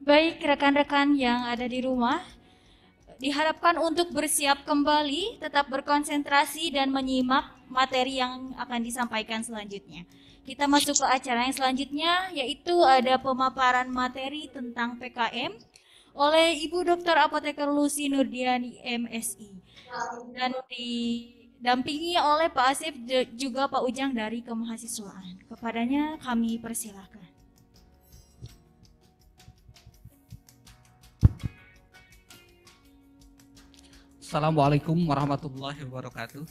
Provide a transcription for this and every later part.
Baik rekan-rekan yang ada di rumah, diharapkan untuk bersiap kembali, tetap berkonsentrasi dan menyimak materi yang akan disampaikan selanjutnya. Kita masuk ke acara yang selanjutnya, yaitu ada pemaparan materi tentang PKM oleh Ibu Dr. Apoteker Lucy Nurdiani MSI dan didampingi oleh Pak Asif juga Pak Ujang dari kemahasiswaan. Kepadanya kami persilahkan. Assalamualaikum warahmatullahi wabarakatuh.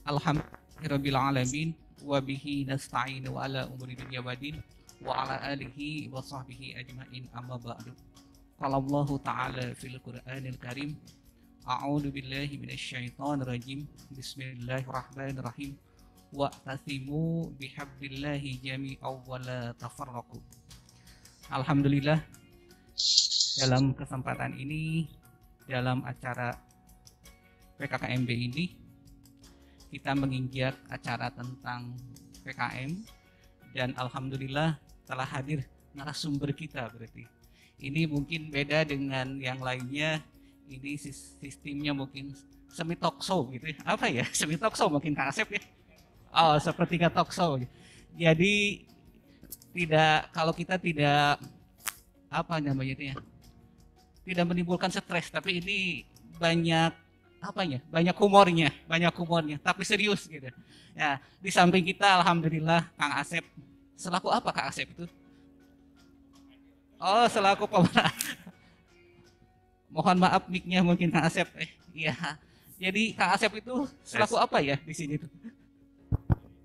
Alhamdulillahirabbil wa bihi nasta'inu ala umuri dunya waddin wa ala alihi wa sahbihi ajmain amma ba'du. Qala Allah ta'ala fil Qur'anil Karim, a'udzu billahi minasyaitonir rajim. Bismillahirrahmanirrahim. Wa'tasimu bihablillahi jami'an wa la tafarraqu. Alhamdulillah, dalam kesempatan ini, dalam acara PKKMB ini, kita menginjak acara tentang PKM dan alhamdulillah telah hadir narasumber kita berarti. Ini mungkin beda dengan yang lainnya, ini sistemnya mungkin semi talk show gitu ya. Apa ya? Semi talk show mungkin Kak Asep ya. Oh, seperti talk show. Jadi kalau kita tidak apa namanya itu ya, tidak menimbulkan stres, tapi ini banyak banyak humornya, tapi serius gitu. Ya, di samping kita alhamdulillah Kang Asep, selaku apa Kang Asep itu? Oh, selaku pemerhati. Mohon maaf mic-nya mungkin Kang Asep. Iya. Jadi Kang Asep itu selaku apa ya di sini tuh?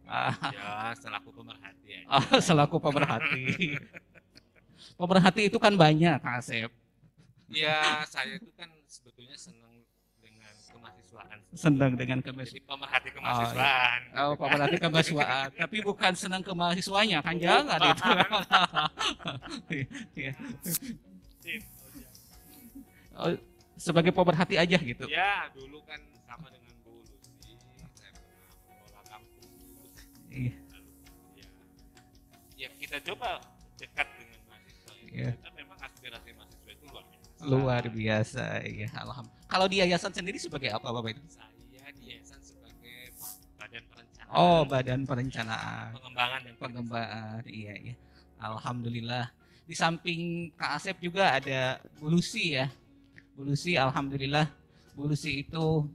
Ya, selaku pemerhati ya. Oh, selaku pemerhati. Pemerhati itu kan banyak Kang Asep. Ya, saya itu kan sebetulnya senang dengan kemahasiswaan. Senang dengan Jadi pemerhati kemahasiswaan. Oh, pemerhati kemahasiswaan. Tapi bukan senang ke mahasiswanya, kan jangan itu. Oh, sebagai pemerhati aja gitu. Ya, dulu kan sama dengan Bu Lucy, saya pernah mengelola kampus. Iya. Lalu, ya kita coba dekat dengan mahasiswa. Iya. Karena memang aspirasi mahasiswa itu luar biasa. Luar biasa, ya alhamdulillah. Kalau di yayasan sendiri sebagai apa Bapak itu? Saya di yayasan sebagai badan perencanaan. Oh, badan perencanaan. Pengembangan. Iya, iya. Alhamdulillah. Di samping Kak Asep juga ada Bu Lucy ya. Bu Lucy alhamdulillah. Bu Lucy itu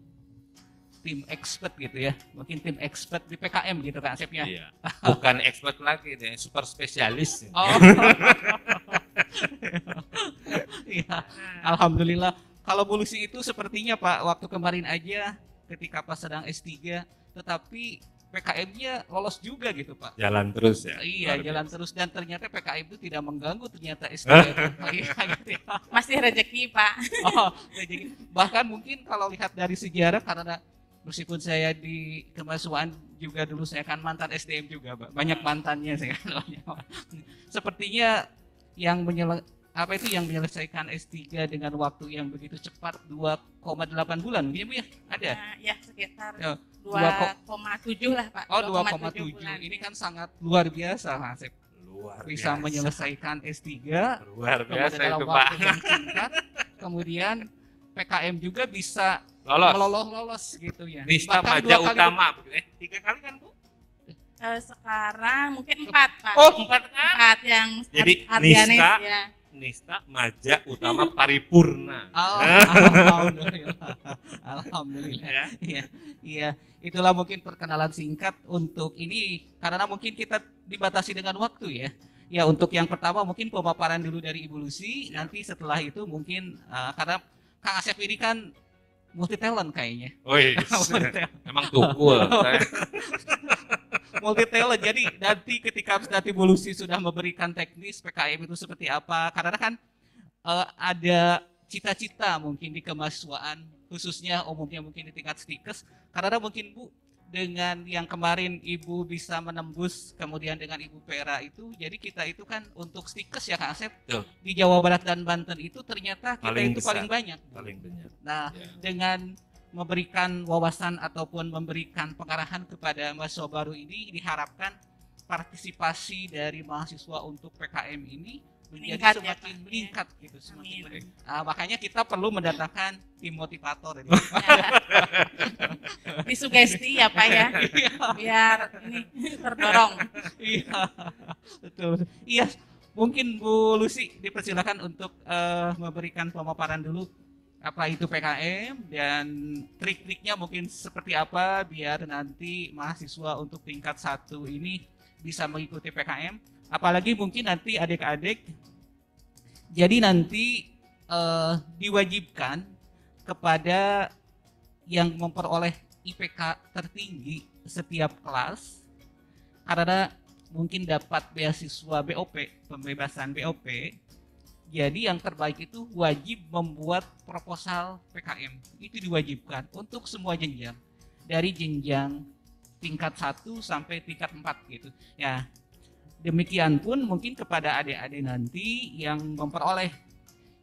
tim expert gitu ya. Mungkin tim expert di PKM gitu Kak Asep ya. Iya. Bukan expert lagi, deh, super spesialis. Oh. Iya, alhamdulillah. Kalau Bu Lucy itu sepertinya Pak, waktu kemarin aja ketika pas sedang S3, tetapi PKM-nya lolos juga gitu Pak. Jalan terus ya. Iya, jalan terus dan ternyata PKM itu tidak mengganggu ternyata S3 itu. Iya, gitu ya. Masih rezeki Pak. Oh, jadi bahkan mungkin kalau lihat dari sejarah, karena meskipun saya di kemahasiswaan juga dulu saya kan mantan SDM juga Pak. Banyak mantannya saya. Sepertinya yang menyelesaikan S3 dengan waktu yang begitu cepat 2,8 bulan mungkin Bu ya? Ada? Ya sekitar Ya, 2,7 lah Pak. Oh, 2,7. bulan. Ini kan sangat luar biasa Mas Asep. Luar Bisa biasa. menyelesaikan S3 Luar biasa dalam itu Pak. waktu yang singkat. Kemudian PKM juga bisa lolos gitu ya. Nista Bahkan Maja 2 kali Utama. 3 kali kan Bu? Sekarang mungkin 4 Pak. Oh, 4 kan? 4 yang Jadi Ardianes Nista, ya. Nista Maja Utama Paripurna. Oh, alhamdulillah. Alhamdulillah. Ya. Iya, iya. Itulah mungkin perkenalan singkat untuk ini karena mungkin kita dibatasi dengan waktu ya. Ya, untuk yang pertama mungkin pemaparan dulu dari Ibu Lucy, nanti setelah itu mungkin karena Kang Asep ini kan multi talent kayaknya. Woi, emang tukul. Multi talent. Jadi nanti ketika nanti Bu Lucy sudah memberikan teknis PKM itu seperti apa, karena kan ada cita-cita mungkin di kemahasiswaan khususnya umumnya mungkin di tingkat stikes, karena mungkin Bu dengan yang kemarin Ibu bisa menembus kemudian dengan Ibu Pera itu, jadi kita itu kan untuk stikes ya Kak Asep di Jawa Barat dan Banten itu ternyata kita Paling itu besar. paling banyak. Paling banyak. Nah, Ya. dengan memberikan wawasan ataupun memberikan pengarahan kepada mahasiswa baru ini diharapkan partisipasi dari mahasiswa untuk PKM ini menjadi Meningkat ya, semakin Pak. meningkat gitu, semakin Amin. meningkat. Makanya kita perlu mendatangkan tim motivator ini. Disugesti ya Pak ya, biar ini terdorong. Iya, betul. Iya, mungkin Bu Lucy dipersilakan untuk memberikan pemaparan dulu apa itu PKM dan trik-triknya mungkin seperti apa biar nanti mahasiswa untuk tingkat 1 ini bisa mengikuti PKM. Apalagi mungkin nanti adik-adik jadi nanti diwajibkan kepada yang memperoleh IPK tertinggi setiap kelas karena mungkin dapat beasiswa BOP, pembebasan BOP. Jadi yang terbaik itu wajib membuat proposal PKM. Itu diwajibkan untuk semua jenjang. Dari jenjang tingkat 1 sampai tingkat 4 gitu. Ya. Demikian pun mungkin kepada adik-adik nanti yang memperoleh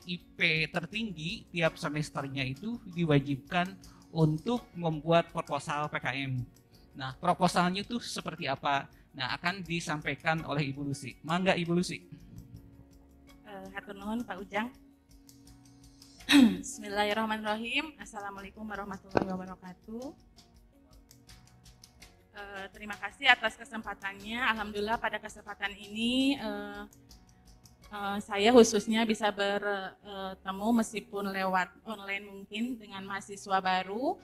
IP tertinggi tiap semesternya itu diwajibkan untuk membuat proposal PKM. Nah, proposalnya itu seperti apa? Nah, akan disampaikan oleh Ibu Lucy. Mangga Ibu Lucy. Hatur nuhun Pak Ujang. Bismillahirrahmanirrahim. Assalamualaikum warahmatullahi wabarakatuh. Terima kasih atas kesempatannya. Alhamdulillah pada kesempatan ini saya khususnya bisa bertemu meskipun lewat online mungkin dengan mahasiswa baru.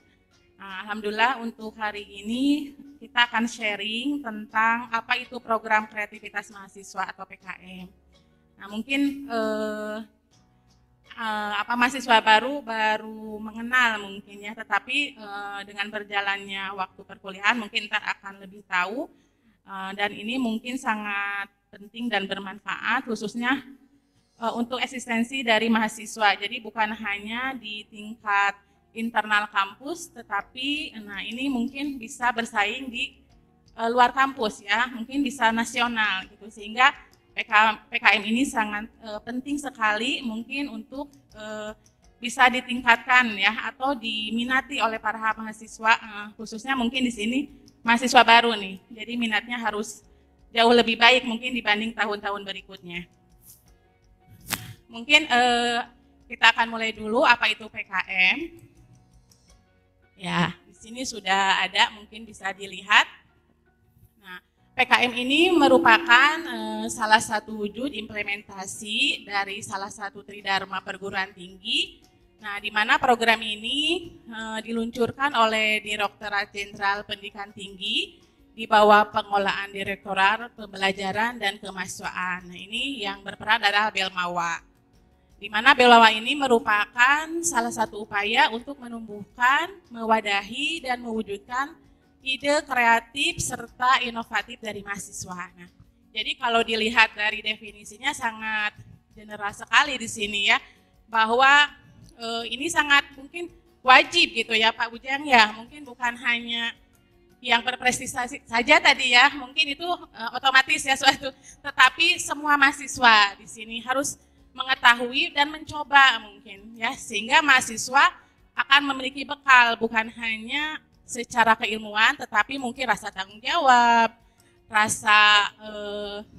Alhamdulillah untuk hari ini kita akan sharing tentang apa itu program kreativitas mahasiswa atau PKM. Nah mungkin mahasiswa baru mengenal mungkin ya, tetapi dengan berjalannya waktu perkuliahan mungkin ntar akan lebih tahu dan ini mungkin sangat penting dan bermanfaat khususnya untuk eksistensi dari mahasiswa. Jadi bukan hanya di tingkat internal kampus, tetapi nah ini mungkin bisa bersaing di luar kampus ya, mungkin bisa nasional gitu, sehingga PKM ini sangat penting sekali mungkin untuk bisa ditingkatkan ya atau diminati oleh para mahasiswa khususnya mungkin di sini mahasiswa baru nih. Jadi minatnya harus jauh lebih baik mungkin dibanding tahun-tahun berikutnya. Mungkin kita akan mulai dulu apa itu PKM. Ya, di sini sudah ada mungkin bisa dilihat. PKM ini merupakan salah satu wujud implementasi dari salah satu tridharma perguruan tinggi. Nah, di mana program ini diluncurkan oleh Direktorat Jenderal Pendidikan Tinggi di bawah pengelolaan Direktorat Pembelajaran dan Kemahasiswaan. Nah, ini yang berperan adalah Belmawa. Di mana Belmawa ini merupakan salah satu upaya untuk menumbuhkan, mewadahi, dan mewujudkan ide kreatif serta inovatif dari mahasiswa. Nah, jadi kalau dilihat dari definisinya sangat general sekali di sini ya, bahwa ini sangat mungkin wajib gitu ya Pak Ujang ya, mungkin bukan hanya yang berprestasi saja tadi ya, mungkin itu otomatis ya suatu, tetapi semua mahasiswa di sini harus mengetahui dan mencoba mungkin ya, sehingga mahasiswa akan memiliki bekal bukan hanya secara keilmuan, tetapi mungkin rasa tanggung jawab, rasa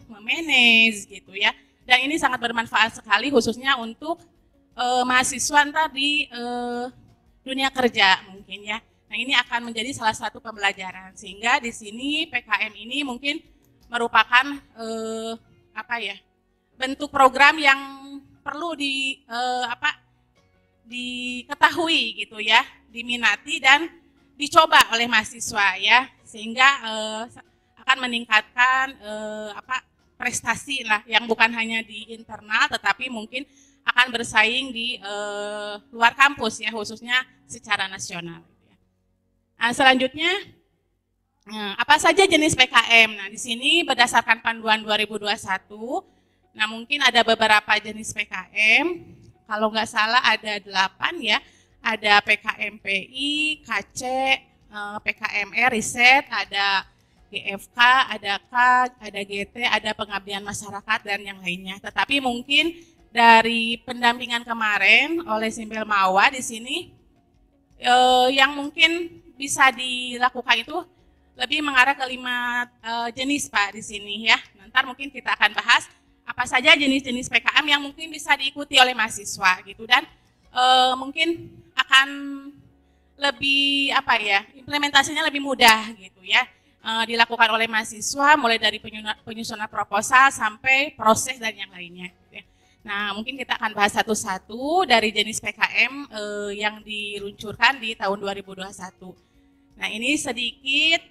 memanage gitu ya. Dan ini sangat bermanfaat sekali khususnya untuk mahasiswa ntar di dunia kerja mungkin ya. Nah ini akan menjadi salah satu pembelajaran, sehingga di sini PKM ini mungkin merupakan bentuk program yang perlu diketahui gitu ya, diminati dan dicoba oleh mahasiswa ya, sehingga akan meningkatkan prestasi lah yang bukan hanya di internal tetapi mungkin akan bersaing di luar kampus ya, khususnya secara nasional. Nah, selanjutnya apa saja jenis PKM? Nah, di sini berdasarkan panduan 2021, nah mungkin ada beberapa jenis PKM. Kalau nggak salah ada 8 ya. Ada PKMPI, KC, PKMR, riset, ada GFK, ada K, ada GT, ada pengabdian masyarakat, dan yang lainnya. Tetapi mungkin dari pendampingan kemarin oleh Simbel Mawa di sini, yang mungkin bisa dilakukan itu lebih mengarah ke 5 jenis Pak di sini ya. Nanti mungkin kita akan bahas apa saja jenis-jenis PKM yang mungkin bisa diikuti oleh mahasiswa gitu, dan mungkin akan lebih implementasinya lebih mudah gitu ya, dilakukan oleh mahasiswa mulai dari penyusunan proposal sampai proses dan yang lainnya gitu ya. Nah, mungkin kita akan bahas satu-satu dari jenis PKM yang diluncurkan di tahun 2021. Nah, ini sedikit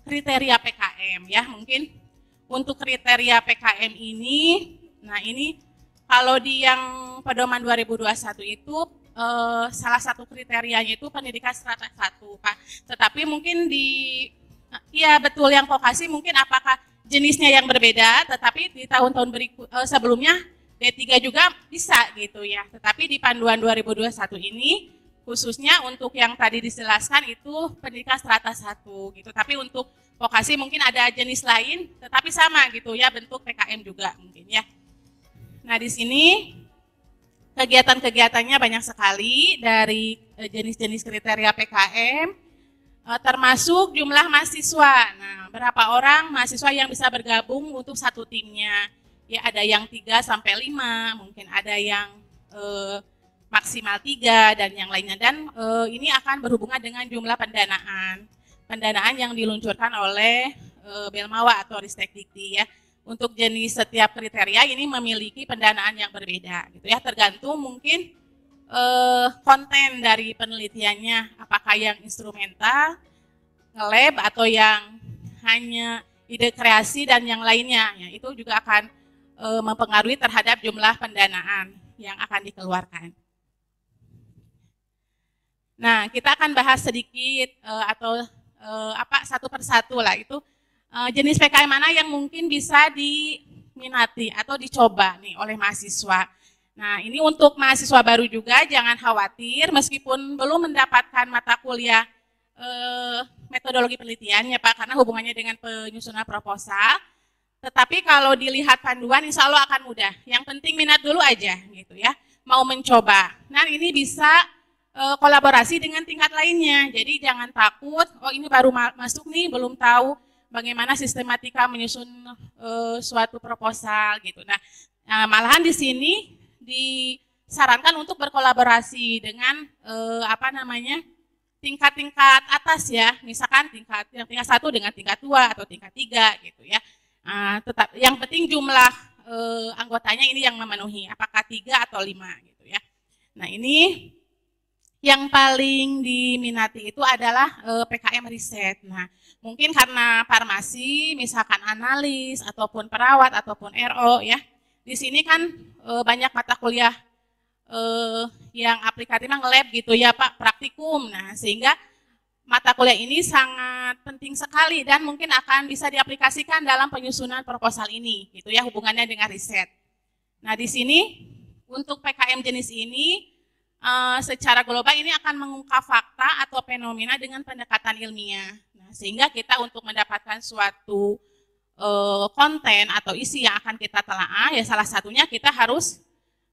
kriteria PKM ya. Mungkin untuk kriteria PKM ini, nah ini kalau di yang pedoman 2021 itu salah satu kriterianya itu pendidikan strata 1 Pak. Tetapi mungkin ya betul yang vokasi mungkin apakah jenisnya yang berbeda, tetapi di tahun-tahun sebelumnya D3 juga bisa gitu ya. Tetapi di panduan 2021 ini khususnya untuk yang tadi dijelaskan itu pendidikan strata 1 gitu. Tapi untuk vokasi mungkin ada jenis lain, tetapi sama gitu ya, bentuk PKM juga mungkin ya. Nah, di sini kegiatan-kegiatannya banyak sekali dari jenis-jenis kriteria PKM, termasuk jumlah mahasiswa. Nah, berapa orang mahasiswa yang bisa bergabung untuk satu timnya? Ya, ada yang 3 sampai 5, mungkin ada yang maksimal 3 dan yang lainnya. Dan ini akan berhubungan dengan jumlah pendanaan yang diluncurkan oleh Belmawa atau Ristek Dikti ya. Untuk jenis setiap kriteria ini memiliki pendanaan yang berbeda gitu ya, tergantung mungkin konten dari penelitiannya, apakah yang instrumental, nge-lab atau yang hanya ide kreasi dan yang lainnya ya, itu juga akan mempengaruhi terhadap jumlah pendanaan yang akan dikeluarkan. Nah, kita akan bahas sedikit satu persatu lah, itu jenis PKM mana yang mungkin bisa diminati atau dicoba nih oleh mahasiswa. Nah, ini untuk mahasiswa baru juga jangan khawatir meskipun belum mendapatkan mata kuliah metodologi penelitian ya Pak, karena hubungannya dengan penyusunan proposal. Tetapi kalau dilihat panduan insya Allah akan mudah. Yang penting minat dulu aja gitu ya, mau mencoba. Nah, ini bisa kolaborasi dengan tingkat lainnya. Jadi jangan takut, oh ini baru masuk nih, belum tahu bagaimana sistematika menyusun suatu proposal gitu. Nah, malahan di sini disarankan untuk berkolaborasi dengan tingkat-tingkat atas ya. Misalkan tingkat 1 dengan tingkat 2 atau tingkat 3 gitu ya. Tetap yang penting jumlah anggotanya ini yang memenuhi, apakah 3 atau 5 gitu ya. Nah, ini yang paling diminati itu adalah PKM riset. Nah, mungkin karena farmasi, misalkan analis, ataupun perawat, ataupun RO ya. Di sini kan banyak mata kuliah yang aplikatifnya nge-lab gitu ya Pak, praktikum. Nah, sehingga mata kuliah ini sangat penting sekali dan mungkin akan bisa diaplikasikan dalam penyusunan proposal ini gitu ya, hubungannya dengan riset. Nah, di sini untuk PKM jenis ini secara global ini akan mengungkap fakta atau fenomena dengan pendekatan ilmiah. Nah, sehingga kita untuk mendapatkan suatu konten atau isi yang akan kita telaah, ya salah satunya kita harus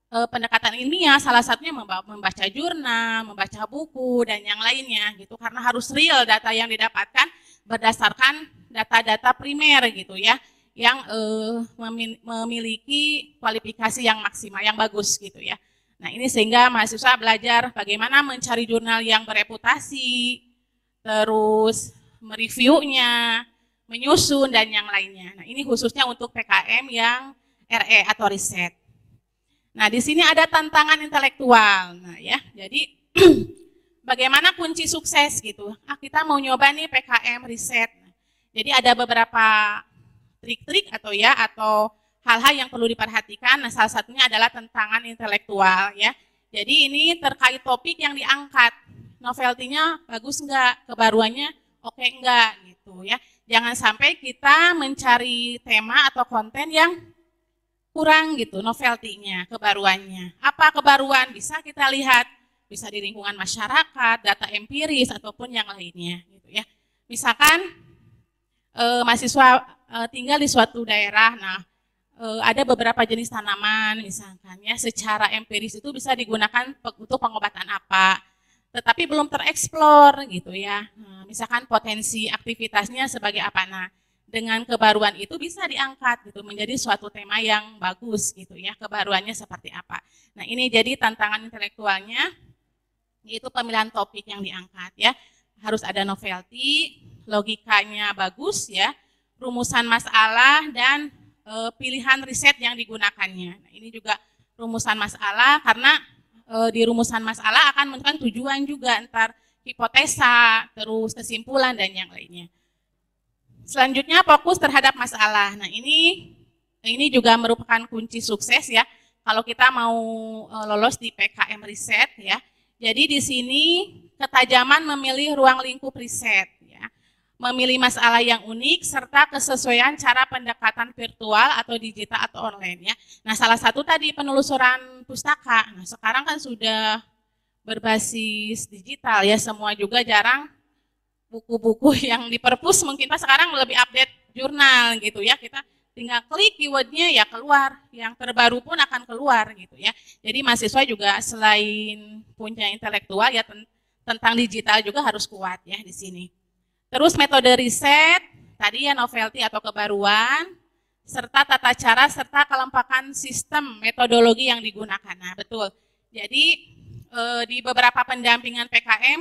pendekatan ilmiah, salah satunya membaca jurnal, membaca buku, dan yang lainnya gitu. Karena harus real data yang didapatkan berdasarkan data-data primer gitu ya, yang memiliki kualifikasi yang maksimal, yang bagus gitu ya. Nah, ini sehingga mahasiswa belajar bagaimana mencari jurnal yang bereputasi, terus mereviewnya, menyusun, dan yang lainnya. Nah, ini khususnya untuk PKM yang RE atau riset. Nah, di sini ada tantangan intelektual. Nah, ya, jadi bagaimana kunci sukses gitu. Kita mau nyoba nih PKM riset. Jadi ada beberapa trik-trik atau hal-hal yang perlu diperhatikan. Nah, salah satunya adalah tantangan intelektual ya. Jadi ini terkait topik yang diangkat. Novelty-nya bagus enggak? Kebaruannya oke enggak gitu ya. Jangan sampai kita mencari tema atau konten yang kurang gitu, novelty-nya, kebaruannya. Apa kebaruan? Bisa kita lihat, bisa di lingkungan masyarakat, data empiris ataupun yang lainnya gitu ya. Misalkan mahasiswa tinggal di suatu daerah, nah ada beberapa jenis tanaman misalkan ya, secara empiris itu bisa digunakan untuk pengobatan apa. tetapi belum tereksplor gitu ya. Nah, misalkan potensi aktivitasnya sebagai apa. Nah, dengan kebaruan itu bisa diangkat gitu menjadi suatu tema yang bagus gitu ya. Kebaruannya seperti apa. Nah, ini jadi tantangan intelektualnya, yaitu pemilihan topik yang diangkat ya. Harus ada novelty, logikanya bagus ya, rumusan masalah dan pilihan riset yang digunakannya. Nah, ini juga rumusan masalah karena di rumusan masalah akan menentukan tujuan juga, entar hipotesa, terus kesimpulan dan yang lainnya. Selanjutnya fokus terhadap masalah. Nah, ini juga merupakan kunci sukses ya kalau kita mau lolos di PKM riset ya. Jadi di sini ketajaman memilih ruang lingkup riset ya. Memilih masalah yang unik serta kesesuaian cara pendekatan virtual atau digital atau online ya. Nah, salah satu tadi penelusuran pustaka. Nah, sekarang kan sudah berbasis digital ya, semua juga jarang buku-buku yang di perpus, mungkin Pak sekarang lebih update jurnal gitu ya, kita tinggal klik keywordnya ya keluar, yang terbaru pun akan keluar gitu ya. Jadi mahasiswa juga selain punya intelektual ya tentang digital juga harus kuat ya di sini. Terus metode riset, tadi ya novelty atau kebaruan, serta tata cara serta kelengkapan sistem metodologi yang digunakan. Nah, betul. Jadi di beberapa pendampingan PKM,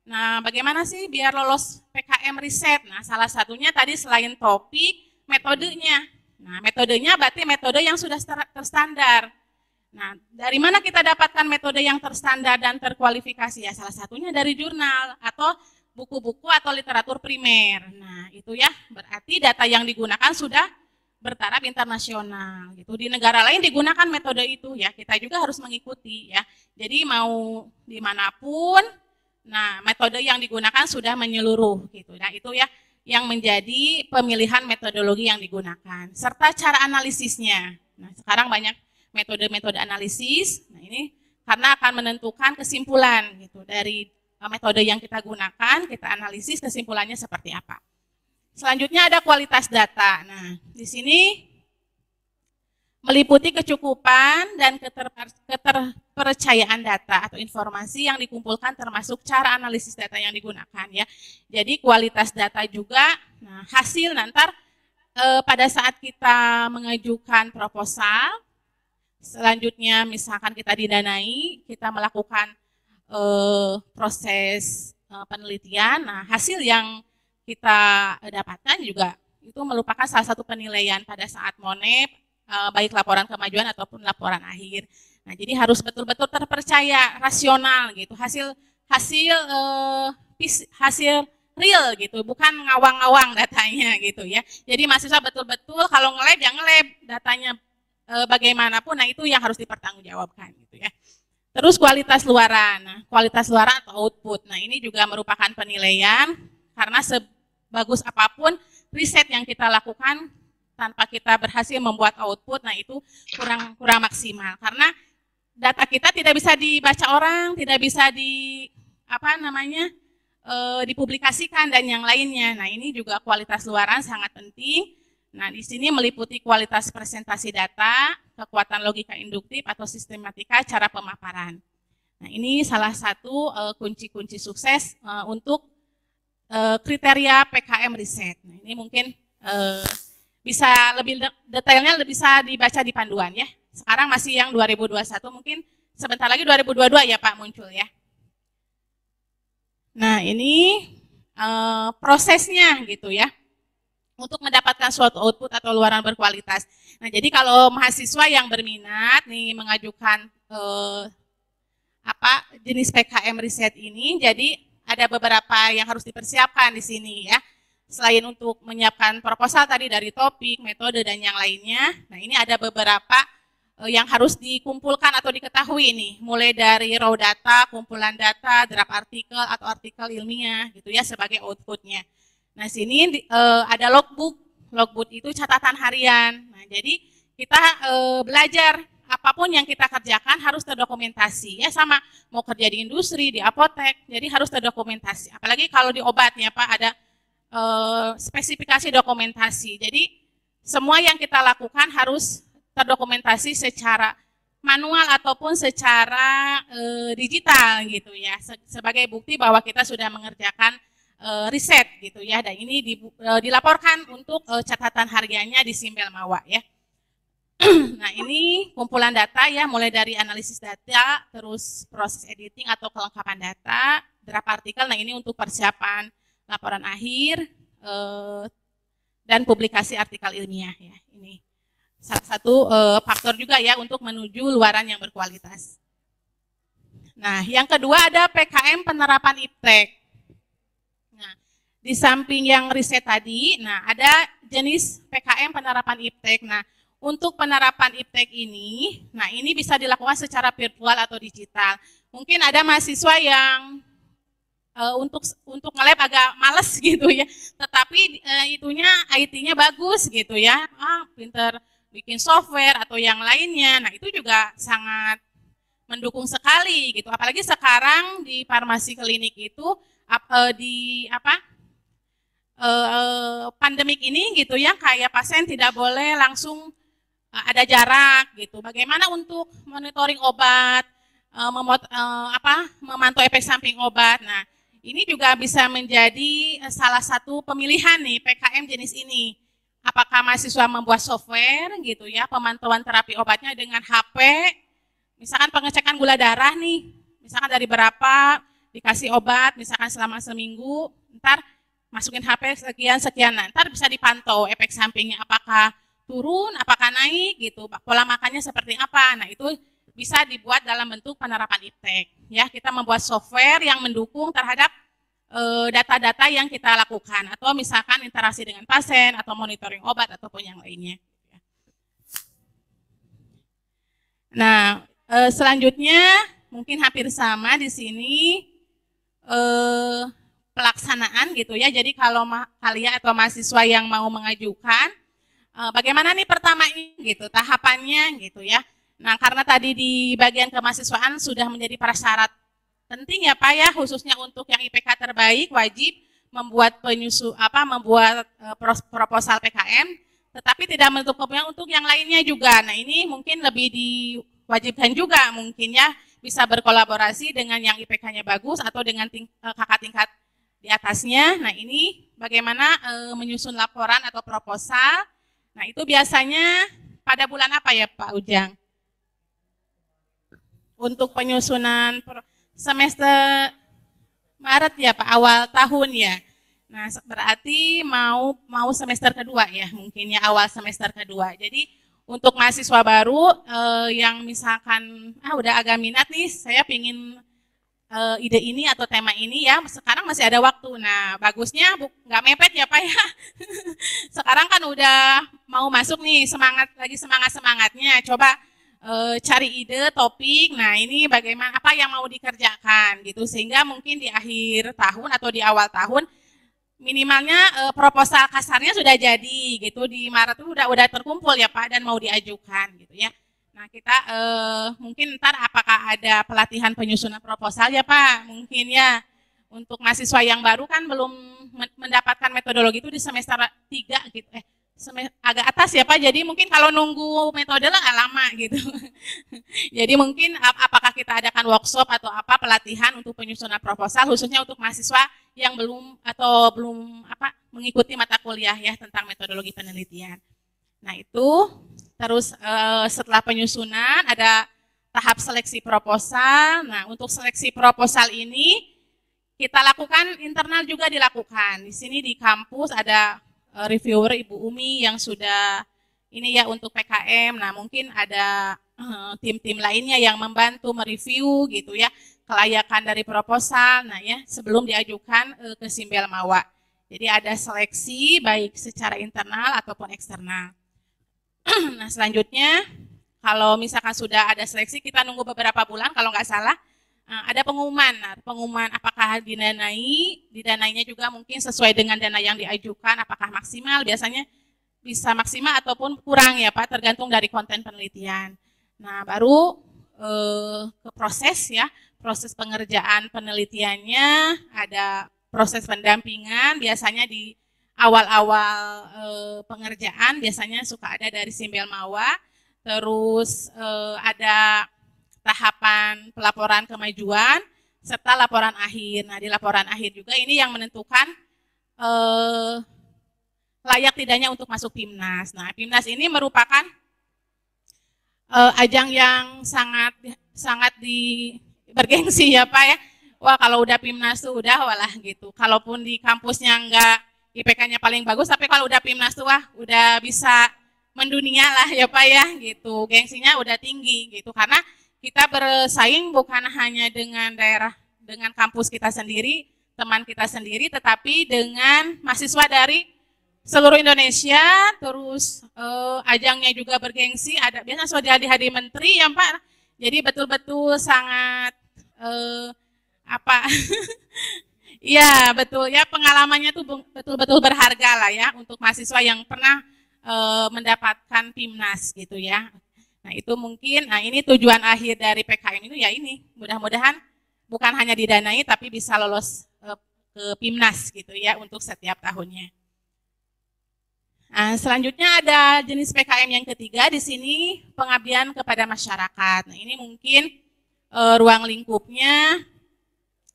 nah, bagaimana sih biar lolos PKM riset? Nah, salah satunya tadi selain topik, metodenya. Nah, metodenya berarti metode yang sudah terstandar. Nah, dari mana kita dapatkan metode yang terstandar dan terkualifikasi? Ya, salah satunya dari jurnal atau buku-buku atau literatur primer. Nah, itu ya, berarti data yang digunakan sudah bertaraf internasional. Gitu. Di negara lain digunakan metode itu ya, kita juga harus mengikuti ya. Jadi mau dimanapun, nah, metode yang digunakan sudah menyeluruh gitu. Nah, itu ya yang menjadi pemilihan metodologi yang digunakan serta cara analisisnya. Nah, sekarang banyak metode-metode analisis. Nah, ini karena akan menentukan kesimpulan gitu dari metode yang kita gunakan, kita analisis kesimpulannya seperti apa. Selanjutnya ada kualitas data. Nah, di sini meliputi kecukupan dan keterpercayaan data atau informasi yang dikumpulkan termasuk cara analisis data yang digunakan ya. Jadi kualitas data juga, nah hasil nanti pada saat kita mengajukan proposal, selanjutnya misalkan kita didanai, kita melakukan proses penelitian, nah hasil yang kita dapatkan juga itu merupakan salah satu penilaian pada saat monep, baik laporan kemajuan ataupun laporan akhir. Nah, jadi harus betul-betul terpercaya, rasional gitu, hasil real gitu, bukan ngawang-ngawang datanya gitu ya. Jadi mahasiswa betul-betul kalau nge-lab ya nge-lab datanya bagaimanapun, nah itu yang harus dipertanggungjawabkan gitu ya. Terus kualitas luaran, nah, kualitas luaran atau output, nah ini juga merupakan penilaian karena sebagus apapun riset yang kita lakukan tanpa kita berhasil membuat output, nah itu kurang maksimal karena data kita tidak bisa dibaca orang, tidak bisa dipublikasikan dan yang lainnya. Nah, ini juga kualitas luaran sangat penting. Nah, di sini meliputi kualitas presentasi data, kekuatan logika induktif atau sistematika cara pemaparan. Nah, ini salah satu kunci-kunci sukses untuk kriteria PKM riset. Nah, ini mungkin bisa lebih detailnya bisa dibaca di panduan ya. Sekarang masih yang 2021, mungkin sebentar lagi 2022 ya Pak muncul ya. Nah, ini prosesnya gitu ya. Untuk mendapatkan suatu output atau luaran berkualitas. Nah, jadi kalau mahasiswa yang berminat nih mengajukan jenis PKM riset ini, jadi ada beberapa yang harus dipersiapkan di sini ya. Selain untuk menyiapkan proposal tadi dari topik, metode dan yang lainnya, nah ini ada beberapa yang harus dikumpulkan atau diketahui nih, mulai dari raw data, kumpulan data, draft artikel atau artikel ilmiah gitu ya sebagai outputnya. Nah, sini ada logbook. Logbook itu catatan harian. Nah, jadi kita belajar apapun yang kita kerjakan harus terdokumentasi. Ya sama mau kerja di industri, di apotek, jadi harus terdokumentasi. Apalagi kalau di obatnya Pak ada spesifikasi dokumentasi. Jadi semua yang kita lakukan harus terdokumentasi secara manual ataupun secara digital gitu ya, sebagai bukti bahwa kita sudah mengerjakan riset gitu ya, dan ini dilaporkan untuk catatan hariannya di Simbel Mawa ya. Nah, ini kumpulan data ya, mulai dari analisis data, terus proses editing atau kelengkapan data, draft artikel. Nah, ini untuk persiapan laporan akhir dan publikasi artikel ilmiah ya. Ini salah satu faktor juga ya untuk menuju luaran yang berkualitas. Nah, yang kedua ada PKM penerapan IPTEK. Nah, di samping yang riset tadi, nah ada jenis PKM penerapan IPTEK. Nah, untuk penerapan IPTEK ini, nah ini bisa dilakukan secara virtual atau digital. Mungkin ada mahasiswa yang untuk nge-lab agak males gitu ya, tetapi itunya IT-nya bagus gitu ya, pinter bikin software atau yang lainnya. Nah, itu juga sangat mendukung sekali gitu. Apalagi sekarang di farmasi klinik itu pandemik ini gitu ya, kayak pasien tidak boleh langsung ada jarak gitu. Bagaimana untuk monitoring obat, memantau efek samping obat. Nah, ini juga bisa menjadi salah satu pemilihan nih PKM jenis ini. Apakah mahasiswa membuat software gitu ya, pemantauan terapi obatnya dengan HP, misalkan pengecekan gula darah nih, misalkan dari berapa dikasih obat, misalkan selama seminggu, ntar masukin HP sekian, ntar bisa dipantau efek sampingnya, apakah turun, apakah naik gitu, pola makannya seperti apa. Nah, itu bisa dibuat dalam bentuk penerapan IPTEK. Ya, kita membuat software yang mendukung terhadap data-data yang kita lakukan, atau misalkan interaksi dengan pasien, atau monitoring obat, ataupun yang lainnya. Nah, selanjutnya mungkin hampir sama di sini pelaksanaan gitu ya. Jadi kalau kalian atau mahasiswa yang mau mengajukan, bagaimana nih pertama ini gitu, tahapannya gitu ya. Nah, karena tadi di bagian kemahasiswaan sudah menjadi prasyarat penting ya Pak ya, khususnya untuk yang IPK terbaik wajib membuat proposal PKM, tetapi tidak menutup kemungkinan untuk yang lainnya juga. Nah, ini mungkin lebih diwajibkan juga mungkin ya, bisa berkolaborasi dengan yang IPK-nya bagus atau dengan kakak tingkat di atasnya. Nah, ini bagaimana menyusun laporan atau proposal. Nah, itu biasanya pada bulan apa ya Pak Ujang? Untuk penyusunan semester Maret ya Pak, awal tahun ya. Nah, berarti mau semester kedua ya, mungkin ya awal semester kedua. Jadi untuk mahasiswa baru yang misalkan udah agak minat nih, saya pingin ide ini atau tema ini ya, sekarang masih ada waktu. Nah, bagusnya nggak mepet ya Pak ya. Sekarang kan udah mau masuk nih, semangatnya. Coba cari ide, topik, nah ini bagaimana, apa yang mau dikerjakan gitu, sehingga mungkin di akhir tahun atau di awal tahun minimalnya proposal kasarnya sudah jadi gitu, di Maret itu udah terkumpul ya Pak dan mau diajukan gitu ya. Nah, kita mungkin ntar apakah ada pelatihan penyusunan proposal ya Pak, mungkin ya untuk mahasiswa yang baru kan belum mendapatkan metodologi itu di semester 3 gitu, agak atas ya Pak, jadi mungkin kalau nunggu metode lah lama gitu. Jadi mungkin apakah kita adakan workshop atau apa pelatihan untuk penyusunan proposal khususnya untuk mahasiswa yang belum mengikuti mata kuliah ya tentang metodologi penelitian. Nah, itu terus setelah penyusunan ada tahap seleksi proposal. Nah, untuk seleksi proposal ini kita lakukan internal juga dilakukan. Di sini di kampus ada reviewer Ibu Umi yang sudah ini ya untuk PKM. Nah, mungkin ada tim-tim lainnya yang membantu mereview gitu ya kelayakan dari proposal. Nah ya, sebelum diajukan ke Simbel Mawa. Jadi ada seleksi baik secara internal ataupun eksternal. Nah, selanjutnya kalau misalkan sudah ada seleksi, kita nunggu beberapa bulan kalau nggak salah. Ada pengumuman. Nah, pengumuman apakah didanainya juga mungkin sesuai dengan dana yang diajukan, apakah maksimal, biasanya bisa maksimal ataupun kurang ya Pak, tergantung dari konten penelitian. Nah, baru ke proses ya, proses pengerjaan penelitiannya, ada proses pendampingan, biasanya di awal-awal pengerjaan biasanya suka ada dari Simbel Mawa, terus ada tahapan pelaporan kemajuan, serta laporan akhir. Nah, di laporan akhir juga ini yang menentukan layak tidaknya untuk masuk PIMNAS. Nah, PIMNAS ini merupakan ajang yang sangat bergengsi ya Pak ya. Wah, kalau udah PIMNAS tuh udah walah gitu. Kalaupun di kampusnya enggak IPK-nya paling bagus, tapi kalau udah PIMNAS tuh wah udah bisa mendunia lah ya Pak ya gitu. Gengsinya udah tinggi gitu, karena kita bersaing bukan hanya dengan dengan kampus kita sendiri, teman kita sendiri, tetapi dengan mahasiswa dari seluruh Indonesia. Terus ajangnya juga bergengsi, ada biasanya sudah dihadiri menteri ya Pak. Jadi betul-betul sangat iya betul ya, pengalamannya tuh betul-betul berharga lah ya untuk mahasiswa yang pernah mendapatkan PIMNAS gitu ya. Nah itu mungkin, nah ini tujuan akhir dari PKM itu ya ini, mudah-mudahan bukan hanya didanai tapi bisa lolos ke PIMNAS gitu ya untuk setiap tahunnya. Nah, selanjutnya ada jenis PKM yang ketiga di sini, pengabdian kepada masyarakat. Nah ini mungkin ruang lingkupnya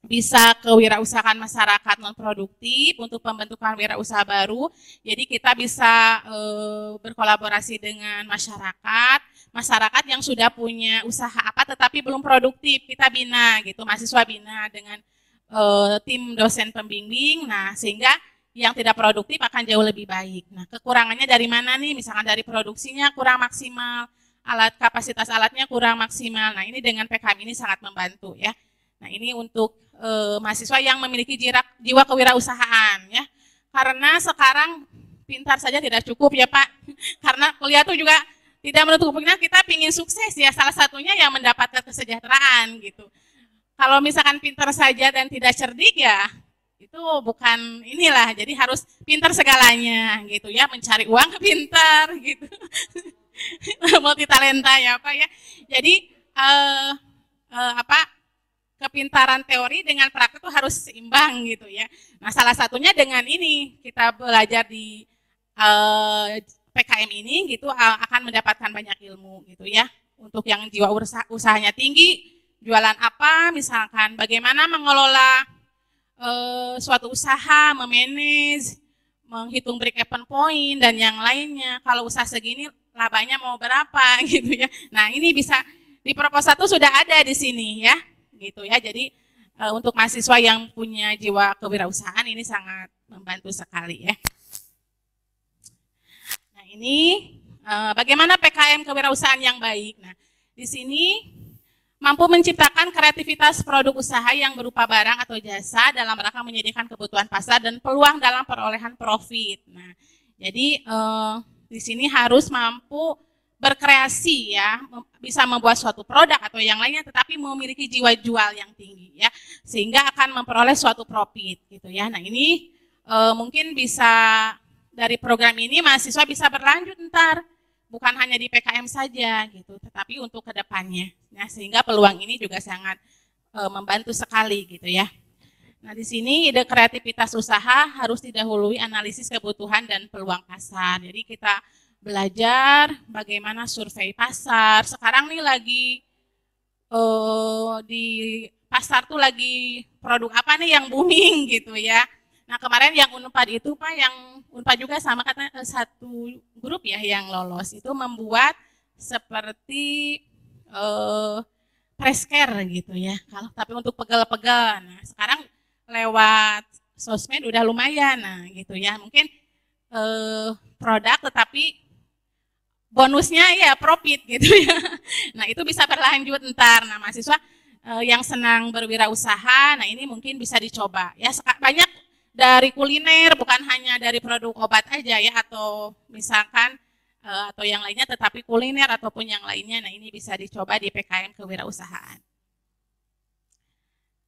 bisa kewirausahaan masyarakat non produktif untuk pembentukan wirausaha baru. Jadi kita bisa berkolaborasi dengan masyarakat yang sudah punya usaha apa tetapi belum produktif, kita bina gitu, mahasiswa bina dengan tim dosen pembimbing. Nah, sehingga yang tidak produktif akan jauh lebih baik. Nah, kekurangannya dari mana nih? Misalkan dari produksinya kurang maksimal, kapasitas alatnya kurang maksimal. Nah, ini dengan PKM ini sangat membantu ya. Nah, ini untuk mahasiswa yang memiliki jiwa kewirausahaan ya. Karena sekarang pintar saja tidak cukup ya Pak. Karena kuliah itu juga tidak menutup kemungkinan kita ingin sukses ya. Salah satunya yang mendapatkan kesejahteraan gitu. Kalau misalkan pintar saja dan tidak cerdik ya, itu bukan inilah. Jadi harus pintar segalanya gitu ya. Mencari uang pintar gitu. Multi talenta ya Pak ya. Jadi kepintaran teori dengan praktek itu harus seimbang gitu ya. Nah, salah satunya dengan ini kita belajar di PKM ini gitu akan mendapatkan banyak ilmu gitu ya. Untuk yang jiwa usahanya tinggi, jualan apa, misalkan bagaimana mengelola suatu usaha, memanage, menghitung break even point dan yang lainnya. Kalau usaha segini labanya mau berapa gitu ya. Nah, ini bisa di proposal itu sudah ada di sini ya. Gitu ya. Jadi untuk mahasiswa yang punya jiwa kewirausahaan ini sangat membantu sekali ya. Nah, ini bagaimana PKM kewirausahaan yang baik. Nah, di sini mampu menciptakan kreativitas produk usaha yang berupa barang atau jasa dalam rangka menyediakan kebutuhan pasar dan peluang dalam perolehan profit. Nah, jadi di sini harus mampu berkreasi ya, bisa membuat suatu produk atau yang lainnya, tetapi memiliki jiwa jual yang tinggi ya, sehingga akan memperoleh suatu profit gitu ya. Nah ini mungkin bisa dari program ini mahasiswa bisa berlanjut ntar, bukan hanya di PKM saja gitu, tetapi untuk kedepannya. Nah sehingga peluang ini juga sangat membantu sekali gitu ya. Nah di sini ide kreativitas usaha harus didahului analisis kebutuhan dan peluang pasar. Jadi kita belajar bagaimana survei pasar. Sekarang nih lagi di pasar tuh lagi produk apa nih yang booming gitu ya. Nah kemarin yang Unpad itu Pak, yang Unpad juga sama katanya satu grup ya yang lolos itu membuat seperti press care gitu ya. Kalau tapi untuk pegel-pegel. Nah sekarang lewat sosmed udah lumayan nah gitu ya. Mungkin produk tetapi bonusnya ya profit gitu ya. Nah itu bisa berlanjut ntar. Nah mahasiswa yang senang berwirausaha, nah ini mungkin bisa dicoba. Ya banyak dari kuliner, bukan hanya dari produk obat aja ya, atau misalkan atau yang lainnya, tetapi kuliner ataupun yang lainnya. Nah ini bisa dicoba di PKM kewirausahaan.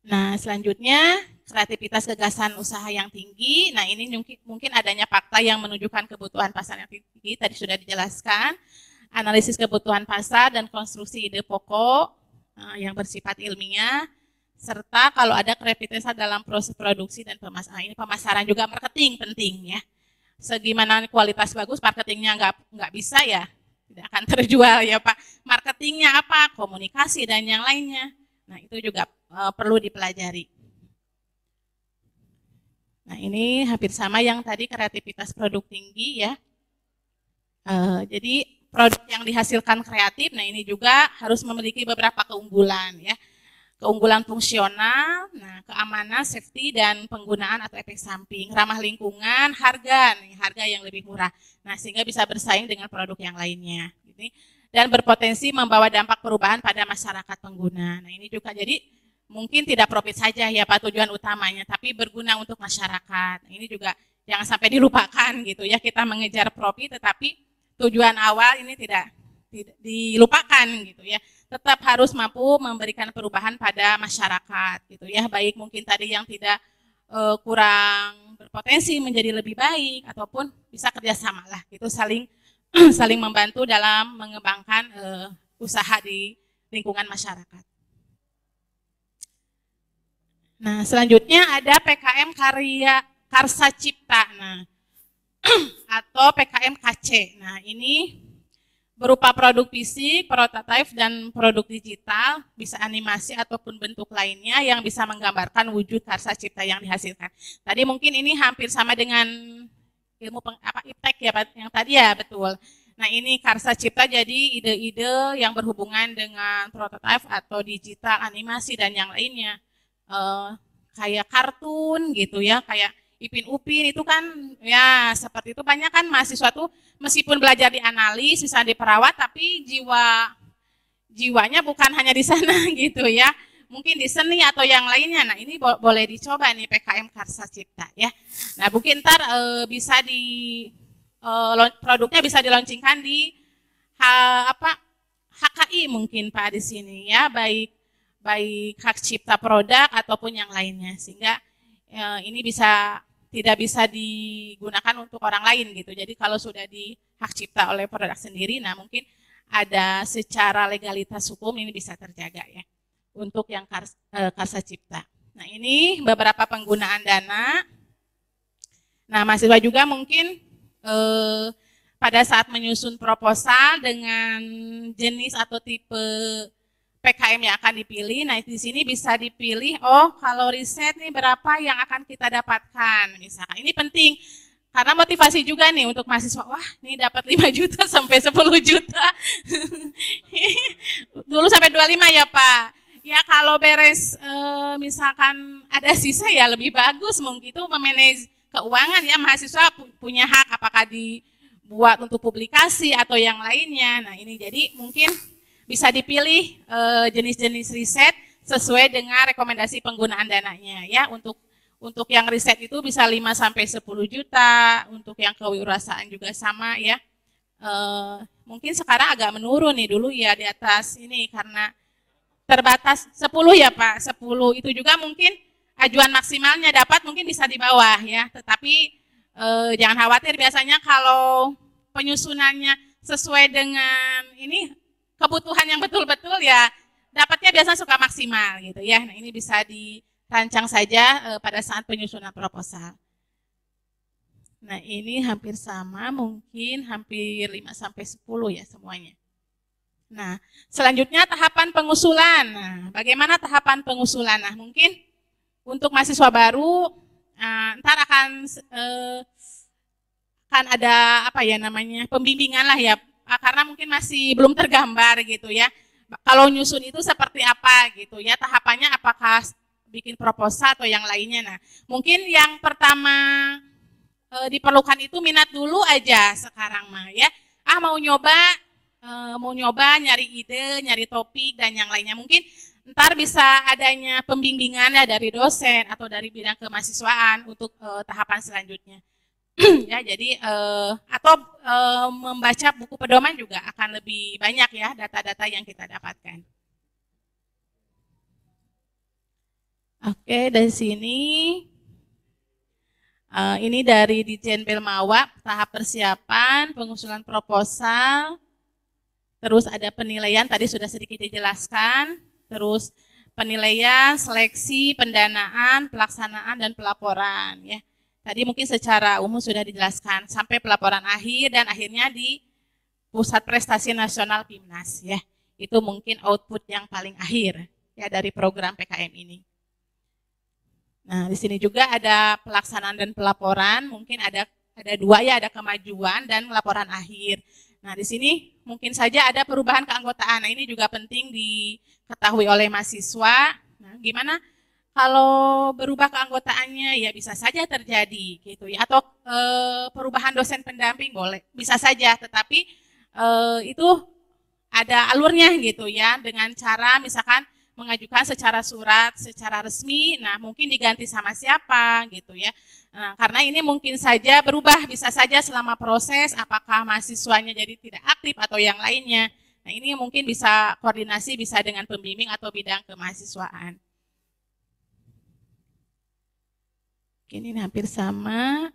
Nah selanjutnya kreativitas gagasan usaha yang tinggi. Nah ini mungkin adanya fakta yang menunjukkan kebutuhan pasar yang tinggi, tadi sudah dijelaskan. Analisis kebutuhan pasar dan konstruksi ide pokok yang bersifat ilmiah. Serta kalau ada kreativitas dalam proses produksi dan pemasaran. Ini pemasaran juga marketing penting ya. Segimana kualitas bagus, marketingnya nggak bisa ya, tidak akan terjual ya Pak. Marketingnya apa, komunikasi dan yang lainnya. Nah itu juga perlu dipelajari. Nah ini hampir sama yang tadi kreativitas produk tinggi ya. Jadi produk yang dihasilkan kreatif, nah ini juga harus memiliki beberapa keunggulan ya. Keunggulan fungsional, nah keamanan, safety dan penggunaan atau efek samping, ramah lingkungan, harga yang lebih murah. Nah sehingga bisa bersaing dengan produk yang lainnya. Gitu. Dan berpotensi membawa dampak perubahan pada masyarakat pengguna. Nah ini juga jadi mungkin tidak profit saja ya Pak tujuan utamanya, tapi berguna untuk masyarakat. Nah, ini juga jangan sampai dilupakan gitu ya, kita mengejar profit tetapi tujuan awal ini tidak dilupakan gitu ya. Tetap harus mampu memberikan perubahan pada masyarakat gitu ya. Baik mungkin tadi yang tidak kurang berpotensi menjadi lebih baik ataupun bisa kerjasama lah gitu, saling saling membantu dalam mengembangkan usaha di lingkungan masyarakat. Nah selanjutnya ada PKM Karsa Cipta. Nah atau PKM KC. Nah ini berupa produk fisik, prototipe, dan produk digital, bisa animasi ataupun bentuk lainnya yang bisa menggambarkan wujud karsa cipta yang dihasilkan. Tadi mungkin ini hampir sama dengan ilmu iptek ya Pak, yang tadi ya betul. Nah ini karsa cipta jadi ide-ide yang berhubungan dengan prototipe atau digital, animasi dan yang lainnya. Kayak kartun gitu ya, kayak Ipin Upin itu kan ya seperti itu, banyak kan mahasiswa tuh meskipun belajar di analis, bisa diperawat, tapi jiwanya bukan hanya di sana gitu ya, mungkin di seni atau yang lainnya. Nah ini boleh dicoba nih PKM Karsa Cipta ya. Nah mungkin ntar bisa produknya bisa dilaunchingkan di HKI mungkin Pak di sini ya, baik hak cipta produk ataupun yang lainnya, sehingga ini tidak bisa digunakan untuk orang lain gitu. Jadi kalau sudah di hak cipta oleh produk sendiri, nah mungkin ada secara legalitas hukum ini bisa terjaga ya untuk yang karsa cipta. Nah ini beberapa penggunaan dana. Nah mahasiswa juga mungkin pada saat menyusun proposal dengan jenis atau tipe PKM yang akan dipilih, nah di sini bisa dipilih, oh kalau riset nih berapa yang akan kita dapatkan, misalkan. Ini penting, karena motivasi juga nih untuk mahasiswa, wah ini dapat 5 juta sampai 10 juta. Dulu sampai 25 ya Pak. Ya kalau beres misalkan ada sisa ya lebih bagus, mungkin itu memanage keuangan ya, mahasiswa punya hak apakah dibuat untuk publikasi atau yang lainnya. Nah ini jadi mungkin bisa dipilih jenis-jenis riset sesuai dengan rekomendasi penggunaan dananya ya. Untuk yang riset itu bisa 5 sampai 10 juta, untuk yang kewirausahaan juga sama ya. Mungkin sekarang agak menurun nih, dulu ya di atas ini karena terbatas 10 ya Pak, 10 itu juga mungkin ajuan maksimalnya dapat mungkin bisa di bawah ya. Tetapi jangan khawatir, biasanya kalau penyusunannya sesuai dengan ini kebutuhan yang betul-betul ya dapatnya biasanya suka maksimal gitu ya. Nah ini bisa dirancang saja pada saat penyusunan proposal. Nah ini hampir sama, mungkin hampir 5 sampai 10 ya semuanya. Nah selanjutnya tahapan pengusulan. Nah bagaimana tahapan pengusulan? Nah mungkin untuk mahasiswa baru ntar akan ada apa ya namanya, pembimbingan lah ya, karena mungkin masih belum tergambar gitu ya. Kalau nyusun itu seperti apa gitu ya, tahapannya apakah bikin proposal atau yang lainnya. Nah, mungkin yang pertama diperlukan itu minat dulu aja sekarang mah ya. Mau nyoba nyari ide, nyari topik dan yang lainnya. Mungkin ntar bisa adanya pembimbingannya dari dosen atau dari bidang kemahasiswaan untuk tahapan selanjutnya. Ya, jadi atau membaca buku pedoman juga akan lebih banyak ya data-data yang kita dapatkan. Oke, dari sini ini dari Ditjen Belmawa, tahap persiapan, pengusulan proposal, terus ada penilaian, tadi sudah sedikit dijelaskan, terus penilaian, seleksi, pendanaan, pelaksanaan, dan pelaporan ya. Tadi mungkin secara umum sudah dijelaskan sampai pelaporan akhir dan akhirnya Pusat Prestasi Nasional PIMNAS ya. Itu mungkin output yang paling akhir ya dari program PKM ini. Nah, di sini juga ada pelaksanaan dan pelaporan, mungkin ada dua ya, ada kemajuan dan laporan akhir. Nah, di sini mungkin saja ada perubahan keanggotaan. Nah, ini juga penting diketahui oleh mahasiswa. Nah, gimana kalau berubah keanggotaannya? Ya bisa saja terjadi gitu ya. Atau perubahan dosen pendamping boleh, bisa saja. Tetapi itu ada alurnya gitu ya, dengan cara misalkan mengajukan secara surat, secara resmi, nah mungkin diganti sama siapa gitu ya. Nah, karena ini mungkin saja berubah, bisa saja selama proses, apakah mahasiswanya jadi tidak aktif atau yang lainnya. Nah ini mungkin bisa koordinasi, bisa dengan pembimbing atau bidang kemahasiswaan. Ini hampir sama.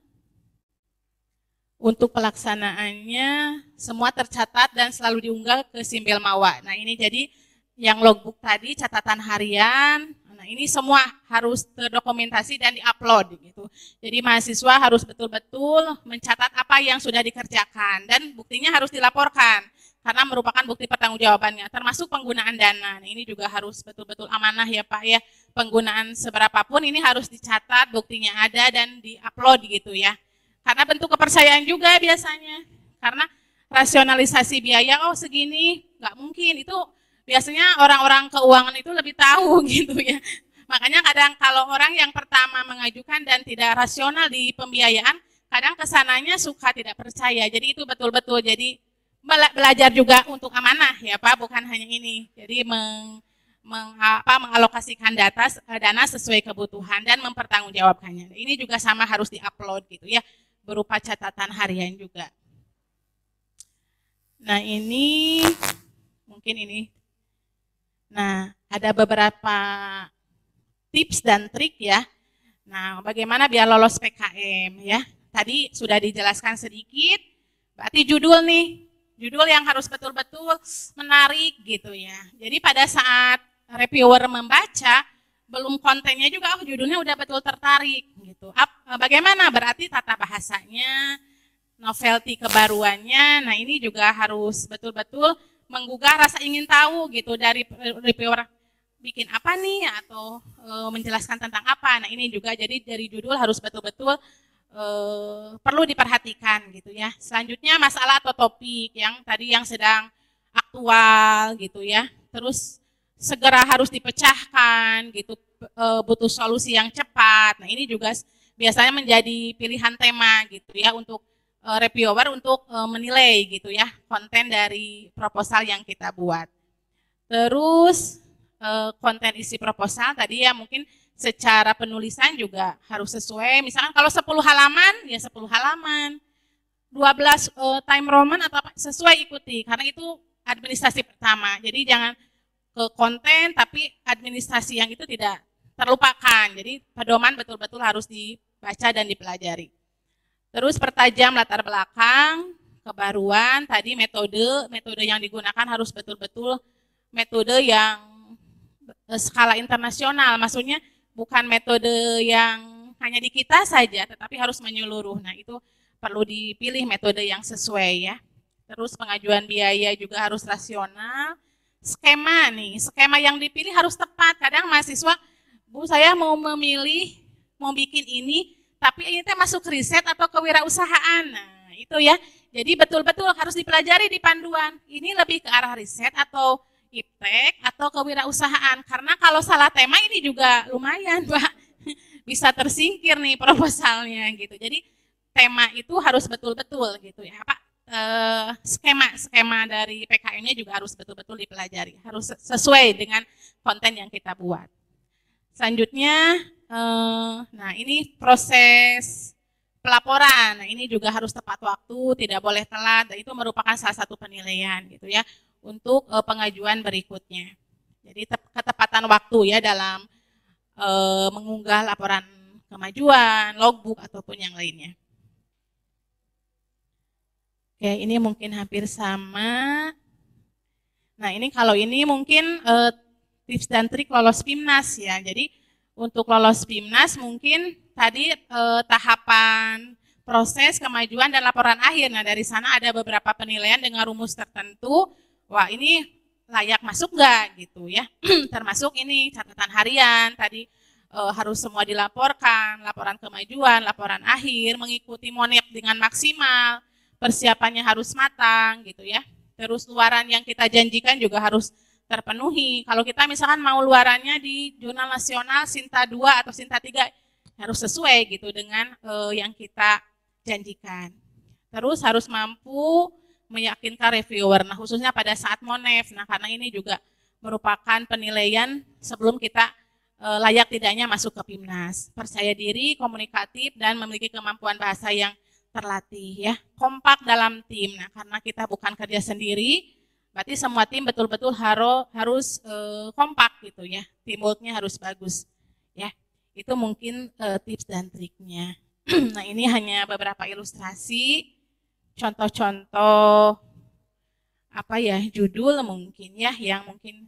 Untuk pelaksanaannya, semua tercatat dan selalu diunggah ke Simbel Mawa. Nah ini jadi yang logbook tadi, catatan harian, nah ini semua harus terdokumentasi dan diupload gitu. Jadi mahasiswa harus betul-betul mencatat apa yang sudah dikerjakan dan buktinya harus dilaporkan karena merupakan bukti pertanggungjawabannya, termasuk penggunaan dana. Nah, ini juga harus betul-betul amanah ya Pak ya, penggunaan seberapapun ini harus dicatat, buktinya ada dan diupload gitu ya. Karena bentuk kepercayaan juga biasanya, karena rasionalisasi biaya, oh segini, nggak mungkin, itu biasanya orang-orang keuangan itu lebih tahu gitu ya. Makanya kadang kalau orang yang pertama mengajukan dan tidak rasional di pembiayaan, kadang kesananya suka tidak percaya. Jadi itu betul-betul jadi belajar juga untuk amanah ya Pak, bukan hanya ini. Jadi mengalokasikan dana sesuai kebutuhan dan mempertanggungjawabkannya. Ini juga sama harus diupload gitu ya, berupa catatan harian juga. Nah ini mungkin ini. Nah, ada beberapa tips dan trik ya. Nah, bagaimana biar lolos PKM ya. Tadi sudah dijelaskan sedikit, berarti judul nih. Judul yang harus betul-betul menarik gitu ya. Jadi pada saat reviewer membaca, belum kontennya juga, oh judulnya udah betul tertarik gitu. Bagaimana? Berarti tata bahasanya, novelty kebaruannya, nah ini juga harus betul-betul menggugah rasa ingin tahu gitu dari reviewer, bikin apa nih atau menjelaskan tentang apa. Nah ini juga jadi dari judul harus betul-betul perlu diperhatikan gitu ya. Selanjutnya masalah atau topik yang tadi yang sedang aktual gitu ya. Terus segera harus dipecahkan gitu, butuh solusi yang cepat. Nah ini juga biasanya menjadi pilihan tema gitu ya untuk reviewer untuk menilai gitu ya konten dari proposal yang kita buat. Terus konten isi proposal tadi ya mungkin secara penulisan juga harus sesuai. Misalkan kalau 10 halaman ya 10 halaman, 12 time Roman atau apa sesuai ikuti karena itu administrasi pertama. Jadi jangan ke konten tapi administrasi yang itu tidak terlupakan. Jadi pedoman betul-betul harus dibaca dan dipelajari. Terus pertajam latar belakang, kebaruan, tadi metode yang digunakan harus betul-betul metode yang skala internasional, maksudnya bukan metode yang hanya di kita saja, tetapi harus menyeluruh. Nah itu perlu dipilih metode yang sesuai ya. Terus pengajuan biaya juga harus rasional, skema yang dipilih harus tepat. Kadang mahasiswa, Bu saya mau memilih, mau bikin ini, tapi ini masuk riset atau kewirausahaan. Nah, itu ya. Jadi betul-betul harus dipelajari di panduan. Ini lebih ke arah riset atau iptek atau kewirausahaan. Karena kalau salah tema ini juga lumayan, Pak. Bisa tersingkir nih proposalnya gitu. Jadi tema itu harus betul-betul gitu ya, Pak. Skema dari PKM-nya juga harus betul-betul dipelajari. Harus sesuai dengan konten yang kita buat. Selanjutnya nah ini proses pelaporan, nah ini juga harus tepat waktu, tidak boleh telat, dan itu merupakan salah satu penilaian gitu ya untuk pengajuan berikutnya. Jadi ketepatan waktu ya dalam mengunggah laporan kemajuan, logbook ataupun yang lainnya. Oke, ini mungkin hampir sama. Nah ini kalau ini mungkin tips dan trik lolos PIMNAS ya. Jadi untuk lolos PIMNAS mungkin tadi tahapan proses kemajuan dan laporan akhir. Nah, dari sana ada beberapa penilaian dengan rumus tertentu. Wah, ini layak masuk nggak gitu ya. Termasuk ini catatan harian tadi harus semua dilaporkan, laporan kemajuan, laporan akhir, mengikuti monep dengan maksimal, persiapannya harus matang gitu ya. Terus luaran yang kita janjikan juga harus terpenuhi. Kalau kita misalkan mau luarannya di jurnal nasional Sinta 2 atau Sinta 3 harus sesuai gitu dengan yang kita janjikan. Terus harus mampu meyakinkan reviewer, nah khususnya pada saat monef. Nah, karena ini juga merupakan penilaian sebelum kita layak tidaknya masuk ke PIMNAS. Percaya diri, komunikatif, dan memiliki kemampuan bahasa yang terlatih ya. Kompak dalam tim. Nah, karena kita bukan kerja sendiri, berarti semua tim betul-betul harus kompak gitu ya. Teamworknya harus bagus ya. Itu mungkin tips dan triknya. Nah, ini hanya beberapa ilustrasi, contoh-contoh apa ya, judul mungkin ya yang mungkin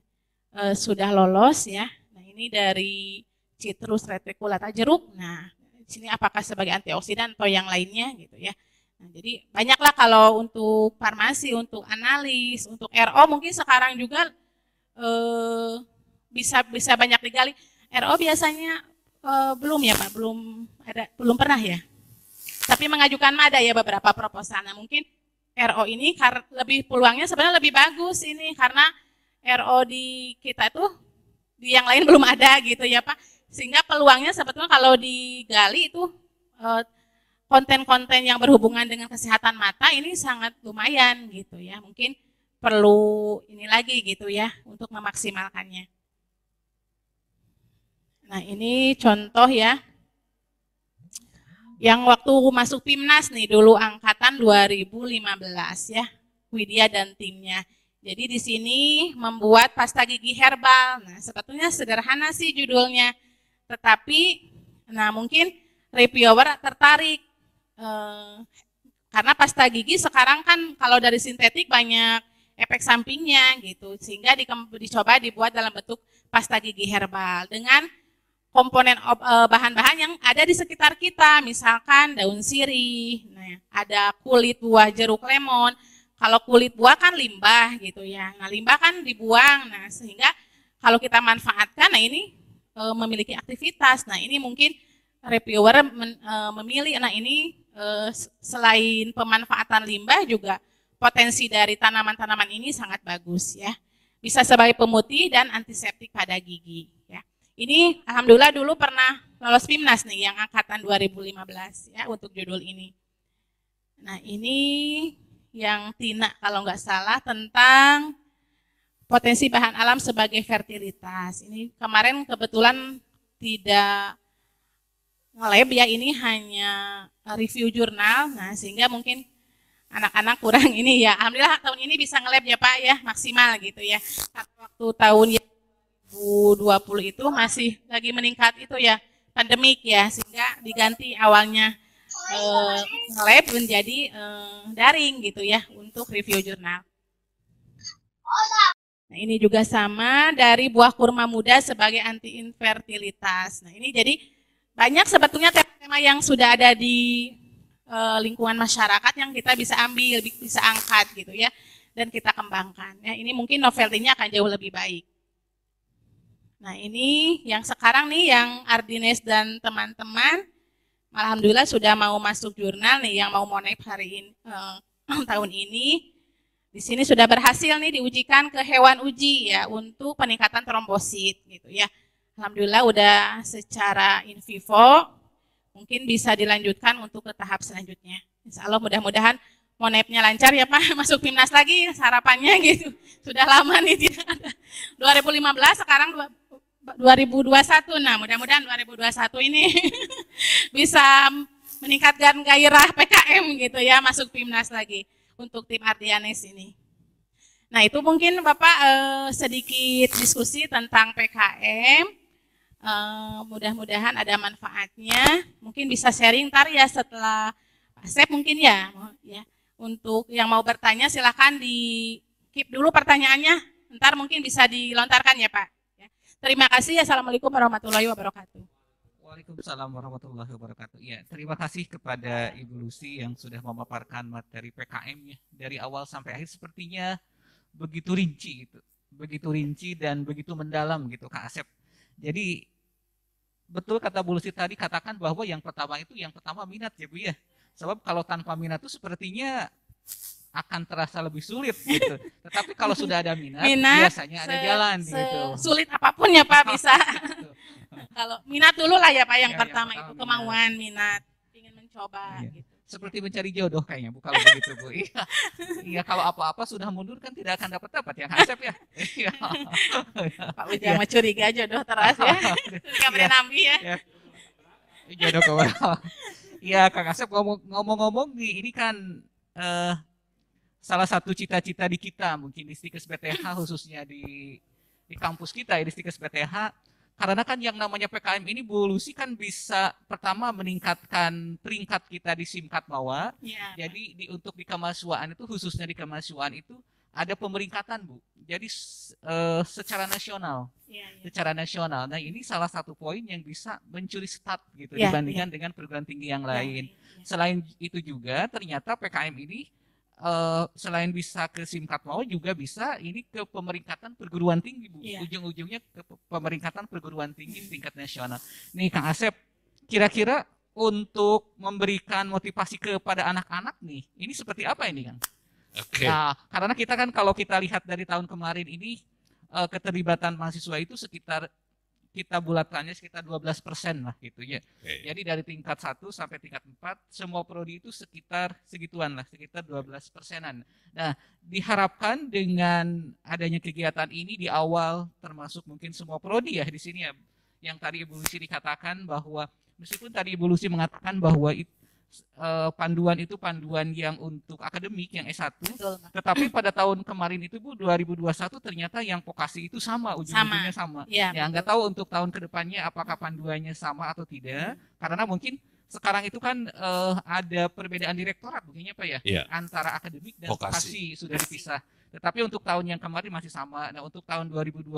sudah lolos ya. Nah, ini dari citrus reticulata jeruk. Nah, di sini apakah sebagai antioksidan atau yang lainnya gitu ya. Nah, jadi banyaklah kalau untuk farmasi, untuk analis, untuk RO mungkin sekarang juga bisa banyak digali. RO biasanya belum ya Pak, belum pernah ya. Tapi mengajukan ada ya beberapa proposal. Nah, mungkin RO ini lebih peluangnya sebenarnya lebih bagus ini karena RO di kita tuh di yang lain belum ada gitu ya Pak. Sehingga peluangnya sebetulnya kalau digali itu konten-konten yang berhubungan dengan kesehatan mata ini sangat lumayan gitu ya. Mungkin perlu ini lagi gitu ya untuk memaksimalkannya. Nah, ini contoh ya, yang waktu masuk PIMNAS nih dulu angkatan 2015 ya, Widya dan timnya. Jadi di sini membuat pasta gigi herbal. Nah, sebetulnya sederhana sih judulnya, tetapi nah mungkin reviewer tertarik karena pasta gigi sekarang kan kalau dari sintetik banyak efek sampingnya gitu, sehingga dicoba dibuat dalam bentuk pasta gigi herbal dengan komponen bahan-bahan yang ada di sekitar kita, misalkan daun sirih, nah, ada kulit buah jeruk lemon. Kalau kulit buah kan limbah gitu ya, nah limbah kan dibuang, nah sehingga kalau kita manfaatkan, nah ini memiliki aktivitas. Nah ini mungkin reviewer memilih, nah ini selain pemanfaatan limbah juga potensi dari tanaman-tanaman ini sangat bagus ya, bisa sebagai pemutih dan antiseptik pada gigi ya. Ini alhamdulillah dulu pernah lolos PIMNAS nih yang angkatan 2015 ya untuk judul ini. Nah, ini yang Tina kalau nggak salah tentang potensi bahan alam sebagai fertilitas. Ini kemarin kebetulan tidak nge-lab ya, ini hanya review jurnal. Nah, sehingga mungkin anak-anak kurang ini ya. Alhamdulillah tahun ini bisa nge-lab ya Pak ya, maksimal gitu ya. Waktu tahun 2020 itu masih lagi meningkat itu ya, pandemik ya, sehingga diganti awalnya nge-lab menjadi daring gitu ya untuk review jurnal. Nah, ini juga sama dari buah kurma muda sebagai anti infertilitas. Nah, ini jadi banyak sebetulnya tema-tema yang sudah ada di lingkungan masyarakat yang kita bisa ambil, bisa angkat gitu ya, dan kita kembangkan. Ya, ini mungkin novelty-nya akan jauh lebih baik. Nah, ini yang sekarang nih yang Ardines dan teman-teman alhamdulillah sudah mau masuk jurnal nih yang mau monep hari ini tahun ini. Di sini sudah berhasil nih diujikan ke hewan uji ya untuk peningkatan trombosit gitu ya. Alhamdulillah udah secara in vivo, mungkin bisa dilanjutkan untuk ke tahap selanjutnya. Insya Allah mudah-mudahan monepnya lancar ya Pak, masuk PIMNAS lagi sarapannya gitu. Sudah lama nih tidak ada. 2015 sekarang 2021, nah mudah-mudahan 2021 ini bisa meningkatkan gairah PKM gitu ya, masuk PIMNAS lagi untuk tim Ardianes ini. Nah itu mungkin Bapak sedikit diskusi tentang PKM, mudah-mudahan ada manfaatnya, mungkin bisa sharing ntar ya setelah Pak Sep mungkin ya. Untuk yang mau bertanya silakan di keep dulu pertanyaannya, ntar mungkin bisa dilontarkan ya Pak. Terima kasih. Assalamualaikum warahmatullahi wabarakatuh. Waalaikumsalam warahmatullahi wabarakatuh. Ya, terima kasih kepada Ibu Lucy yang sudah memaparkan materi PKM ya dari awal sampai akhir sepertinya begitu rinci gitu. Begitu rinci dan begitu mendalam gitu Kak Asep. Jadi betul kata Bu Lucy tadi katakan bahwa yang pertama minat ya Bu ya. Sebab kalau tanpa minat itu sepertinya akan terasa lebih sulit gitu. Tetapi kalau sudah ada minat biasanya ada jalan gitu. Sulit apapun ya Pak bisa. Kalau minat dulu lah ya Pak yang pertama itu kemauan minat, ingin mencoba gitu. Seperti mencari jodoh kayaknya Bu kalau begitu Bu. Iya kalau apa-apa sudah mundur kan tidak akan dapat ya Kak Asep ya. Pak Ujang mah curiga jodoh terus ya. Enggak pernah nambi ya. Jodoh kemana? Iya Kak Asep ngomong-ngomong ini kan salah satu cita-cita di kita mungkin di Stikes PTH khususnya di kampus kita ya di Stikes PTH karena kan yang namanya PKM ini Bu Lucy kan bisa pertama meningkatkan peringkat kita di Simkat Mawa. Ya. Jadi untuk di kemahasiswaan itu khususnya di kemahasiswaan itu ada pemeringkatan Bu. Jadi secara nasional. Ya. Secara nasional. Nah, ini salah satu poin yang bisa mencuri start gitu dibandingkan dengan perguruan tinggi yang lain. Selain itu juga ternyata PKM ini selain bisa ke Simkat Mawa juga bisa ini ke pemeringkatan perguruan tinggi Bu. Ujung-ujungnya ke pemeringkatan perguruan tinggi tingkat nasional. Nih Kang Asep, kira-kira untuk memberikan motivasi kepada anak-anak nih, ini seperti apa ini Kang? Oke. Nah, karena kita kan kalau kita lihat dari tahun kemarin ini keterlibatan mahasiswa itu sekitar kita bulatkannya sekitar 12% lah gitu ya. Jadi dari tingkat 1 sampai tingkat 4 semua prodi itu sekitar segituan lah, sekitar 12%-an. Nah, diharapkan dengan adanya kegiatan ini di awal termasuk mungkin semua prodi ya di sini ya. Yang tadi Ibu Lucy dikatakan bahwa meskipun tadi Ibu Lucy mengatakan bahwa panduan itu panduan yang untuk akademik yang S1. Betul. Tetapi pada tahun kemarin itu Bu 2021 ternyata yang vokasi itu sama ujung-ujungnya sama. Ya nggak tahu untuk tahun kedepannya apakah panduannya sama atau tidak karena mungkin sekarang itu kan ada perbedaan direktorat begini Pak ya antara akademik dan vokasi sudah dipisah. Tetapi untuk tahun yang kemarin masih sama. Nah untuk tahun 2022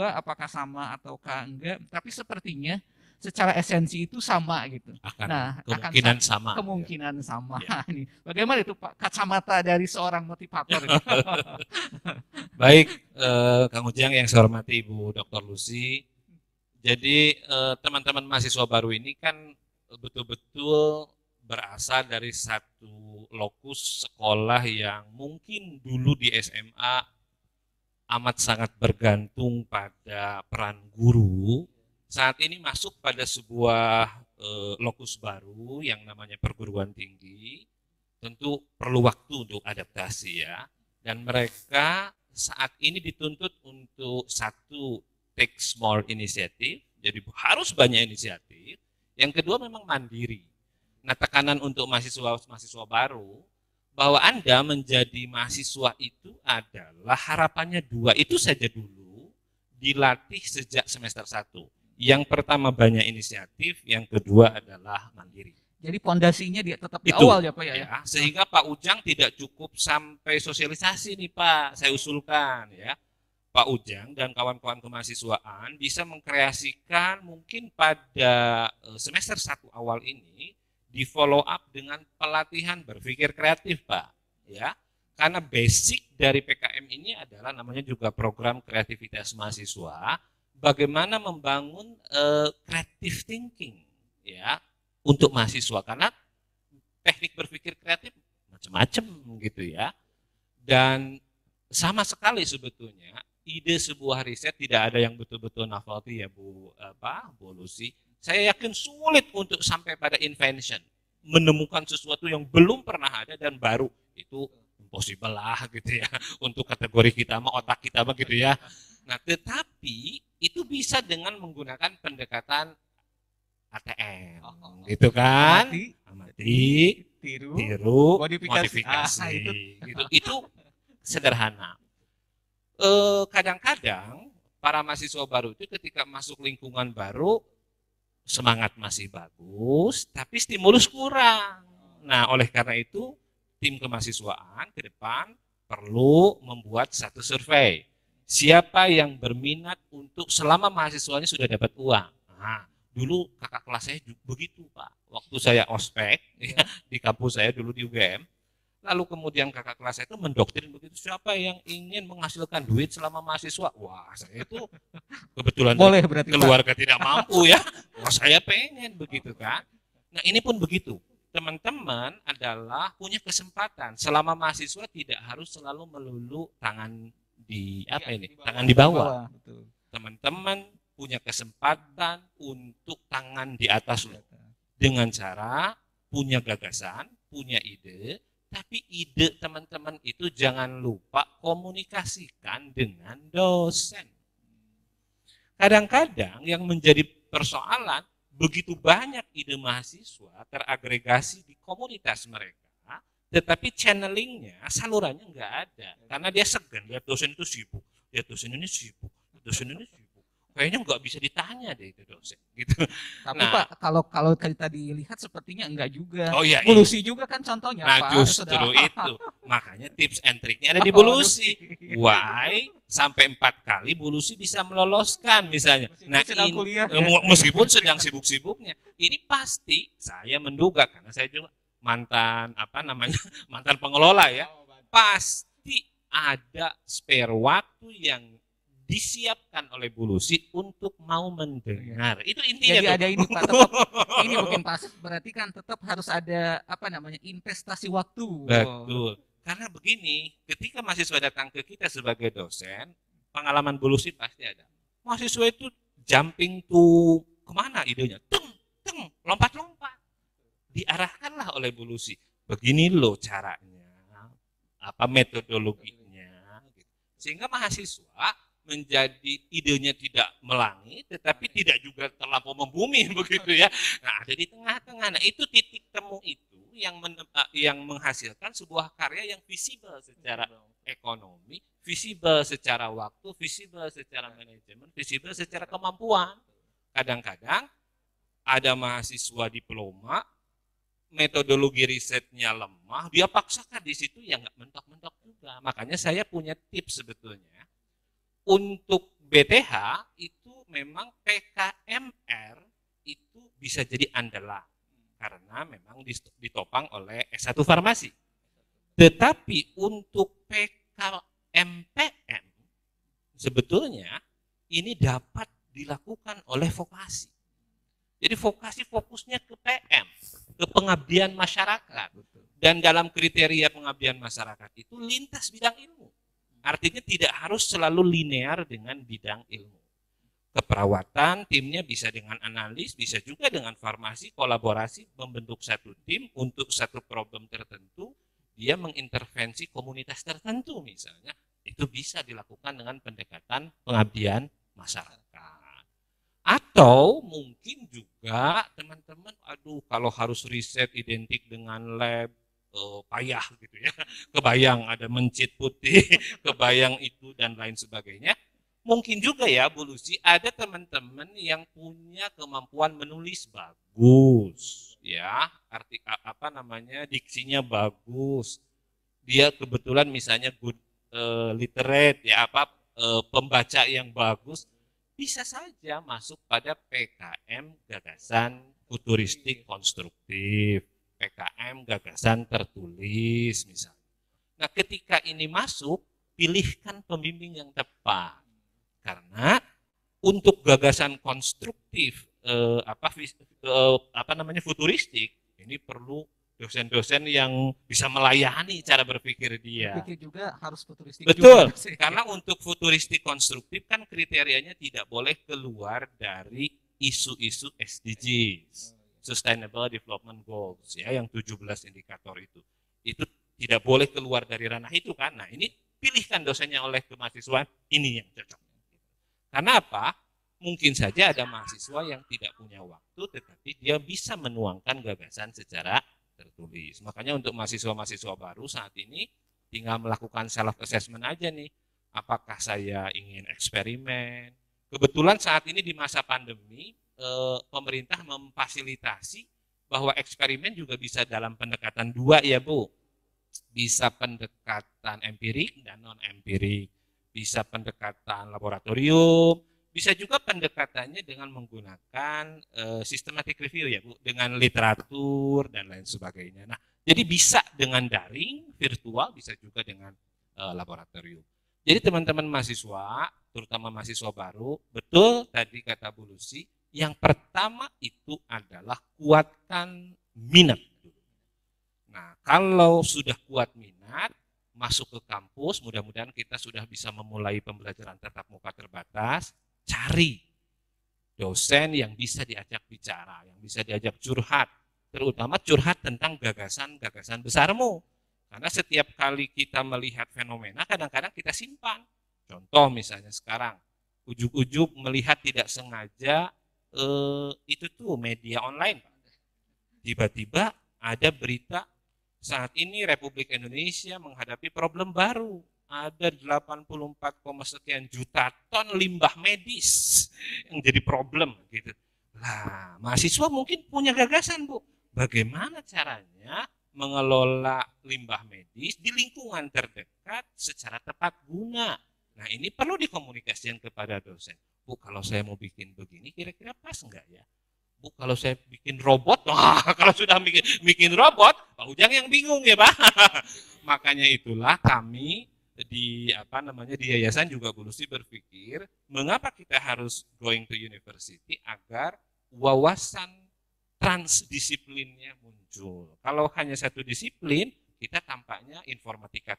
apakah sama ataukah enggak? Tapi sepertinya secara esensi itu sama gitu. Kemungkinan sama. Kemungkinan sama. Ya. Nih, bagaimana itu Pak kacamata dari seorang motivator? Baik, Kang Ujang yang saya hormati Ibu Dr. Lucy. Jadi teman-teman mahasiswa baru ini kan betul-betul berasal dari satu lokus sekolah yang mungkin dulu di SMA amat sangat bergantung pada peran guru. Saat ini masuk pada sebuah lokus baru yang namanya perguruan tinggi, tentu perlu waktu untuk adaptasi ya. Dan mereka saat ini dituntut untuk satu take small initiative, jadi harus banyak inisiatif. Yang kedua memang mandiri. Nah tekanan untuk mahasiswa baru, bahwa Anda menjadi mahasiswa itu adalah harapannya dua, itu saja dulu, dilatih sejak semester 1. Yang pertama banyak inisiatif, yang kedua adalah mandiri. Jadi pondasinya dia tetap di awal ya Pak ya. Sehingga Pak Ujang tidak cukup sampai sosialisasi nih Pak, saya usulkan ya. Pak Ujang dan kawan-kawan kemahasiswaan bisa mengkreasikan mungkin pada semester 1 awal ini di follow up dengan pelatihan berpikir kreatif Pak ya. Karena basic dari PKM ini adalah namanya juga program kreativitas mahasiswa. Bagaimana membangun creative thinking ya untuk mahasiswa karena teknik berpikir kreatif macam-macam gitu ya dan sama sekali sebetulnya ide sebuah riset tidak ada yang betul-betul novelty ya Bu Lucy. Saya yakin sulit untuk sampai pada invention menemukan sesuatu yang belum pernah ada dan baru itu impossible lah gitu ya untuk kategori kita mah otak kita mah gitu ya. Nah tetapi itu bisa dengan menggunakan pendekatan ATM, gitu kan? Amati, tiru, modifikasi. Itu sederhana. Kadang-kadang para mahasiswa baru itu ketika masuk lingkungan baru semangat masih bagus, tapi stimulus kurang. Nah, oleh karena itu tim kemahasiswaan ke depan perlu membuat satu survei. Siapa yang berminat untuk selama mahasiswanya sudah dapat uang? Nah, dulu kakak kelas saya juga begitu Pak. Waktu saya ospek ya, di kampus saya dulu di UGM, lalu kemudian kakak kelas saya itu mendoktrin begitu, siapa yang ingin menghasilkan duit selama mahasiswa? Wah, saya itu kebetulan Boleh berarti Pak. keluarga tidak mampu ya. Wah, saya pengen begitu kan. Nah, ini pun begitu. Teman-teman adalah punya kesempatan selama mahasiswa tidak harus selalu melulu tangan di apa ini? Tangan di bawah. Betul. Teman-teman punya kesempatan untuk tangan di atas dengan cara punya gagasan, punya ide, tapi ide teman-teman itu jangan lupa komunikasikan dengan dosen. Kadang-kadang yang menjadi persoalan, begitu banyak ide mahasiswa teragregasi di komunitas mereka, tetapi channelingnya, salurannya nggak ada. Karena dia segan, lihat dosen itu sibuk, lihat dosen ini sibuk, dosen ini sibuk. Kayaknya nggak bisa ditanya deh itu dosen, gitu. Tapi Nah, Pak, kalau tadi lihat sepertinya enggak juga. Oh iya, Bulusi juga kan contohnya nah Pak. justru Sudah. itu, makanya tips and triknya ada di Oh, Bulusi. Why sampai 4 kali Bulusi bisa meloloskan misalnya. Nah, sedang kuliah, ya. meskipun sedang sibuk-sibuknya, ini pasti saya menduga karena saya juga mantan mantan pengelola ya, pasti ada spare waktu yang disiapkan oleh Bulusi untuk mau mendengar. Itu intinya. Jadi tuh. ada ini Pak, tetap ini mungkin pas berarti kan tetap harus ada investasi waktu. Betul. Karena begini, ketika mahasiswa datang ke kita sebagai dosen, pengalaman Bulusi pasti ada. Mahasiswa itu jumping tuh kemana idenya? Teng, lompat-lompat. Diarahkanlah oleh Bulusi. Begini loh caranya, apa metodologinya. Sehingga mahasiswa menjadi idenya tidak melangit, tetapi tidak juga terlampau membumi begitu ya. Nah, ada di tengah-tengah. Nah, itu titik temu itu yang menghasilkan sebuah karya yang visible secara ekonomi, visible secara waktu, visible secara manajemen, visible secara kemampuan. Kadang-kadang ada mahasiswa diploma, metodologi risetnya lemah, dia paksakan di situ ya nggak mentok-mentok juga. Makanya saya punya tips sebetulnya. Untuk BTH itu memang PKMR itu bisa jadi andalan karena memang ditopang oleh S1 Farmasi. Tetapi untuk PKMPM sebetulnya ini dapat dilakukan oleh vokasi. Jadi vokasi fokusnya ke PM, ke pengabdian masyarakat. Dan dalam kriteria pengabdian masyarakat itu lintas bidang ilmu. Artinya tidak harus selalu linear dengan bidang ilmu. Keperawatan, timnya bisa dengan analis, bisa juga dengan farmasi, kolaborasi, membentuk satu tim untuk satu problem tertentu, dia mengintervensi komunitas tertentu misalnya, itu bisa dilakukan dengan pendekatan pengabdian masyarakat. Atau mungkin juga teman-teman, kalau harus riset identik dengan lab, payah gitu ya, kebayang ada mencit putih, kebayang itu dan lain sebagainya. Mungkin juga ya Bulusi ada teman-teman yang punya kemampuan menulis bagus, ya diksinya bagus. Dia kebetulan misalnya good literate ya pembaca yang bagus, bisa saja masuk pada PKM gagasan futuristik konstruktif. PKM gagasan tertulis misalnya. Nah, ketika ini masuk, pilihkan pembimbing yang tepat. Karena untuk gagasan konstruktif futuristik, ini perlu dosen-dosen yang bisa melayani cara berpikir dia. Pikir juga harus futuristik. Betul. Juga. Karena untuk futuristik konstruktif kan kriterianya tidak boleh keluar dari isu-isu SDGs. Sustainable Development Goals ya, yang 17 indikator itu tidak boleh keluar dari ranah itu kan. Nah, ini pilihkan dosennya oleh kemahasiswaan, ini yang cocok. Karena apa? Mungkin saja ada mahasiswa yang tidak punya waktu tetapi dia bisa menuangkan gagasan secara tertulis. Makanya untuk mahasiswa-mahasiswa baru saat ini tinggal melakukan self assessment aja nih. Apakah saya ingin eksperimen? Kebetulan saat ini di masa pandemi pemerintah memfasilitasi bahwa eksperimen juga bisa dalam pendekatan dua ya Bu. Bisa pendekatan empirik dan non empirik. Bisa pendekatan laboratorium, Bisa juga pendekatannya dengan menggunakan systematic review ya Bu, dengan literatur dan lain sebagainya. Nah, jadi bisa dengan daring, virtual, bisa juga dengan laboratorium. Jadi teman-teman mahasiswa, terutama mahasiswa baru, betul tadi kata Bu Lucy, yang pertama itu adalah kuatkan minat. Nah, kalau sudah kuat minat, masuk ke kampus, mudah-mudahan kita sudah bisa memulai pembelajaran tatap muka terbatas, cari dosen yang bisa diajak bicara, yang bisa diajak curhat, terutama curhat tentang gagasan-gagasan besarmu. Karena setiap kali kita melihat fenomena, kadang-kadang kita simpan. Contoh misalnya sekarang, ujuk-ujuk melihat tidak sengaja itu tuh media online. Tiba-tiba ada berita saat ini Republik Indonesia menghadapi problem baru. Ada 84, sekian juta ton limbah medis yang jadi problem gitu. Nah, mahasiswa mungkin punya gagasan Bu, bagaimana caranya mengelola limbah medis di lingkungan terdekat secara tepat guna. Nah, ini perlu dikomunikasikan kepada dosen. Bu, kalau saya mau bikin begini kira-kira pas enggak ya? Bu, kalau saya bikin robot, kalau sudah bikin robot, Pak Ujang yang bingung ya Pak. Makanya itulah kami di yayasan juga Bu Lucy berpikir mengapa kita harus going to university agar wawasan transdisiplinnya muncul. Kalau hanya satu disiplin, kita tampaknya informatika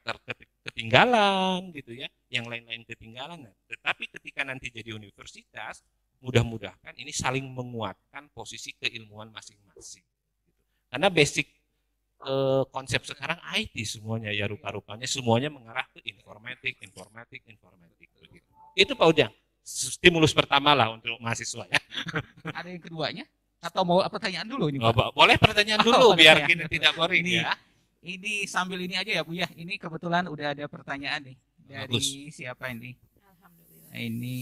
ketinggalan gitu ya, yang lain-lain ketinggalan. Tetapi ketika nanti jadi universitas, mudah-mudahan ini saling menguatkan posisi keilmuan masing-masing. Karena basic konsep sekarang IT semuanya ya, rupa-rupanya semuanya mengarah ke informatik begitu. Itu Pak Ujang, stimulus pertama lah untuk mahasiswa ya. Ada yang keduanya? Atau mau pertanyaan dulu ini Pak? Pak? Boleh pertanyaan dulu biar kita tidak boring ini, ya. Ini sambil ini aja ya Bu ya. Ini kebetulan udah ada pertanyaan nih dari Bagus. Siapa ini? Alhamdulillah. Ini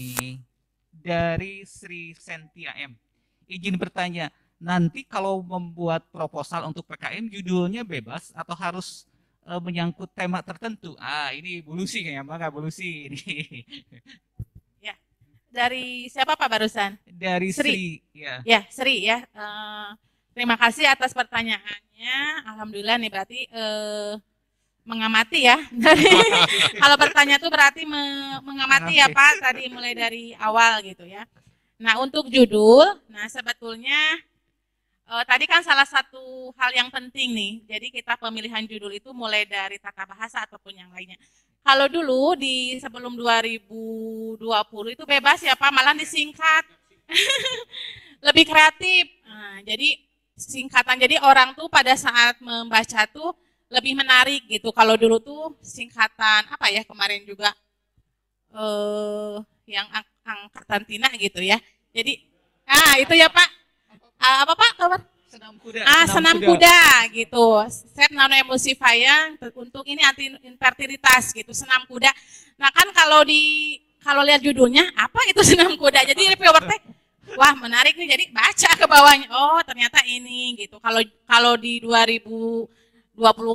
dari Sri Sentia M. Izin bertanya, nanti kalau membuat proposal untuk PKM judulnya bebas atau harus menyangkut tema tertentu? Ini Bu Lucy kayaknya, Mbak Bu Lucy ini. Ya. Dari siapa Pak barusan? Dari Sri. Ya. Ya, Sri ya. Terima kasih atas pertanyaannya. Alhamdulillah nih berarti mengamati ya. Kalau bertanya itu berarti mengamati ya Pak, tadi mulai dari awal gitu ya. Nah, untuk judul, sebetulnya tadi kan salah satu hal yang penting nih. Jadi kita pemilihan judul itu mulai dari tata bahasa ataupun yang lainnya. Kalau dulu di sebelum 2020 itu bebas ya Pak, malah disingkat. Lebih kreatif. Jadi singkatan, jadi orang tuh pada saat membaca tuh lebih menarik gitu. Kalau dulu tuh singkatan apa ya kemarin juga yang angkatan Tina gitu ya. Jadi itu ya Pak. Apa Pak? Senam kuda. Senam kuda gitu. Set nano emulsifier untuk ini anti infertilitas gitu, senam kuda. Nah, kan kalau lihat judulnya apa itu senam kuda. Jadi reviewer teh wah, menarik nih. Jadi baca ke bawahnya. Oh, ternyata ini gitu. Kalau di 2020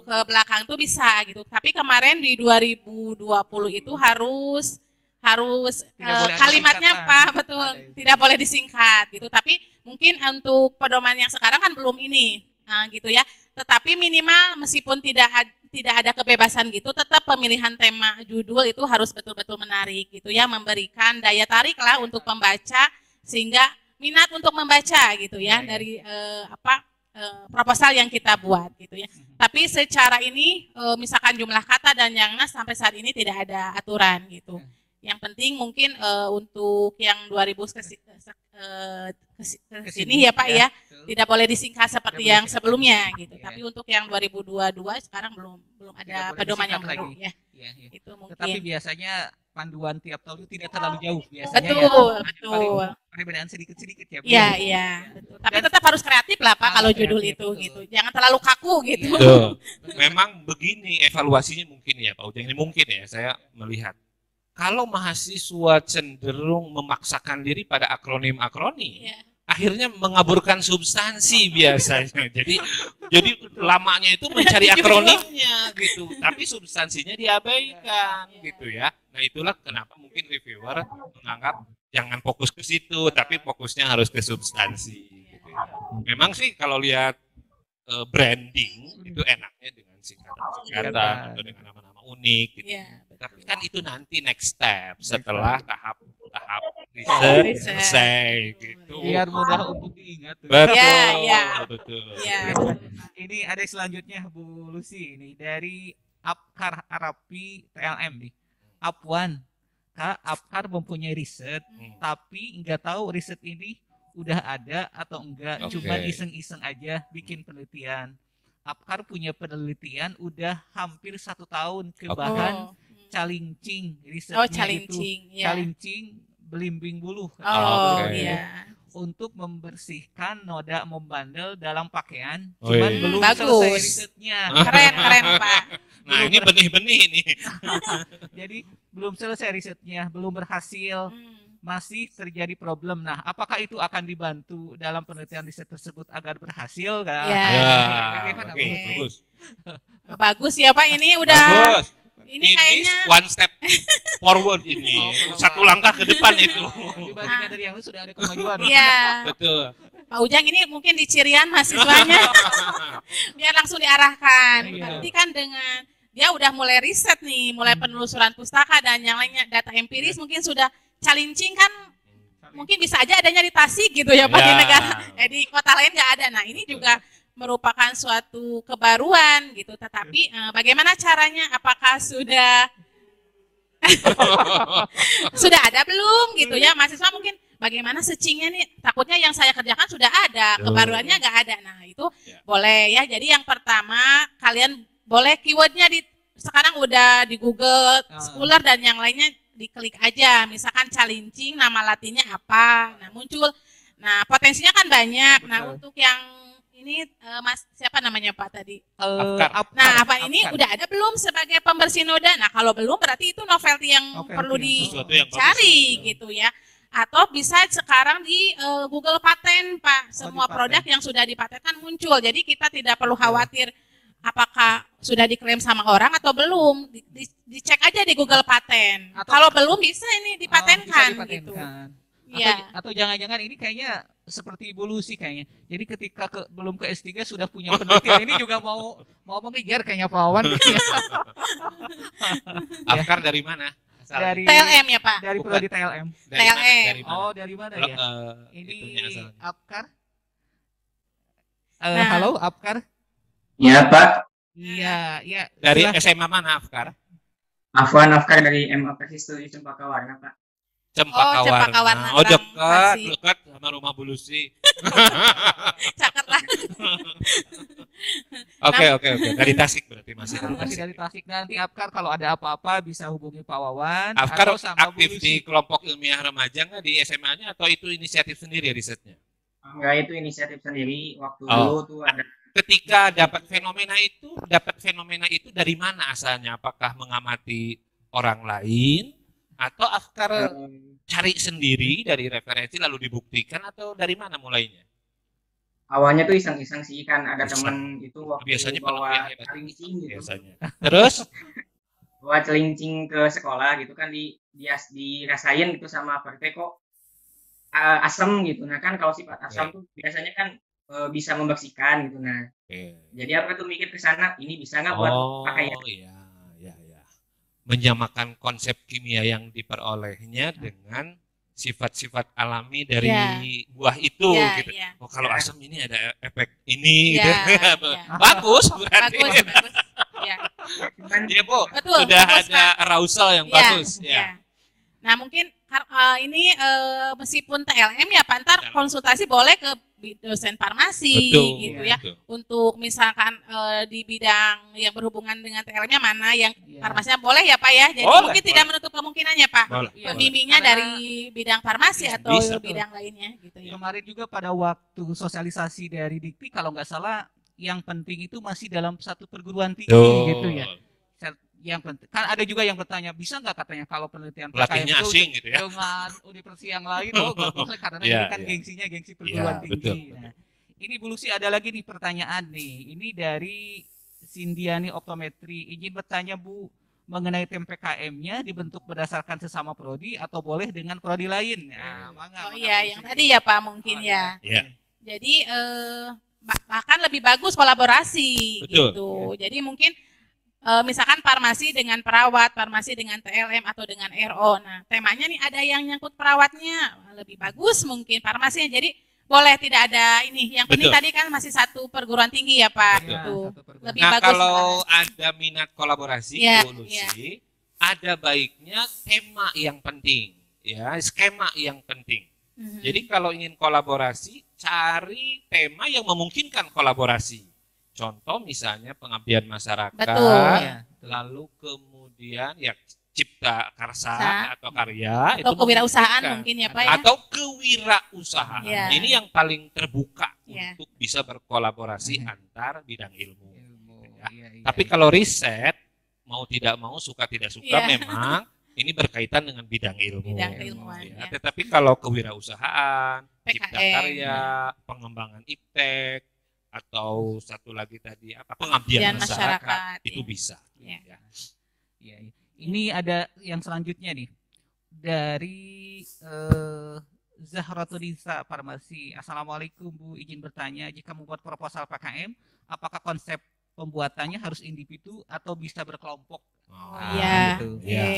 ke belakang tuh bisa gitu. Tapi kemarin di 2020 itu harus kalimatnya apa betul, tidak boleh disingkat gitu. Tapi mungkin untuk pedoman yang sekarang kan belum ini gitu ya. Tetapi minimal meskipun tidak ada kebebasan gitu, tetap pemilihan tema judul itu harus betul-betul menarik gitu ya, memberikan daya tarik lah untuk pembaca sehingga minat untuk membaca gitu ya dari proposal yang kita buat gitu ya. Tapi secara ini misalkan jumlah kata dan yang nas sampai saat ini tidak ada aturan gitu. Yang penting mungkin untuk yang 2000 kesini ya Pak ya, tidak boleh disingkat seperti yang sebelumnya gitu. Tapi untuk yang 2022 sekarang belum ada pedoman yang baru ya. Itu mungkin. Tetapi biasanya panduan tiap tahun itu tidak terlalu jauh biasanya. Betul. Perbedaan sedikit-sedikit ya. Iya, betul. Tapi tetap harus kreatif lah Pak kalau judul itu gitu. Jangan terlalu kaku gitu. Memang begini evaluasinya mungkin ya Pak Ujang, ini mungkin ya saya melihat. Kalau mahasiswa cenderung memaksakan diri pada akronim-akronim, akhirnya mengaburkan substansi biasanya. Jadi lamanya itu mencari akronimnya gitu, tapi substansinya diabaikan gitu ya. Nah, itulah kenapa mungkin reviewer menganggap jangan fokus ke situ, tapi fokusnya harus ke substansi. Gitu ya. Memang sih kalau lihat branding itu enaknya dengan singkatan atau dengan nama-nama unik. Gitu. Iya, Tapi kan itu nanti next step setelah tahap riset selesai gitu. Biar mudah untuk diingat. Betul, Iya. betul. Iya. Ini ada selanjutnya Bu Lucy ini dari Apkar Arapi TLM nih. Apwan, Kak, Apkar mempunyai riset, tapi nggak tahu riset ini udah ada atau enggak, Oke. cuma iseng-iseng aja bikin penelitian. Apkar punya penelitian udah hampir 1 tahun ke bahan calincing risetnya Oh, itu. calincing. Ya. Calincing belimbing bulu. Oh, Oke. iya. Untuk membersihkan noda membandel dalam pakaian, Oh, cuman iya. belum Bagus. selesai risetnya. Keren, Pak. Nah ini benih-benih nih. Jadi belum selesai risetnya, belum berhasil, masih terjadi problem. Nah, apakah itu akan dibantu dalam penelitian riset tersebut agar berhasil? Kak? Ya. Ya, Bagaimana, oke, Bu? bagus. Bagus ya Pak, ini udah Bagus. ini kayaknya one step forward ini. Satu langkah ke depan itu. Dibandingkan dari yang lalu sudah ada kemajuan. iya. Betul. Pak Ujang ini mungkin di Cirian mahasiswanya biar langsung diarahkan. Iya. Berarti kan dengan dia udah mulai riset nih, mulai penelusuran pustaka dan yang lainnya, data empiris mungkin sudah calincing kan mungkin bisa aja adanya di Tasik gitu ya Pak, di Ya. negara di kota lain nggak ada. Nah ini juga merupakan suatu kebaruan gitu. Tetapi bagaimana caranya? Apakah sudah sudah ada belum gitu ya? Mahasiswa mungkin bagaimana searchingnya nih? Takutnya yang saya kerjakan sudah ada, kebaruannya nggak ada. Nah itu Ya. boleh ya. Jadi yang pertama kalian boleh keywordnya sekarang udah di Google Scholar dan yang lainnya diklik aja. Misalkan calincing, nama latinnya apa? Nah muncul. Nah potensinya kan banyak. Nah untuk yang ini Mas siapa namanya Pak tadi? Apkar. Nah, apa ini Apkar. udah ada belum sebagai pembersih noda? Nah, kalau belum berarti itu novelty yang Novelty perlu yang sesuatu yang dicari bagus. gitu ya. Atau bisa sekarang di Google Paten, Pak. Semua di produk paten. yang sudah dipatenkan muncul. Jadi kita tidak perlu khawatir apakah sudah diklaim sama orang atau belum. Dicek aja di Google Paten. Atau- Kalau belum bisa ini Bisa dipatenkan gitu. dipatenkan. Iya. Atau jangan-jangan ini kayaknya seperti evolusi kayaknya. Jadi ketika belum ke S3 sudah punya penelitian, ini juga mau mengejar kayaknya Pak Wawan. Afkar dari mana? Asalnya? Dari TLM ya, Pak. dari Bukan. prodi TLM. Dari mana? TLM. Dari mana? Oh, dari mana ya? Itunya Ini asalnya. Apkar. Nah. Halo Apkar. Ya Pak, Iya, iya. Dari Silahkan. SMA mana Afkar? Afwan Afkar dari MA Persis Studi Cempaka Warna Pak. Cempaka Cempaka Warna. Warna, Oh orang dekat, Tasik. dekat sama rumah Bu Lucy. Jakarta. Oke. Dari Tasik berarti masih dari Masih Tasik. dari Tasik. Nanti Apkar kalau ada apa-apa bisa hubungi Pak Wawan. Afkar atau sama Bu aktif Lucy. di kelompok ilmiah remaja nggak di SMA-nya atau itu inisiatif sendiri risetnya? Enggak, itu inisiatif sendiri waktu Oh. dulu tuh ada Ketika dapat fenomena itu dari mana asalnya? Apakah mengamati orang lain atau Afkar cari sendiri dari referensi lalu dibuktikan atau dari mana mulainya? awalnya tuh iseng-iseng sih kan ada Iseng. temen itu waktu Biasanya bawa penelitian hebat. celincing gitu. Biasanya. Terus Bawa celincing ke sekolah gitu kan dirasain gitu sama PT kok asam gitu. Nah kan kalau sifat asam tuh biasanya kan bisa membersihkan gitu. Nah jadi apa tuh mikir ke sana ini bisa nggak buat pakai ya? iya. Menyamakan konsep kimia yang diperolehnya dengan sifat-sifat alami dari Ya. buah itu Iya, gitu. iya. Oh, kalau asam ini ada efek ini Iya, gitu. iya. Bagus berarti. Bagus. Ya. Cuman Iya, Bu. Betul. Sudah bagus, ada Pak. arousal yang Iya, bagus ya. iya. Nah mungkin ini meskipun TLM ya Pak, ntar konsultasi boleh ke dosen farmasi Betul. gitu ya. Betul. Untuk misalkan di bidang yang berhubungan dengan TLM-nya mana yang Iya. farmasinya boleh ya Pak ya. Jadi Boleh, mungkin tidak menutup kemungkinannya Pak. Boleh. Iya. Pembimbingnya Karena dari bidang farmasi atau bisa. bidang lainnya gitu ya. Kemarin juga pada waktu sosialisasi dari Dikti kalau nggak salah yang penting itu masih dalam satu perguruan tinggi Betul. gitu ya. Yang penting kan ada juga yang bertanya bisa nggak katanya kalau penelitian Pelatihnya PKM itu asing gitu ya. dengan universitas yang lain nggak boleh karena Iya, ini kan iya. gengsinya gengsi perguruan Iya, tinggi. betul, Nah, ini Bu Lucy ada lagi nih pertanyaan nih. Ini dari Sindiani Optometri. Izin bertanya Bu, mengenai tim PKM-nya dibentuk berdasarkan sesama prodi atau boleh dengan prodi lain. Nah, Oh iya, yang tadi ya Pak mungkin ya. Ya. Jadi bahkan lebih bagus kolaborasi Betul. gitu. Jadi mungkin misalkan farmasi dengan perawat, farmasi dengan TLM atau dengan RO. Nah, temanya nih ada yang nyangkut perawatnya, lebih bagus mungkin farmasinya. Jadi boleh tidak ada ini. Yang penting Betul. tadi kan masih satu perguruan tinggi ya Pak. Betul. Gitu. Satu perguruan. Lebih Nah, bagus. kalau ada minat kolaborasi, Iya, Bu Lucy, ada baiknya tema yang penting, ya, skema yang penting. Mhm. Jadi kalau ingin kolaborasi, cari tema yang memungkinkan kolaborasi. Contoh misalnya pengabdian masyarakat, Betul. Ya. lalu kemudian ya cipta karsa Sa- atau karya atau kewirausahaan memungkinkan. mungkin ya Pak ya. Atau kewirausahaan. Iya. Ini yang paling terbuka Iya. untuk bisa berkolaborasi antar bidang ilmu. Ilmu. Ya. Iya, iya. Tapi kalau riset, mau tidak mau, suka tidak suka, Iya. memang ini berkaitan dengan bidang ilmu. Bidang keilmuan, Ya. ya. Tetapi kalau kewirausahaan, cipta PKM, karya, pengembangan iptek, atau satu lagi tadi apa pengabdian Pengabdian masyarakat, masyarakat, itu ya. bisa. Ya. Ya. Iya, iya. Ini ada yang selanjutnya nih dari Zahratulisa Farmasi. Assalamualaikum Bu, izin bertanya, jika membuat proposal PKM, apakah konsep pembuatannya harus individu atau bisa berkelompok? Oh, Ah, Iya. gitu. Oke. Ya.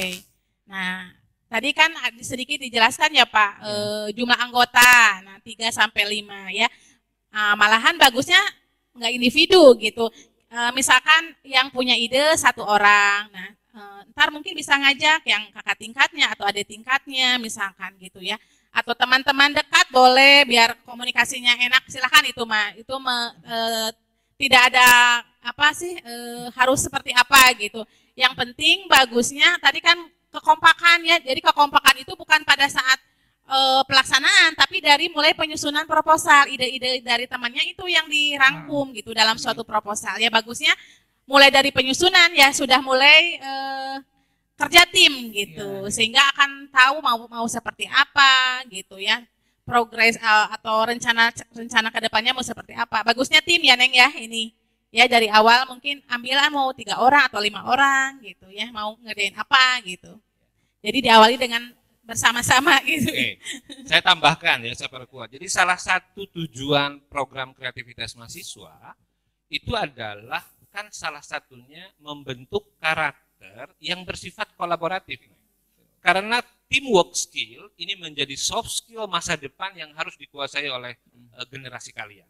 Nah, tadi kan sedikit dijelaskan ya Pak, jumlah anggota, nah 3 sampai 5 ya. Malahan bagusnya nggak individu gitu. Misalkan yang punya ide 1 orang, nah ntar mungkin bisa ngajak yang kakak tingkatnya atau adik tingkatnya misalkan gitu ya. Atau teman-teman dekat boleh biar komunikasinya enak, silakan itu mah. Itu tidak ada apa sih harus seperti apa gitu. Yang penting bagusnya tadi kan kekompakan ya. Jadi kekompakan itu bukan pada saat pelaksanaan, tapi dari mulai penyusunan proposal, ide-ide dari temannya itu yang dirangkum gitu dalam suatu proposal. Ya bagusnya mulai dari penyusunan ya sudah mulai kerja tim gitu, Iya. sehingga akan tahu mau seperti apa gitu ya, progres atau rencana ke depannya mau seperti apa. Bagusnya tim ya Neng ya ini. Ya dari awal mungkin ambilan mau 3 orang atau 5 orang gitu ya, mau ngerjain apa gitu. Jadi diawali dengan bersama-sama gitu. Oke, saya tambahkan ya, saya perkuat. Jadi salah satu tujuan program kreativitas mahasiswa itu adalah kan salah satunya membentuk karakter yang bersifat kolaboratif. Karena teamwork skill ini menjadi soft skill masa depan yang harus dikuasai oleh generasi kalian.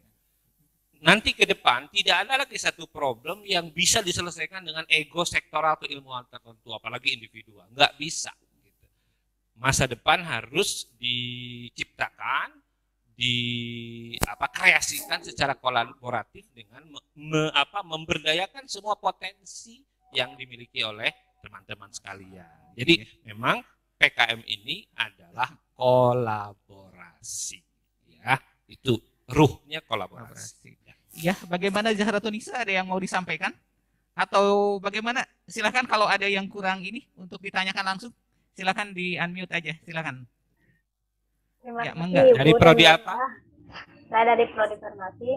Nanti ke depan tidak ada lagi satu problem yang bisa diselesaikan dengan ego sektoral keilmuan tertentu, apalagi individual. Nggak bisa. Masa depan harus diciptakan, kreasikan secara kolaboratif dengan memberdayakan semua potensi yang dimiliki oleh teman-teman sekalian. Jadi memang PKM ini adalah kolaborasi, ya itu ruhnya kolaborasi. Ya, bagaimana Zahratulisa, ada yang mau disampaikan? Atau bagaimana? Silakan kalau ada yang kurang ini untuk ditanyakan langsung. Silakan di unmute aja, silakan. Terima Ya, kasih, mangga. Bu Dari dan prodi Bapak. apa? Saya dari prodi farmasi.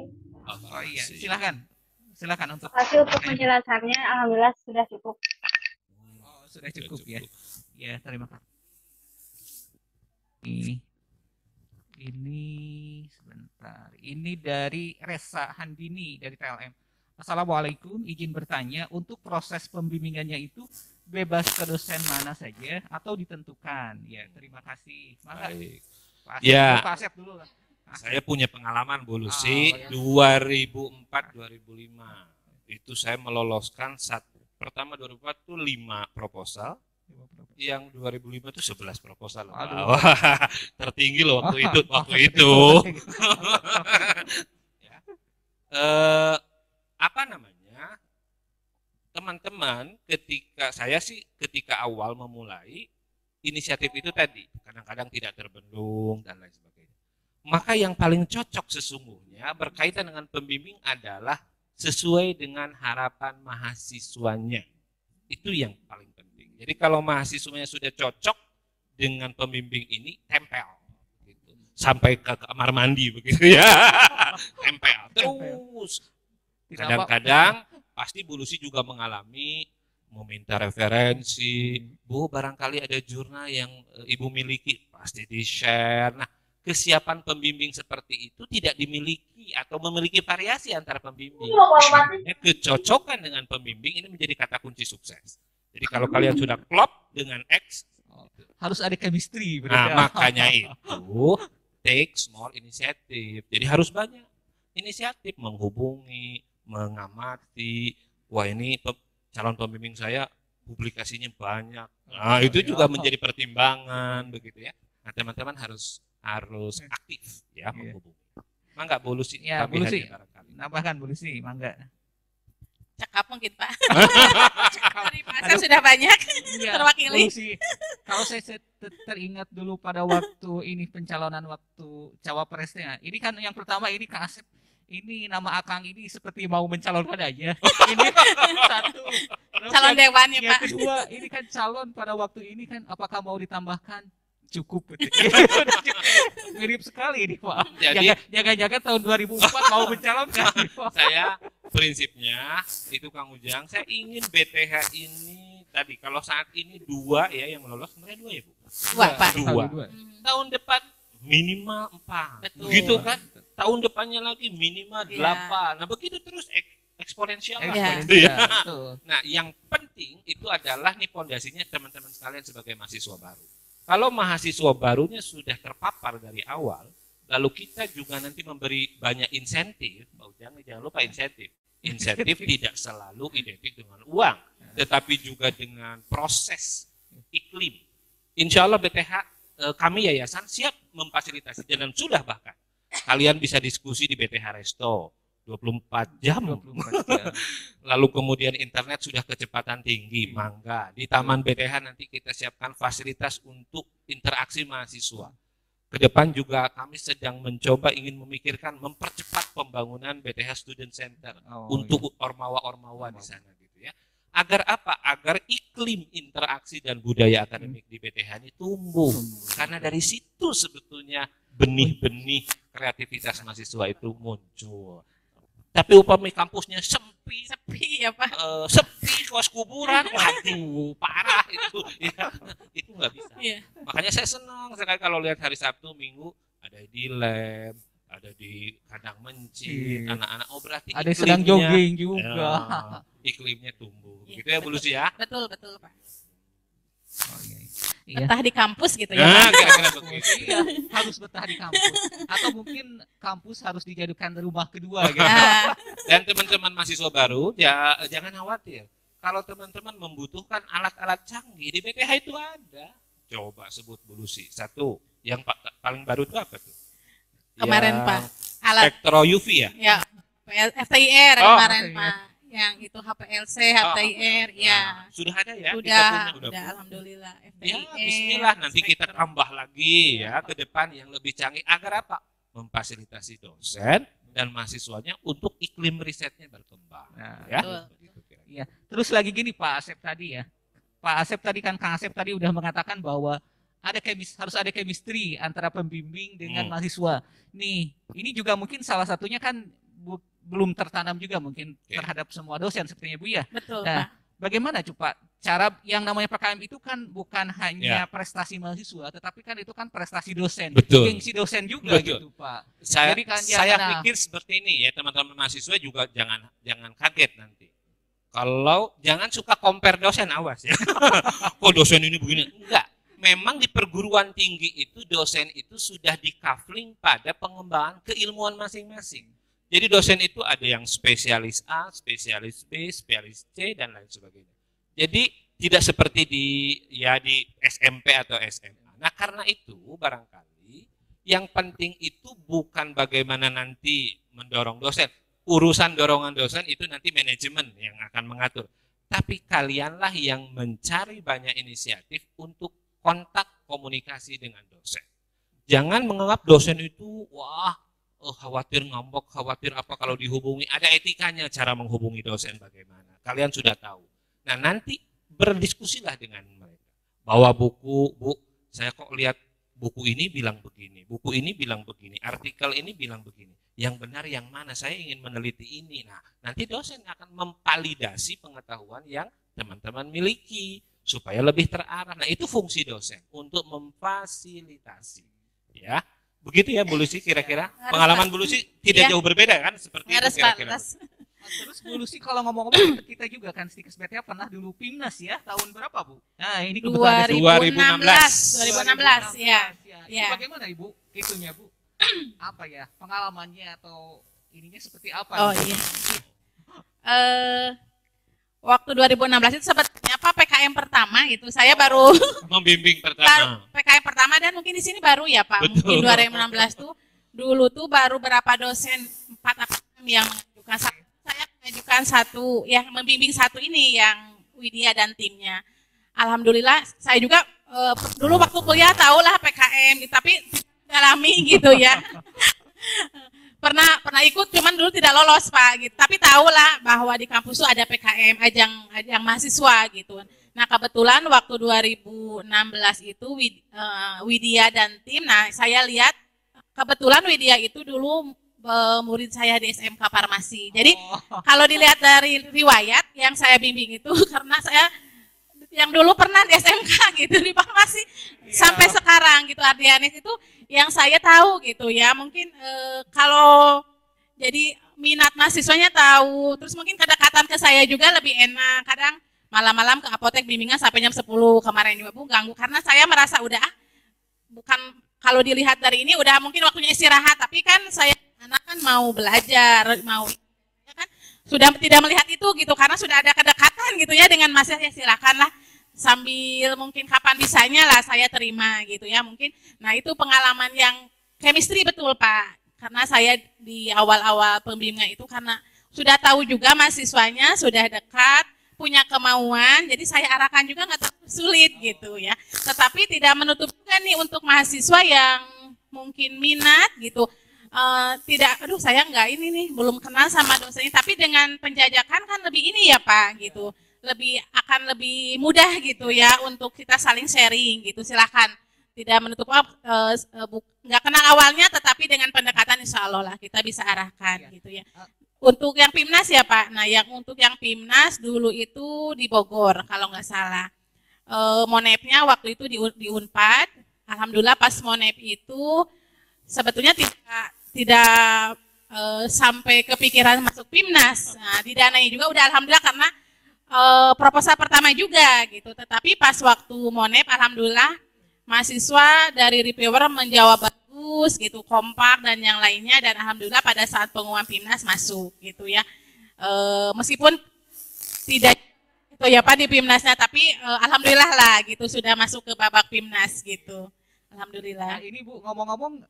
Oh iya, silakan. Silakan untuk. Terima kasih untuk penjelasannya. Alhamdulillah sudah cukup. Oh, sudah cukup ya. Ya, terima kasih. Ini sebentar. Ini dari Resa Handini dari TLM. Assalamualaikum, izin bertanya, untuk proses pembimbingannya itu bebas ke dosen mana saja atau ditentukan? Ya, terima kasih. Maka Baik. Pak Asep Ya. dulu, Pak Asep dulu. Saya punya pengalaman Bu Lucy, Oh, ya. 2004-2005. Itu saya meloloskan pertama 2004 itu 5 proposal, yang 2005 itu 11 proposal. Aduh. Wah, tertinggi loh waktu itu. Ya. Apa namanya? Teman-teman, ketika awal memulai inisiatif itu tadi, kadang-kadang tidak terbendung dan lain sebagainya. Maka yang paling cocok sesungguhnya berkaitan dengan pembimbing adalah sesuai dengan harapan mahasiswanya. Itu yang paling penting. Jadi kalau mahasiswanya sudah cocok dengan pembimbing ini, tempel. Gitu. Sampai ke kamar mandi begitu ya. Tempel. Terus. Kadang-kadang pasti Bu Lucy juga mengalami meminta referensi. Bu, barangkali ada jurnal yang Ibu miliki, pasti di-share. Nah, kesiapan pembimbing seperti itu tidak dimiliki atau memiliki variasi antara pembimbing. Makanya kecocokan dengan pembimbing ini menjadi kata kunci sukses. Jadi kalau kalian sudah klop dengan X, Harus ada chemistry. nah makanya itu take small initiative. Jadi harus banyak inisiatif, menghubungi, mengamati. Wah, ini calon pembimbing saya publikasinya banyak. Nah, itu juga menjadi pertimbangan begitu ya. Nah, teman-teman harus aktif ya menghubungi. Mangga Bu Lucy, Ya, kami Bu Lucy. hadir barangkali. Nambahkan Bu Lucy, mangga. Cakap mungkin Pak. Dari Pak Asep sudah banyak Iya, terwakili. Bu Lucy. Kalau saya teringat dulu pada waktu ini pencalonan waktu cawapresnya. Ini kan yang pertama ini Kang Asep. Ini nama Akang ini seperti mau mencalonkan aja. Ini satu. Terus Calon dewannya yang Pak. kedua, ini kan calon pada waktu ini kan apakah mau ditambahkan? Cukup. Mirip sekali ini Pak. Jadi- Jangan-jangan tahun 2004 mau mencalonkan. nih, Pak. Saya prinsipnya itu Kang Ujang, saya ingin BTH ini tadi kalau saat ini 2 ya yang lolos, sebenarnya 2 ya Bu. Dua Pak. Dua. Dua. Tahun depan minimal 4. Betul. Begitu kan? Tahun depannya lagi minimal Iya. 8. Nah, begitu terus eksponensial lah. Iya. Gitu ya. Betul. Nah, yang penting itu adalah nih pondasinya teman-teman sekalian sebagai mahasiswa baru. Kalau mahasiswa barunya sudah terpapar dari awal, lalu kita juga nanti memberi banyak insentif, Pak Ujang, jangan lupa insentif. Insentif tidak selalu identik dengan uang, tetapi juga dengan proses iklim. Insya Allah BTH kami yayasan siap memfasilitasi dan sudah bahkan kalian bisa diskusi di BTH Resto 24 jam. 24 jam. Lalu kemudian internet sudah kecepatan tinggi, mangga. Di Taman BTH nanti kita siapkan fasilitas untuk interaksi mahasiswa. Ke depan juga kami sedang mencoba ingin memikirkan mempercepat pembangunan BTH Student Center Oh, untuk ormawa-ormawa di sana gitu ya. Agar apa? Agar iklim interaksi dan budaya akademik di BTH ini tumbuh. Karena dari situ sebetulnya benih-benih kreativitas mahasiswa itu muncul. Tapi upami kampusnya sempit, Sepi ya Pak. sepi kos kuburan, waduh parah itu, ya, itu nggak bisa. Iya. Makanya saya senang sekali kalau lihat hari Sabtu, Minggu ada di lab, ada di kandang mencit, Iya. anak-anak. Oh berarti Ada yang sedang jogging juga. iklimnya tumbuh, Iya, gitu ya Bu Lucy ya. Betul betul Pak. Oh, iya. Iya. Betah di kampus gitu ya Nah, Pak. kira-kira begitu. Iya, harus betah di kampus. Atau mungkin kampus harus dijadikan rumah kedua gitu. Nah, Dan teman-teman mahasiswa baru, ya jangan khawatir. Kalau teman-teman membutuhkan alat-alat canggih di BTH itu ada. Coba sebut Bu Lucy. Satu, yang paling baru itu apa tuh? Kemarin, Yang Pak. Alat Spektro UV ya? ya FTIR Oh, kemarin FTIR. Pak. Yang itu HPLC, HTIR ya. Nah, sudah ada ya? Kita Sudah, punya, udah alhamdulillah Ya, FTIR. bismillah nanti kita Spektrum. tambah lagi ya ke depan yang lebih canggih agar apa? Memfasilitasi dosen dan mahasiswanya untuk iklim risetnya berkembang. Nah, Ya. Betul. Begitu kira-kira. Iya. Terus lagi gini Pak Asep tadi ya. Pak Asep tadi kan Kang Asep tadi udah mengatakan bahwa harus ada chemistry antara pembimbing dengan mahasiswa. Nih, ini juga mungkin salah satunya kan belum tertanam juga mungkin Oke. terhadap semua dosen sepertinya Bu ya. Betul Nah, Pak. bagaimana Pak cara yang namanya PKM itu kan bukan hanya Ya. prestasi mahasiswa, tetapi kan itu kan prestasi dosen. Betul. Gengsi dosen juga Betul. gitu Pak. Saya, Jadi kan saya jangan- pikir seperti ini ya teman-teman mahasiswa juga jangan kaget nanti. Kalau jangan suka compare dosen, awas ya. Kok dosen ini begini? Enggak. Memang di perguruan tinggi itu dosen itu sudah di-coupling pada pengembangan keilmuan masing-masing. Jadi dosen itu ada yang spesialis A, spesialis B, spesialis C dan lain sebagainya. Jadi tidak seperti di SMP atau SMA. Nah, karena itu barangkali yang penting itu bukan bagaimana nanti mendorong dosen. Urusan dorongan dosen itu nanti manajemen yang akan mengatur. Tapi kalianlah yang mencari banyak inisiatif untuk kontak komunikasi dengan dosen. Jangan menganggap dosen itu wah khawatir ngambek, khawatir apa kalau dihubungi. Ada etikanya cara menghubungi dosen bagaimana. Kalian sudah tahu. Nah, nanti berdiskusilah dengan mereka. Bawa buku, Bu, saya kok lihat buku ini bilang begini, buku ini bilang begini, artikel ini bilang begini. Yang benar yang mana? Saya ingin meneliti ini. Nah, nanti dosen akan memvalidasi pengetahuan yang teman-teman miliki supaya lebih terarah. Nah, itu fungsi dosen untuk memfasilitasi. Ya, begitu ya Bu Lucy kira-kira. Pengalaman Bu Lucy tidak jauh berbeda kan seperti itu kira-kira. Terus Bu Lucy kalau ngomong-ngomong kita juga kan Stikes BTA pernah dulu PIMNAS ya, tahun berapa Bu? Nah ini kebetulan 2016 ya. Itu bagaimana Ibu itunya Bu? Apa ya pengalamannya atau ininya seperti apa? Oh iya. Waktu 2016 itu sebetulnya PKM pertama gitu. Saya baru membimbing pertama. PKM pertama dan mungkin di sini baru ya Pak. Betul. Mungkin 2016 tuh dulu tuh baru berapa dosen 4 apa yang mengajukan satu. Saya mengajukan satu yang membimbing satu ini yang Widya dan timnya. Alhamdulillah saya juga dulu waktu kuliah tahulah PKM gitu, tapi dalami gitu ya. pernah ikut cuman dulu tidak lolos Pak gitu. Tapi tahulah bahwa di kampus itu ada PKM ajang mahasiswa gitu. Nah, kebetulan waktu 2016 itu Widya dan tim, nah saya lihat kebetulan Widya itu dulu murid saya di SMK Farmasi. Jadi kalau dilihat dari riwayat yang saya bimbing itu karena saya yang dulu pernah di SMK gitu di Farmasi sampai sekarang gitu Ardianis itu yang saya tahu gitu ya. Mungkin kalau jadi minat mahasiswanya tahu, terus mungkin kedekatan ke saya juga lebih enak. Kadang malam-malam ke apotek bimbingan sampai jam 10 kemarin juga Bu ganggu karena saya merasa udah bukan kalau dilihat dari ini udah mungkin waktunya istirahat, tapi kan saya anak kan mau belajar, mau ya kan sudah tidak melihat itu gitu karena sudah ada kedekatan gitu ya dengan mahasiswa ya silakanlah sambil mungkin kapan bisanya lah saya terima gitu ya mungkin. Nah itu pengalaman yang chemistry betul Pak karena saya di awal-awal pembimbingan itu karena sudah tahu juga mahasiswanya sudah dekat punya kemauan jadi saya arahkan juga nggak terlalu sulit gitu ya. Tetapi tidak menutup juga nih untuk mahasiswa yang mungkin minat gitu. Tidak, aduh saya enggak ini nih, belum kenal sama dosennya, tapi dengan penjajakan kan lebih ini ya Pak, gitu. Akan lebih mudah gitu ya untuk kita saling sharing gitu, silakan. Tidak menutup enggak kenal awalnya, tetapi dengan pendekatan insya Allah lah kita bisa arahkan gitu ya. Untuk yang PIMNAS ya Pak, nah yang untuk yang PIMNAS dulu itu di Bogor kalau nggak salah. Monepnya waktu itu di Unpad, alhamdulillah pas Monep itu sebetulnya tidak sampai kepikiran masuk PIMNAS. Nah, didanai juga udah alhamdulillah karena proposal pertama juga gitu. Tetapi pas waktu Monep alhamdulillah mahasiswa dari Reviewer menjawab bagus gitu, kompak dan yang lainnya dan alhamdulillah pada saat pengumuman PIMNAS masuk gitu ya. Meskipun tidak itu ya Pak di PIMNASnya tapi alhamdulillah lah gitu sudah masuk ke babak PIMNAS gitu. Alhamdulillah. Nah, ini Bu ngomong-ngomong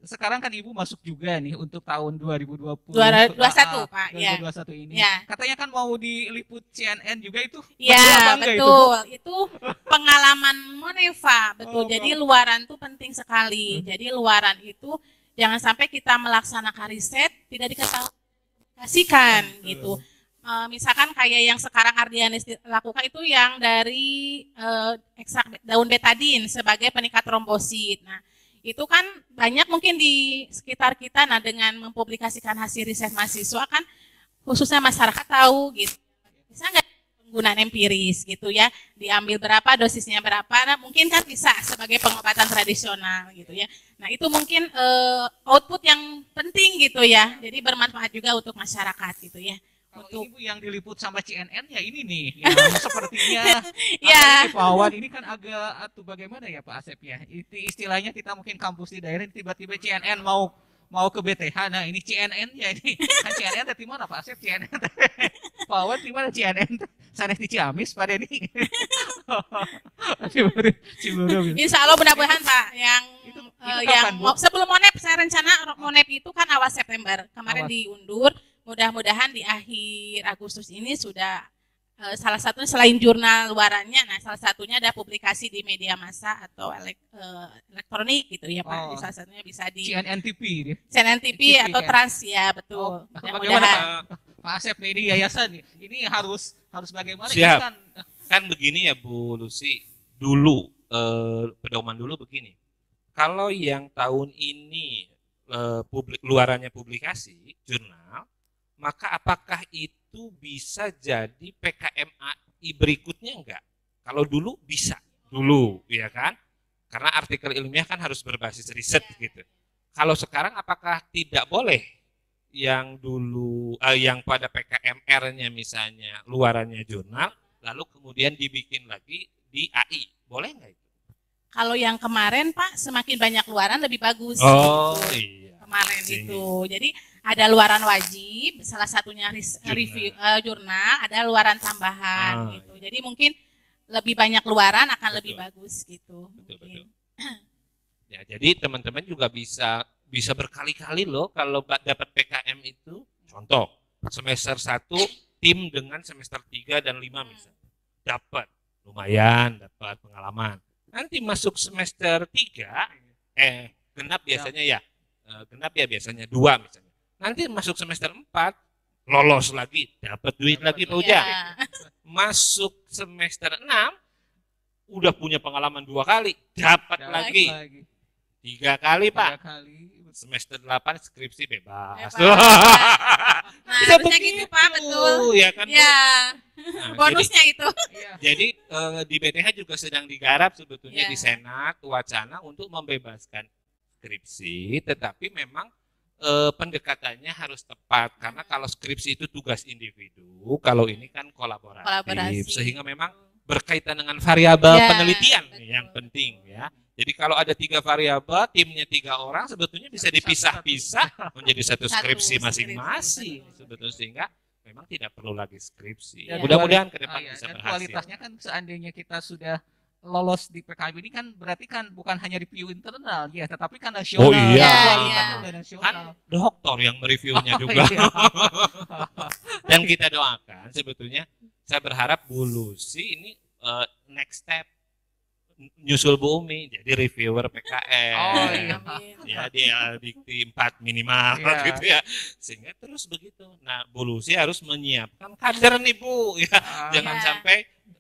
sekarang kan Ibu masuk juga nih untuk tahun 2020 2021 Pak 2021 ini. Ya. Katanya kan mau diliput CNN juga itu. Iya, betul. Itu pengalaman Moneva, betul. Jadi luaran itu penting sekali. Jadi luaran itu jangan sampai kita melaksanakan riset tidak dikasihkan gitu. Misalkan kayak yang sekarang Ardianis lakukan itu yang dari ekstrak daun betadin sebagai peningkat trombosit. Nah, itu kan banyak mungkin di sekitar kita, nah dengan mempublikasikan hasil riset mahasiswa kan khususnya masyarakat tahu gitu. Bisa nggak penggunaan empiris gitu ya, diambil berapa, dosisnya berapa, nah mungkin kan bisa sebagai pengobatan tradisional gitu ya. Nah itu mungkin output yang penting gitu ya, jadi bermanfaat juga untuk masyarakat gitu ya. Kalau Ibu yang diliput sama CNN ya ini nih, yang sepertinya ya. Pak Awan ini kan agak atau bagaimana ya Pak Asep ya? Istilahnya kita mungkin kampus di daerah tiba-tiba CNN mau ke BTH, nah ini CNN ya ini kan CNN dari mana Pak Asep CNN? Pak Awan di mana CNN? Sana di Ciamis pada ini. Insya Allah mudah-mudahan Pak yang itu yang kapan, sebelum Monep saya rencana Monep itu kan awal September kemarin diundur. Mudah-mudahan di akhir Agustus ini sudah salah satunya selain jurnal luarannya, nah salah satunya ada publikasi di media massa atau elektronik gitu ya Pak. Salah satunya bisa di CNN TV. CNN TV atau kan? Trans ya betul. Bagaimana Pak Asep nih ini yayasan ini harus bagaimana? Siap. Kan begini ya Bu Lucy, dulu pedoman dulu begini. Kalau yang tahun ini luarannya publikasi jurnal maka apakah itu bisa jadi PKMAI berikutnya enggak? Kalau dulu bisa, dulu ya kan? Karena artikel ilmiah kan harus berbasis riset gitu. Kalau sekarang apakah tidak boleh yang dulu yang pada PKMR-nya misalnya luarannya jurnal, lalu kemudian dibikin lagi di AI, boleh nggak itu? Kalau yang kemarin Pak, semakin banyak luaran lebih bagus. Oh gitu. iya. Kemarin Sih. itu. Jadi ada luaran wajib, salah satunya review jurnal, ada luaran tambahan gitu. Jadi mungkin lebih banyak luaran akan lebih bagus gitu. Betul. Ya, jadi teman-teman juga bisa berkali-kali loh kalau dapat PKM itu. Contoh, semester 1 tim dengan semester 3 dan 5 misalnya. Dapat, lumayan dapat pengalaman. Nanti masuk semester 3, genap biasanya ya. Genap ya biasanya 2 misalnya. Nanti masuk semester 4, lolos lagi, dapat duit lagi Pak Ujang. Masuk semester 6, udah punya pengalaman 2 kali, dapat lagi. 3 kali Pak. Semester 8 skripsi bebas. Nah, Bisa harusnya begitu, gitu Pak, betul. Ya kan? Ya. Nah, Bonusnya itu. Jadi di BTH juga sedang digarap sebetulnya Ya. di Senat wacana untuk membebaskan skripsi, tetapi memang pendekatannya harus tepat karena kalau skripsi itu tugas individu, kalau ini kan kolaboratif, sehingga memang berkaitan dengan variabel Ya, penelitian betul. yang penting ya. Jadi kalau ada 3 variabel, timnya 3 orang sebetulnya bisa dipisah-pisah menjadi satu skripsi masing-masing sebetulnya, sehingga memang tidak perlu lagi skripsi. Dan Mudah-mudahan ke depan bisa dan berhasil. kualitasnya kan seandainya kita sudah lolos di PKM ini kan berarti kan bukan hanya review internal ya, tetapi kan nasional. Oh iya. Kualitasnya udah nasional. Kan dokter yang mereviewnya juga. Iya. Dan kita doakan sebetulnya, saya berharap Bu Lucy ini next step nyusul Bu Umi jadi reviewer PKM. Oh iya. Ya dia dikti 4 minimal Iya. gitu ya. Sehingga terus begitu. Nah, Bu Lucy harus menyiapkan kader nih Bu ya. Jangan Iya. sampai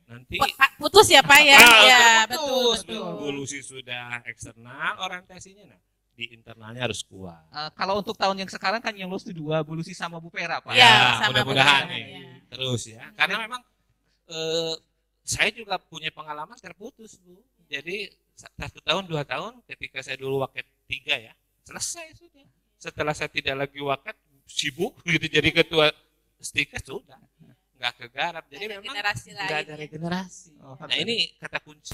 nanti Pak, putus ya Pak ya. Ya, betul. Bu Lucy sudah eksternal orientasinya, nah di internalnya harus kuat. Kalau untuk tahun yang sekarang kan yang lulus itu 2, Bu Lucy sama Bu Pera Pak. Ya, Ya, sama mudah-mudahan Bu Pera, nih. ya. Terus ya. Karena memang saya juga punya pengalaman terputus Bu. Jadi 1 tahun 2 tahun ketika saya dulu waket 3 ya, selesai sudah. Setelah saya tidak lagi waket, sibuk gitu jadi ketua stikes sudah nggak kegarap. Jadi memang generasi nggak lain. ada regenerasi. Nah ini kata kunci.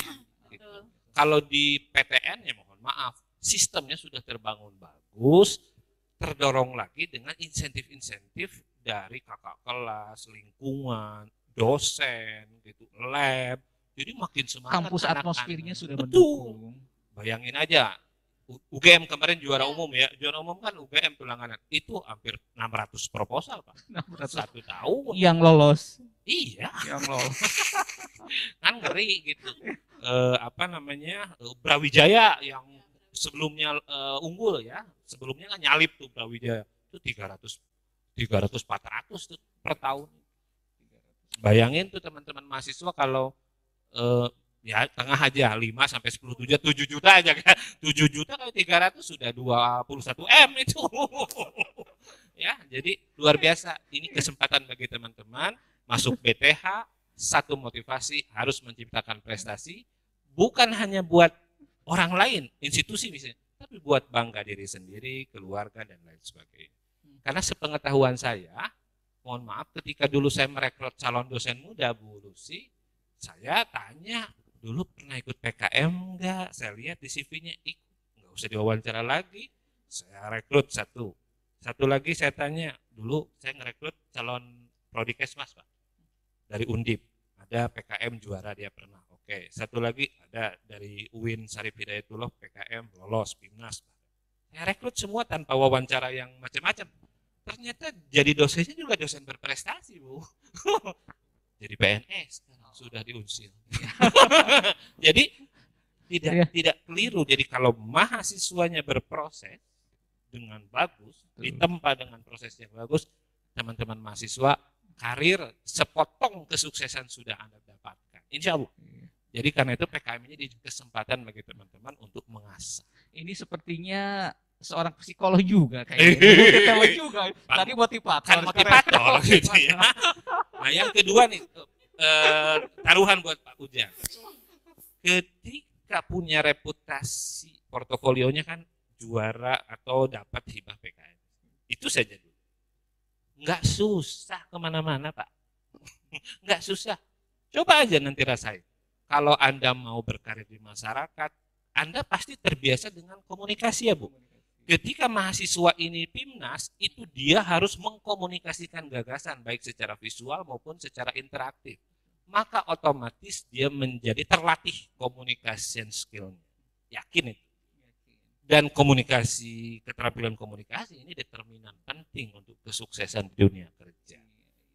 Gitu. Betul. Kalau di PTN ya mohon maaf, sistemnya sudah terbangun bagus, terdorong lagi dengan insentif-insentif dari kakak kelas, lingkungan, dosen, gitu, lab. Jadi makin semangat. Kampus anak-anak. atmosfernya sudah Betul. mendukung. Bayangin aja, UGM kemarin juara umum ya, juara umum kan UGM Tulanganan, itu hampir 600 proposal Pak, 1 tahun. Yang lolos. Iya, Yang lolos. kan ngeri gitu. Brawijaya yang sebelumnya unggul ya, sebelumnya kan nyalip tuh Brawijaya, itu 300 400 tuh per tahun. Bayangin tuh teman-teman mahasiswa kalau ya tengah aja 5 sampai 10 juta, 7 juta aja kan. 7 juta kali 300 sudah 21 M itu. Ya, jadi luar biasa. Ini kesempatan bagi teman-teman masuk BTH, satu motivasi harus menciptakan prestasi bukan hanya buat orang lain, institusi misalnya, tapi buat bangga diri sendiri, keluarga dan lain sebagainya. Karena sepengetahuan saya, mohon maaf ketika dulu saya merekrut calon dosen muda Bu Lucy, saya tanya, dulu pernah ikut PKM enggak? Saya lihat di CV-nya ikut, enggak usah diwawancara lagi. Saya rekrut satu. Satu lagi saya tanya, dulu saya ngerekrut calon Prodikesmas Pak, dari Undip. Ada PKM juara dia pernah. Oke, satu lagi ada dari UIN Syarif Hidayatullah PKM lolos PIMNAS. Saya rekrut semua tanpa wawancara yang macam-macam. Ternyata jadi dosennya juga dosen berprestasi Bu. Jadi PNS sudah diunsur. Jadi tidak keliru. Jadi kalau mahasiswanya berproses dengan bagus, ditempa dengan proses yang bagus, teman-teman mahasiswa karir sepotong kesuksesan sudah Anda dapatkan. Insya Allah. Jadi karena itu PKM ini jadi kesempatan bagi teman-teman untuk mengasah. Ini sepertinya seorang psikolog juga kayaknya. Multi juga. Tadi motivator. Kan motivator gitu ya. Nah, yang kedua nih, taruhan buat Pak Ujang. Ketika punya reputasi portofolionya kan juara atau dapat hibah PKM, itu saja dulu. Nggak susah kemana-mana Pak. Nggak susah. Coba aja nanti rasain. Kalau Anda mau berkarir di masyarakat, Anda pasti terbiasa dengan komunikasi ya Bu. Ketika mahasiswa ini PIMNAS, itu dia harus mengkomunikasikan gagasan baik secara visual maupun secara interaktif. Maka otomatis dia menjadi terlatih communication skill-nya. Yakin itu. Dan komunikasi, keterampilan komunikasi ini determinan penting untuk kesuksesan di dunia kerja.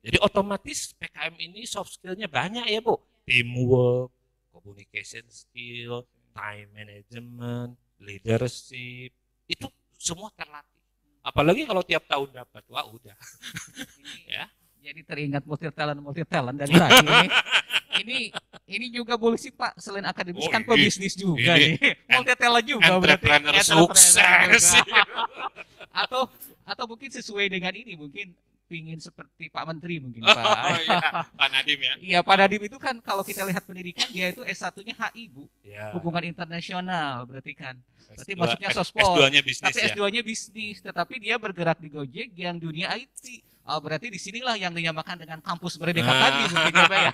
Jadi otomatis PKM ini soft skill-nya banyak ya Bu. Teamwork, communication skill, time management, leadership, itu semua terlatih. Apalagi kalau tiap tahun dapat, wah udah. Ya. Jadi teringat multi talent dari tadi ini juga boleh sih Pak, selain akademis kan pebisnis juga nih. Multi talent juga berarti entrepreneur sukses. Atau mungkin sesuai dengan ini, mungkin pingin seperti Pak Menteri mungkin Oh, Pak. iya. Pak Nadiem ya. Iya, Pak Nadiem itu kan kalau kita lihat pendidikan dia itu S1-nya HI Bu, Ya. hubungan internasional berarti kan. Berarti S2, masuknya sospol. S2-nya bisnis Tapi ya. S2-nya bisnis, tetapi dia bergerak di Gojek yang dunia IT. Oh, berarti disinilah yang dinamakan dengan kampus merdeka tadi mungkin ya Pak ya.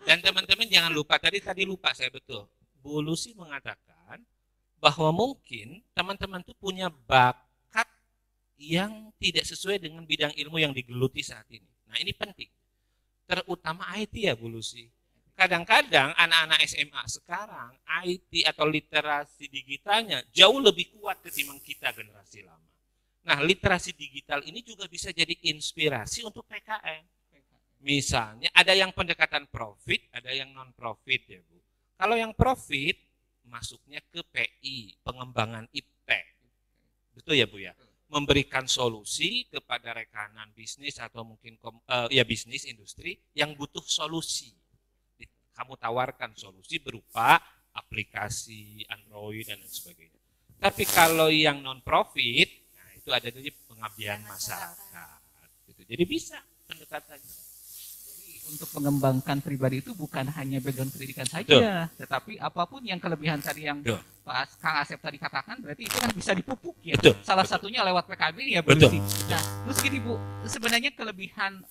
Dan teman-teman jangan lupa, tadi lupa saya betul. Bu Lucy mengatakan bahwa mungkin teman-teman tuh punya bakat yang tidak sesuai dengan bidang ilmu yang digeluti saat ini. Nah ini penting, terutama IT ya Bu Lucy. Kadang-kadang anak-anak SMA sekarang IT atau literasi digitalnya jauh lebih kuat ketimbang kita generasi lama. Nah literasi digital ini juga bisa jadi inspirasi untuk PKM. Misalnya ada yang pendekatan profit, ada yang non-profit ya Bu. Kalau yang profit masuknya ke PI, pengembangan iptek. Betul ya Bu ya? Memberikan solusi kepada rekanan bisnis atau mungkin bisnis industri yang butuh solusi. Kamu tawarkan solusi berupa aplikasi Android dan lain sebagainya. Tapi kalau yang non-profit, nah itu ada di pengabdian masyarakat. Gitu. Jadi bisa pendekatannya. Untuk mengembangkan pribadi itu bukan hanya background pendidikan saja, Betul. tetapi apapun yang kelebihan tadi yang Betul. Pak Kang Asep tadi katakan, berarti itu kan bisa dipupuk ya. Betul. Salah Betul. satunya lewat PKB ya Bu Betul. Lucy. Nah, terus gini Bu, sebenarnya kelebihan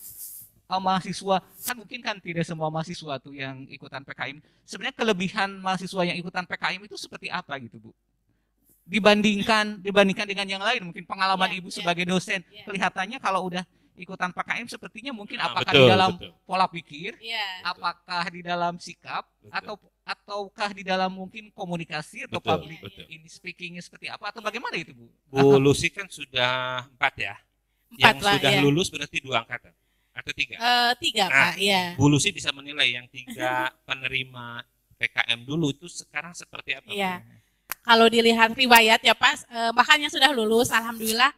mahasiswa, kan mungkin kan tidak semua mahasiswa tuh yang ikutan PKM. Sebenarnya kelebihan mahasiswa yang ikutan PKM itu seperti apa gitu Bu? Dibandingkan dengan yang lain, mungkin pengalaman Ibu sebagai dosen, kelihatannya kalau udah ikutan PKM sepertinya mungkin apakah di dalam pola pikir, apakah di dalam sikap, ataukah di dalam mungkin komunikasi atau public ini speakingnya seperti apa, atau bagaimana itu Bu? Bu Lucy kan sudah 4 ya. Yang Lah, sudah ya. lulus berarti 2 angkatan atau 3? 3 Nah, Pak, ya. Bu Lucy bisa menilai yang 3 penerima PKM dulu itu sekarang seperti apa? Iya. Kalau dilihat riwayat ya Pak, bahkan yang sudah lulus, alhamdulillah.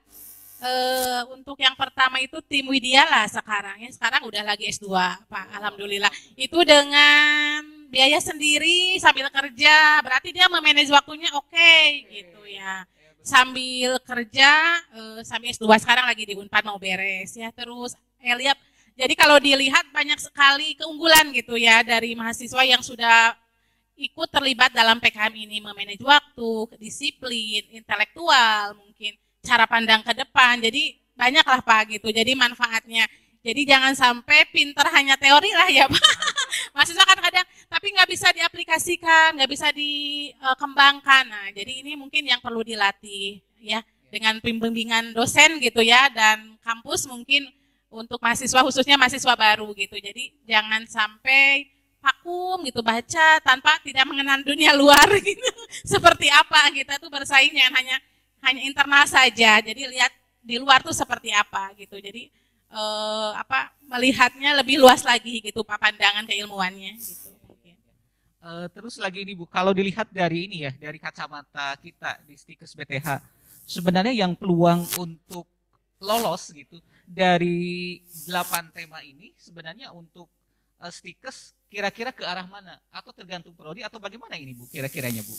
Untuk yang pertama itu tim Widya lah sekarang ya, sekarang udah lagi S2 Pak, alhamdulillah. Itu dengan biaya sendiri sambil kerja, berarti dia memanage waktunya oke, gitu ya. Sambil kerja, sambil S2 sekarang lagi di Unpad mau beres ya. Terus lihat, jadi kalau dilihat banyak sekali keunggulan gitu ya dari mahasiswa yang sudah ikut terlibat dalam PKM ini, memanage waktu, disiplin, intelektual, mungkin cara pandang ke depan. Jadi banyaklah Pak gitu. Jadi manfaatnya. Jadi jangan sampai pinter hanya teori lah ya Pak. Mahasiswa kan kadang tapi nggak bisa diaplikasikan, nggak bisa dikembangkan. Nah, jadi ini mungkin yang perlu dilatih ya dengan bimbingan dosen gitu ya, dan kampus mungkin untuk mahasiswa, khususnya mahasiswa baru gitu. Jadi jangan sampai vakum gitu baca tanpa tidak mengenal dunia luar gitu. Seperti apa kita tuh bersaing, jangan hanya internal saja. Jadi lihat di luar tuh seperti apa gitu. Jadi melihatnya lebih luas lagi gitu Pak, pandangan keilmuannya gitu. Terus lagi ini Bu, kalau dilihat dari ini ya, dari kacamata kita di Stikes BTH, sebenarnya yang peluang untuk lolos gitu dari 8 tema ini sebenarnya untuk Stikes kira-kira ke arah mana? Atau tergantung prodi atau bagaimana ini Bu, kira-kiranya Bu?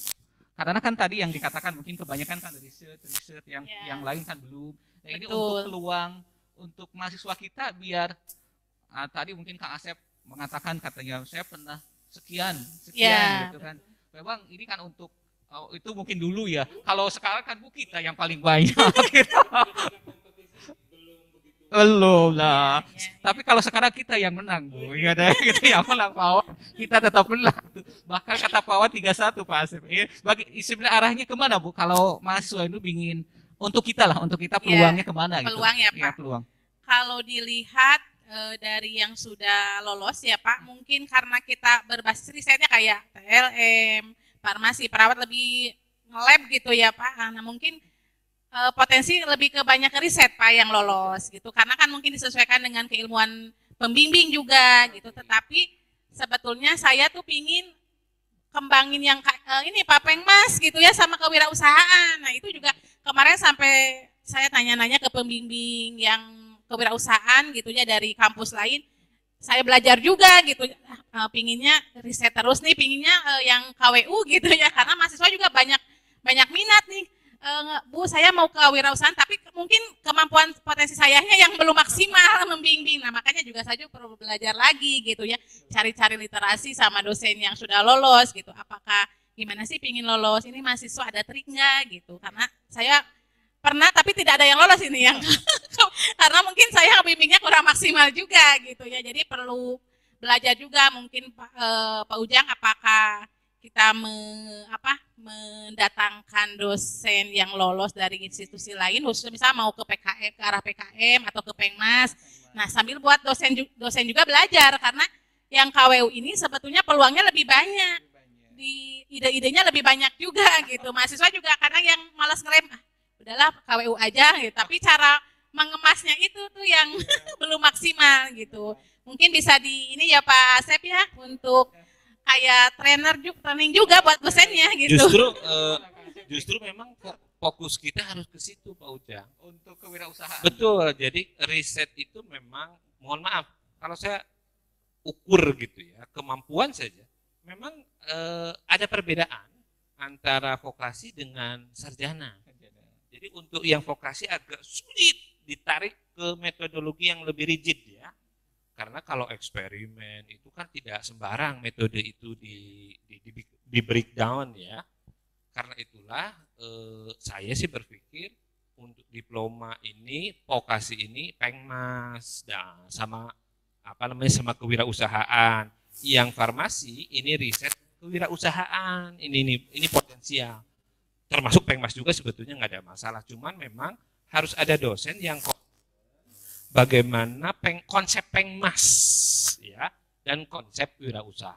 Karena kan tadi yang dikatakan mungkin kebanyakan kan riset yang Ya. lain kan belum. Nah, ini Betul. untuk peluang untuk mahasiswa kita biar tadi mungkin Kak Asep mengatakan katanya saya pernah sekian Ya, gitu kan. Memang ini kan untuk itu mungkin dulu ya. Kalau sekarang kan Bu kita yang paling banyak. Gitu. Belum lah. Ya. Tapi kalau sekarang kita yang menang, Bu. Ya, kita yang menang, Pak Wawan. Kita tetap menang. Bahkan kata Pak Wawan 3-1, Pak Asep. Bagi sebenarnya arahnya kemana, Bu? Kalau mahasiswa itu ingin untuk kita lah, untuk kita peluangnya kemana gitu? Peluang ya, Pak. Ya, peluang. Kalau dilihat dari yang sudah lolos ya Pak, mungkin karena kita berbasis risetnya kayak TLM, farmasi, perawat lebih nge-lab gitu ya Pak. Nah mungkin potensi lebih ke banyak riset Pak yang lolos gitu, karena kan mungkin disesuaikan dengan keilmuan pembimbing juga gitu. Tetapi sebetulnya saya tuh pingin kembangin yang ini Pak Pengmas gitu ya, sama kewirausahaan. Nah itu juga kemarin sampai saya tanya-nanya ke pembimbing yang kewirausahaan gitu ya dari kampus lain. Saya belajar juga gitu, pinginnya riset terus nih, pinginnya yang KWU gitu ya, karena mahasiswa juga banyak minat nih. Bu, saya mau ke wirausahaan, tapi mungkin kemampuan potensi sayanya yang belum maksimal membimbing. Nah, makanya juga saya perlu belajar lagi gitu ya, cari-cari literasi sama dosen yang sudah lolos gitu. Apakah gimana sih pingin lolos? Ini mahasiswa ada trik nggak gitu? Karena saya pernah, tapi tidak ada yang lolos ini yang karena mungkin saya bimbingnya kurang maksimal juga gitu ya. Jadi perlu belajar juga mungkin Pak Ujang, apakah kita mendatangkan dosen yang lolos dari institusi lain, khususnya misalnya mau ke PKM, ke arah PKM atau ke Pengmas. Nah sambil buat dosen juga belajar, karena yang KWU ini sebetulnya peluangnya lebih banyak, di ide-idenya lebih banyak juga gitu. Mahasiswa juga kadang yang malas ngerem, udahlah KWU aja gitu. Tapi cara mengemasnya itu tuh yang belum maksimal gitu. Mungkin bisa ini ya Pak Asep ya, untuk kayak training juga buat dosennya gitu. Justru memang fokus kita harus ke situ Pak Ujang. Untuk kewirausahaan. Betul. Jadi riset itu memang, mohon maaf kalau saya ukur gitu ya, kemampuan saja. Memang ada perbedaan antara vokasi dengan sarjana. Jadi untuk yang vokasi agak sulit ditarik ke metodologi yang lebih rigid ya. Karena kalau eksperimen itu kan tidak sembarang metode itu di breakdown ya. Karena itulah saya sih berpikir untuk diploma ini, vokasi ini Pengmas sama sama kewirausahaan. Yang farmasi ini riset kewirausahaan. Ini potensial. Termasuk Pengmas juga sebetulnya nggak ada masalah. Cuman memang harus ada dosen yang bagaimana konsep Pengmas ya dan konsep wirausaha.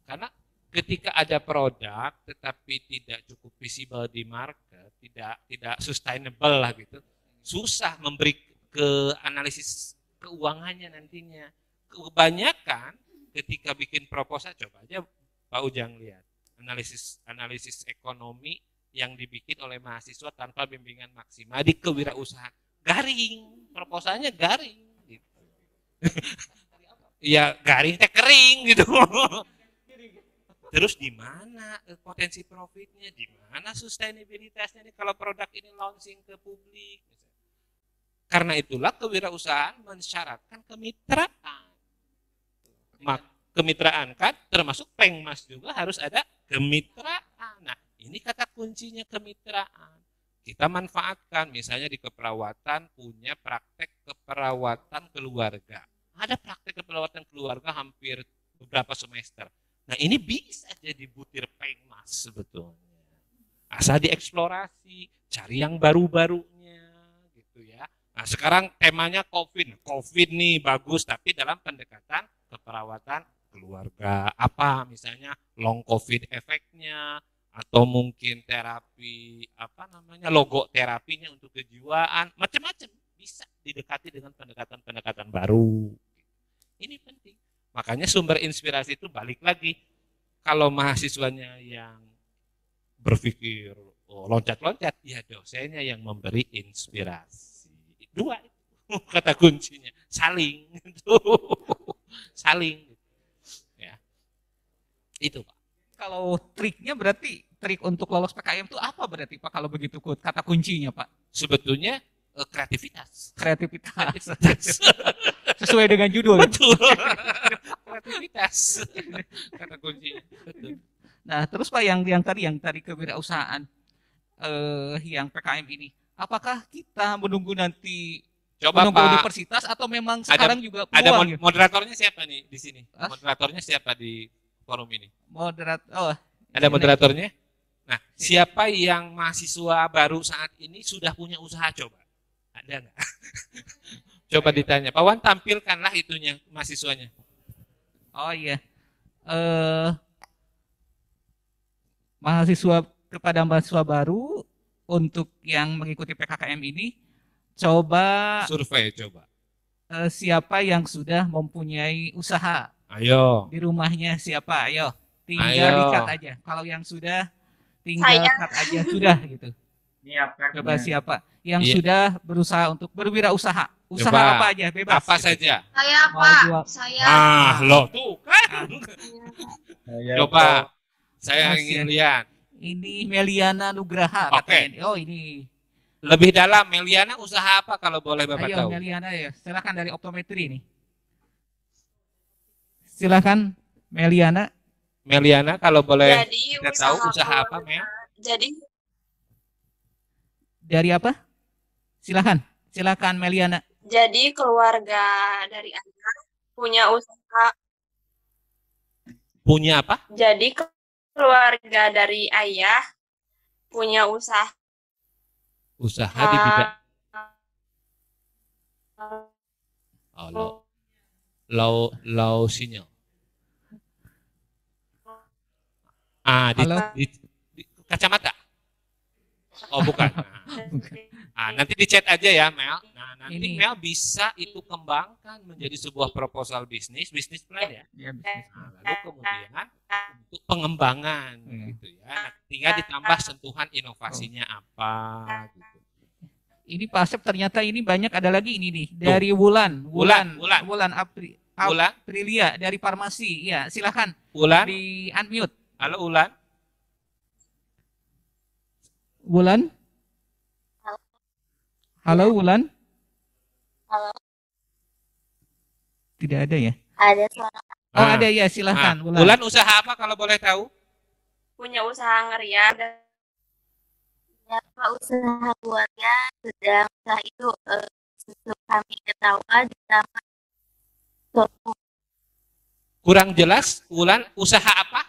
Karena ketika ada produk tetapi tidak cukup visible di market, tidak sustainable lah gitu, susah memberi ke analisis keuangannya nantinya. Kebanyakan ketika bikin proposal, coba aja Pak Ujang lihat analisis ekonomi yang dibikin oleh mahasiswa tanpa bimbingan maksimal di kewirausahaan, garing, proposalnya garing gitu. Ya garing teh kering gitu. Terus di mana potensi profitnya, di mana sustainabilitasnya nih kalau produk ini launching ke publik. Karena itulah kewirausahaan mensyaratkan kemitraan. Kemitraan kan termasuk Pengmas juga harus ada kemitraan. Nah, ini kata kuncinya kemitraan. Kita manfaatkan misalnya di keperawatan punya praktek keperawatan keluarga. Ada praktek keperawatan keluarga hampir beberapa semester. Nah ini bisa jadi butir Pengmas sebetulnya. Asal dieksplorasi, cari yang baru-barunya gitu ya. Nah sekarang temanya COVID. COVID nih bagus tapi dalam pendekatan keperawatan keluarga. Apa misalnya long COVID efeknya, atau mungkin terapi logo terapinya untuk kejiwaan, macam-macam bisa didekati dengan pendekatan baru. Ini penting. Makanya sumber inspirasi itu balik lagi. Kalau mahasiswanya yang berpikir loncat-loncat, ya dosennya yang memberi inspirasi. Dua itu kata kuncinya, saling. Saling. Ya. Itu Pak. Kalau triknya berarti trik untuk lolos PKM itu apa berarti Pak kalau begitu kata kuncinya Pak? Sebetulnya kreativitas. Kreativitas. Sesuai dengan judul. Betul. Kreativitas. Kata kuncinya. Betul. Nah, terus Pak yang tadi kewirausahaan yang PKM ini, apakah kita menunggu nanti Coba menunggu Pak, universitas atau memang sekarang juga ada peluang gitu? moderatornya siapa nih di sini? Hah? Moderatornya siapa di forum ini? Ini. Ada moderatornya? Nah, siapa yang mahasiswa baru saat ini sudah punya usaha coba? Ada nggak? Coba ditanya. Pak Wan, tampilkanlah itunya mahasiswanya. Oh iya. Kepada mahasiswa baru untuk yang mengikuti PKKM ini, coba Survei coba. siapa yang sudah mempunyai usaha Ayo. di rumahnya siapa? Ayo, tinggal Ayo. di-cut aja. Kalau yang sudah tinggal Saya. cut aja sudah gitu. Coba siapa yang Iya. sudah berusaha untuk berwirausaha? Usaha Coba. apa aja bebas. Apa gitu. saja? Saya Mau Pak, jual- saya. Loh tuh kan. Coba. Saya Mas, ingin ya. lihat. Ini Meliana Nugraha Oke. katanya. Oh ini. Lebih dalam, Meliana usaha apa kalau boleh Bapak Ayo tahu? Meliana ya. Silakan dari optometri nih. Silakan Meliana. Meliana kalau boleh Jadi kita tahu usaha apa, Mel? Jadi Dari apa? Silakan Meliana. jadi keluarga dari ayah punya usaha. Punya apa? Jadi keluarga dari ayah punya usaha. Usaha di bidang low sinyal. Halo? Di kacamata. Oh, bukan. Nanti di chat aja ya, Mel. Nah, nanti Ini. Mel bisa itu kembangkan menjadi sebuah proposal bisnis plan ya. Ya, bisnis. Nah, lalu kemudian untuk pengembangan gitu ya. Nah, tinggal ditambah sentuhan inovasinya apa gitu. Ini Pak Asep ternyata ini banyak ada lagi ini nih dari Wulan Wulan. Aprilia dari farmasi. Ya, silakan Ulan, di unmute. halo Ulan. Wulan. Halo Wulan. Halo. Tidak ada ya? Ada suara. Oh, Nah, ada ya, silakan Wulan. Ulan usaha apa kalau boleh tahu? Punya usaha ngerian dan usaha keluarga sedang usaha itu susu kami ketawa ditambah Kurang jelas, Ulan usaha apa?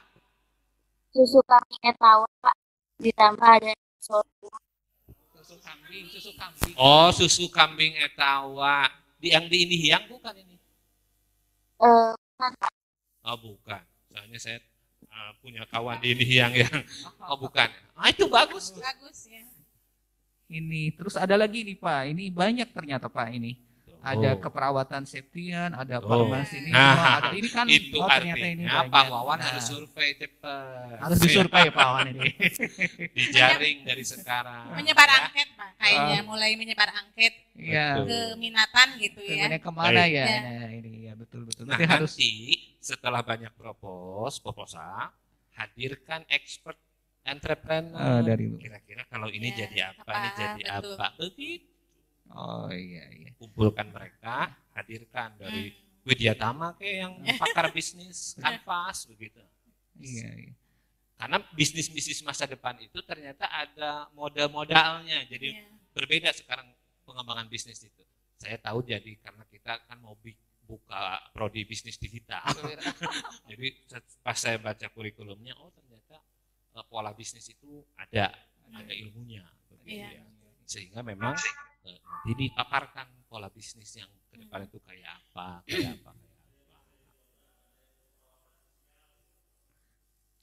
susu kami ketawa Pak ditambah ada soto. Susu kambing. Oh, susu kambing etawa. Yang di ini hiang bukan ini? Kan Oh, bukan. Soalnya saya punya kawan di ini hiang yang oh bukan. Itu bagus. Bagus ya. Ini terus ada lagi nih Pak. Ini banyak ternyata Pak ini. Ada Oh. keperawatan septian, ada Oh. farmasi ini, Nah, semua ada. Ini kan itu ternyata ini artinya banyak. Pak Wawan Nah, harus survei cepat. harus disurvei Pak Wawan ini. Dijaring dari sekarang. Menyebar ya. angket Pak, kayaknya mulai menyebar angket Iya. keminatan gitu ya. Kemudian kemana Baik. ya? Ya. Nah, ini ya betul. Nah, Nanti harus nanti setelah banyak proposal, hadirkan expert entrepreneur. dari Kira-kira kalau ini Ya, jadi apa, ini apa, jadi betul. apa. Begitu. Oh iya. Kumpulkan mereka, hadirkan dari Widya Tama kayak yang pakar bisnis, kanvas begitu. Iya. Karena bisnis-bisnis masa depan itu ternyata ada modal-modalnya. Jadi Iya. berbeda sekarang pengembangan bisnis itu. Saya tahu jadi karena kita kan mau buka prodi bisnis digital. Jadi pas saya baca kurikulumnya, oh ternyata pola bisnis itu ada ilmunya. Begitu Iya. ya. Sehingga memang nanti dipaparkan pola bisnis yang ke depan itu kayak apa.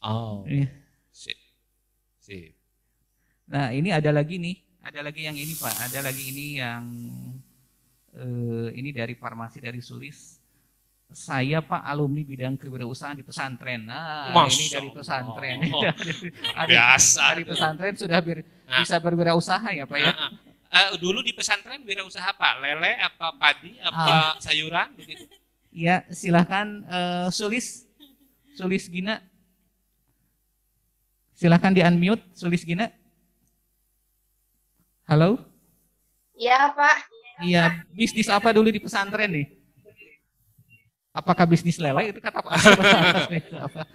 Oh, Iya. sip. Nah, ini ada lagi nih. Ada lagi yang ini Pak. Ada lagi ini yang ini dari farmasi dari Sulis. Saya Pak alumni bidang kewirausahaan di pesantren. Nah, Masya ini dari pesantren. Allah. Ada- Biasa. Dari pesantren sudah Nah. bisa berwirausaha ya Pak ya. Dulu di pesantren wirausaha apa? Lele apa padi apa sayuran begitu? Ya, silahkan Sulis Gina. Silahkan di-unmute, Sulisgina. Halo? Ya, Pak. Iya, bisnis apa dulu di pesantren nih? Apakah bisnis lele itu kata Pak Asep?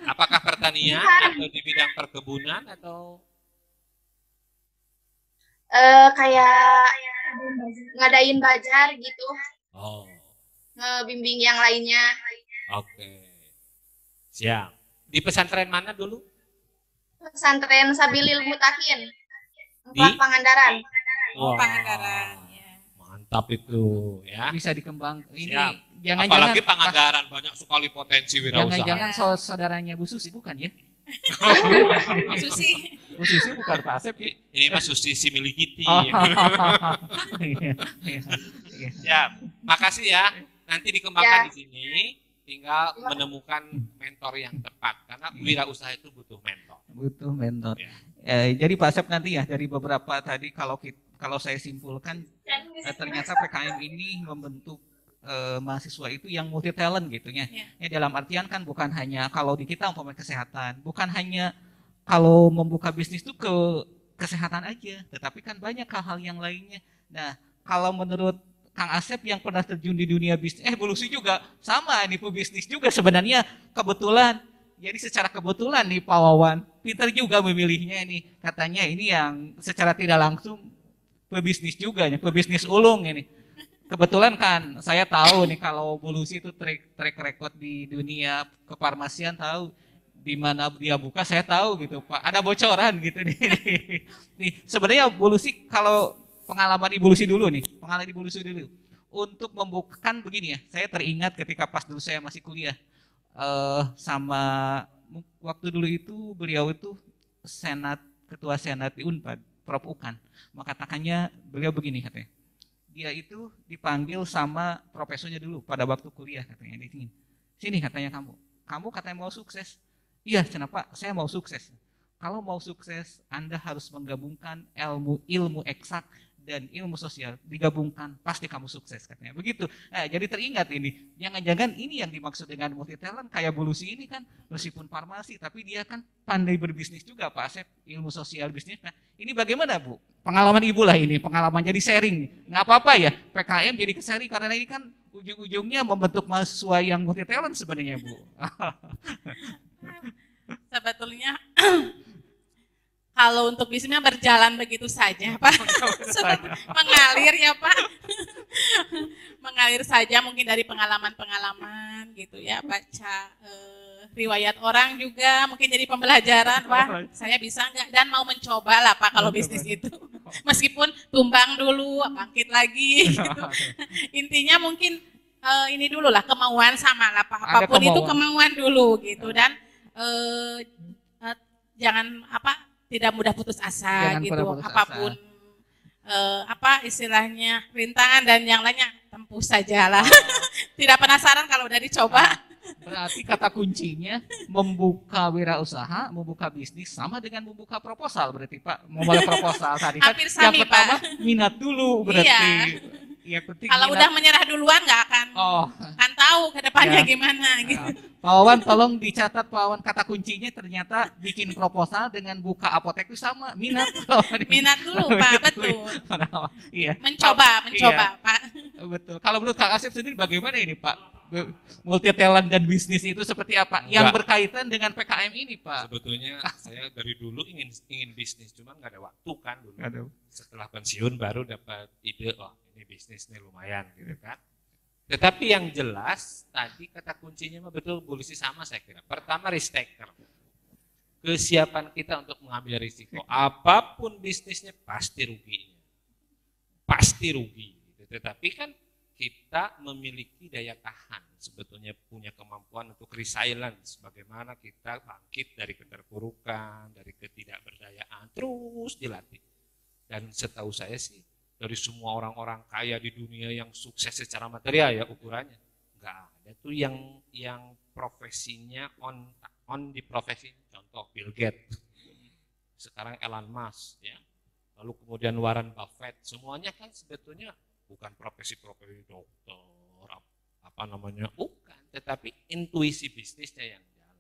Apakah pertanian atau di bidang perkebunan atau Kayak ngadain bazar gitu, oh, ngebimbing yang lainnya. oke. Siap. Di pesantren mana dulu? Pesantren Sabilil Mutakin, Di? Pangandaran. Oh, Wah, Pangandaran, ya. mantap itu ya. Bisa dikembang. Ini Siap. jangan-jangan Apalagi Pangandaran banyak sekali potensi wirausaha. jangan-jangan saudaranya Bu Susi bukan ya? Susi. Bu Susi bukan Pak Asep ya? Ini mah Susi Similikiti. Oh, iya, iya, iya. Ya, makasih ya. Nanti dikembangkan di sini. Tinggal menemukan mentor yang tepat karena wirausaha itu butuh mentor. Butuh mentor. Ya. Jadi Pak Asep nanti ya dari beberapa tadi kalau saya simpulkan ternyata PKM ini membentuk mahasiswa itu yang multi talent gitu ya. Ya dalam artian kan bukan hanya kalau di kita umpamanya kesehatan, bukan hanya kalau membuka bisnis itu ke kesehatan aja, tetapi kan banyak hal-hal yang lainnya. Nah, kalau menurut Kang Asep yang pernah terjun di dunia bisnis, Bulusi juga sama nih pebisnis juga sebenarnya kebetulan. Jadi secara kebetulan nih Pak Wawan, pintar juga memilihnya ini. Katanya ini yang secara tidak langsung pebisnis juga nih, pebisnis ulung ini. Kebetulan kan saya tahu nih kalau Bulusi itu track record di dunia kefarmasian tahu di mana dia buka saya tahu gitu Pak. Ada bocoran gitu nih. Nih sebenarnya Bulusi kalau pengalaman Ibu Lucy dulu nih, pengalaman Ibu Lucy dulu. Untuk membukakan begini ya, saya teringat ketika pas dulu saya masih kuliah sama waktu dulu itu beliau itu ketua senat di Unpad, Prof Ukan. Mengatakannya beliau begini katanya, dia itu dipanggil sama profesornya dulu pada waktu kuliah katanya di sini katanya kamu katanya mau sukses. Iya, kenapa? Saya mau sukses. Kalau mau sukses, Anda harus menggabungkan ilmu eksak dan ilmu sosial digabungkan, pasti kamu sukses katanya. Begitu. Jadi teringat ini. Jangan-jangan ini yang dimaksud dengan multi talent kayak Bulusi ini kan meskipun farmasi tapi dia kan pandai berbisnis juga Pak Asep, ilmu sosial bisnis. Nah, ini bagaimana Bu? Pengalaman Ibu lah ini, pengalaman jadi sharing. Nggak apa-apa ya, PKM jadi ke-sharing karena ini kan ujung-ujungnya membentuk mahasiswa yang multi talent sebenarnya Bu. Sebetulnya kalau untuk bisnisnya berjalan begitu saja, Pak. Mengalir ya, Pak. Mengalir saja mungkin dari pengalaman-pengalaman gitu ya, baca riwayat orang juga mungkin jadi pembelajaran, Pak. Saya bisa nggak dan mau mencoba lah, Pak, kalau bisnis itu. Meskipun tumbang dulu, bangkit lagi gitu. Intinya mungkin ini dulu lah, kemauan sama lah, Pak. Apapun itu kemauan dulu gitu dan jangan tidak mudah putus asa gitu, apapun istilahnya rintangan dan yang lainnya tempuh sajalah. Tidak penasaran kalau udah dicoba. Berarti kata kuncinya membuka wirausaha, membuka bisnis sama dengan membuka proposal berarti Pak. Memulai proposal tadi kan yang pertama Pak. Minat dulu berarti. Iya. Ya, kalau udah menyerah duluan nggak akan tahu ke depannya gimana gitu. Pak Wawan tolong dicatat Pak Wawan kata kuncinya ternyata bikin proposal dengan buka apotek itu sama minat. Minat dulu Pak, betul. Iya. Mencoba Pak. Betul. Kalau menurut Kak Asep sendiri bagaimana ini Pak? Multi talent dan bisnis itu seperti apa? Yang berkaitan dengan PKM ini Pak? Sebetulnya saya dari dulu ingin bisnis, cuman nggak ada waktu kan dulu. Setelah pensiun baru dapat ide, ini bisnis nih lumayan gitu kan. Tetapi yang jelas tadi kata kuncinya mah betul Bulusi sama saya kira. Pertama risk taker. Kesiapan kita untuk mengambil risiko. Apapun bisnisnya pasti ruginya. Pasti rugi. Gitu. Tetapi kan kita memiliki daya tahan. Sebetulnya punya kemampuan untuk resilience. Bagaimana kita bangkit dari keterpurukan, dari ketidakberdayaan. Terus dilatih. Dan setahu saya sih dari semua orang-orang kaya di dunia yang sukses secara material ya ukurannya nggak ada tuh yang profesinya on di profesi, contoh Bill Gates, sekarang Elon Musk ya, lalu kemudian Warren Buffett, semuanya kan sebetulnya bukan profesi-profesi dokter bukan, tetapi intuisi bisnisnya yang jalan.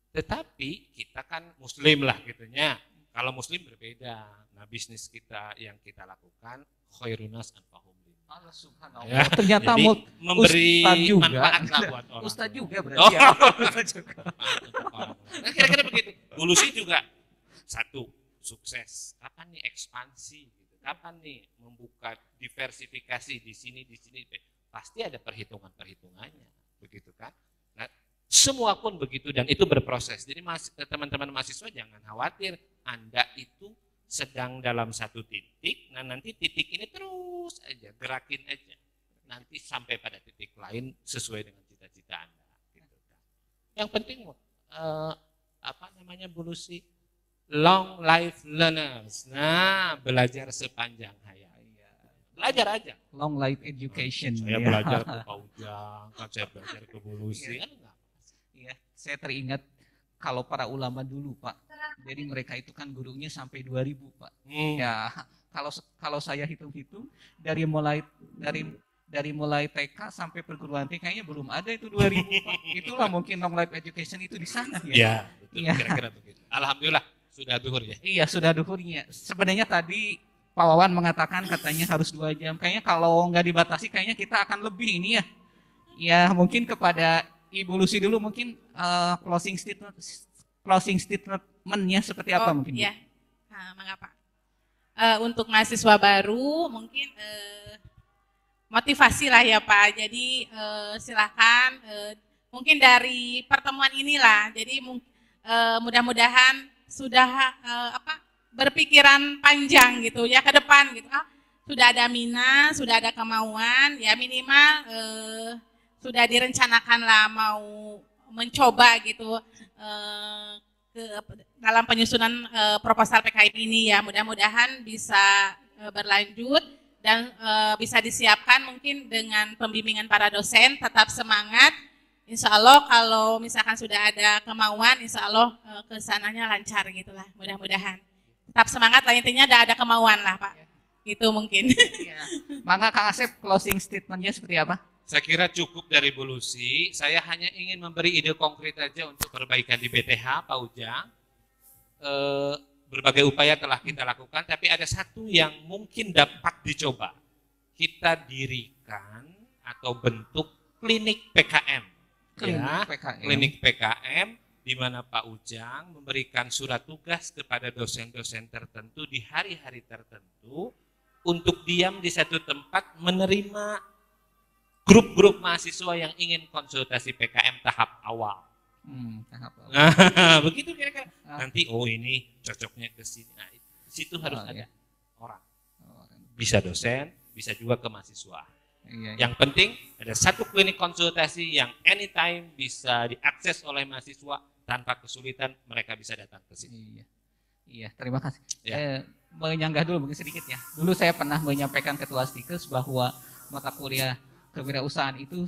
Tetapi kita kan muslim lah gitunya. Kalau muslim berbeda. Nah, bisnis kita yang kita lakukan khairunas anfa'uhum linnas. Allah subhanallah. Ya, Ternyata jadi memberi Ustadz juga. manfaat lah buat orang. Ustadz juga berarti Oh. ya. Ustadz juga. Manfaat untuk orang. Nah, kira-kira begitu. Bulusi juga satu sukses. Kapan nih ekspansi? Gitu. Kapan nih membuka diversifikasi di sini? Pasti ada perhitungannya, begitu kan? Nah, semua pun begitu dan itu berproses. Jadi teman-teman mahasiswa jangan khawatir, Anda itu sedang dalam satu titik. Nah, nanti titik ini terus aja gerakin aja. Nanti sampai pada titik lain sesuai dengan cita-cita Anda. Gitu kan. Yang penting Bulusi? Long life learners. Nah, belajar sepanjang hayat. Belajar aja. Long life education. Saya ya. belajar ke Pak Ujang, kan saya belajar ke Bulusi. Kan enggak. Iya, saya teringat kalau para ulama dulu, Pak. Jadi mereka itu kan gurunya sampai 2000, Pak. Ya, kalau saya hitung-hitung dari mulai TK sampai perguruan tinggi kayaknya belum ada itu 2000, Pak. Itulah mungkin long life education itu di sana ya. Iya, betul. Iya. Kira-kira begitu. Alhamdulillah sudah duhur ya. Iya, sudah duhurnya. Sebenarnya tadi Pak Wawan mengatakan katanya harus 2 jam. Kayaknya kalau nggak dibatasi kayaknya kita akan lebih ini ya. Ya, mungkin kepada Ibu Lucy dulu mungkin closing statement-nya seperti apa mungkin? Iya, mengapa? Untuk mahasiswa baru mungkin motivasi lah ya Pak. Jadi silakan mungkin dari pertemuan inilah. Jadi mudah-mudahan sudah berpikiran panjang gitu ya ke depan gitu. Sudah ada minat, sudah ada kemauan, ya minimal sudah direncanakan lah mau mencoba gitu dalam penyusunan proposal PKM ini ya. Mudah-mudahan bisa berlanjut dan bisa disiapkan mungkin dengan pembimbingan para dosen. Tetap semangat. Insya Allah kalau misalkan sudah ada kemauan, insya Allah kesananya lancar gitulah. Mudah-mudahan. Tetap semangat lah, intinya ada kemauan lah Pak. Gitu mungkin. Ya. Maka Kang Asep closing statement-nya seperti apa? Saya kira cukup dari Bulusi. Saya hanya ingin memberi ide konkret aja untuk perbaikan di BTH, Pak Ujang. Berbagai upaya telah kita lakukan, tapi ada satu yang mungkin dapat dicoba. Kita dirikan atau bentuk klinik PKM. Klinik PKM di mana Pak Ujang memberikan surat tugas kepada dosen-dosen tertentu di hari-hari tertentu untuk diam di satu tempat menerima grup-grup mahasiswa yang ingin konsultasi PKM tahap awal. Tahap awal. Nah, begitu kira-kira. Nanti ini cocoknya ke sini. Nah, di situ harus ada orang. Bisa dosen, bisa juga ke mahasiswa. Iya. Yang penting ada satu klinik konsultasi yang anytime bisa diakses oleh mahasiswa tanpa kesulitan, mereka bisa datang ke sini. Iya, terima kasih. Ya. Menyanggah dulu mungkin sedikit ya. Dulu saya pernah menyampaikan ke Ketua Stikes bahwa mata kuliah kewirausahaan itu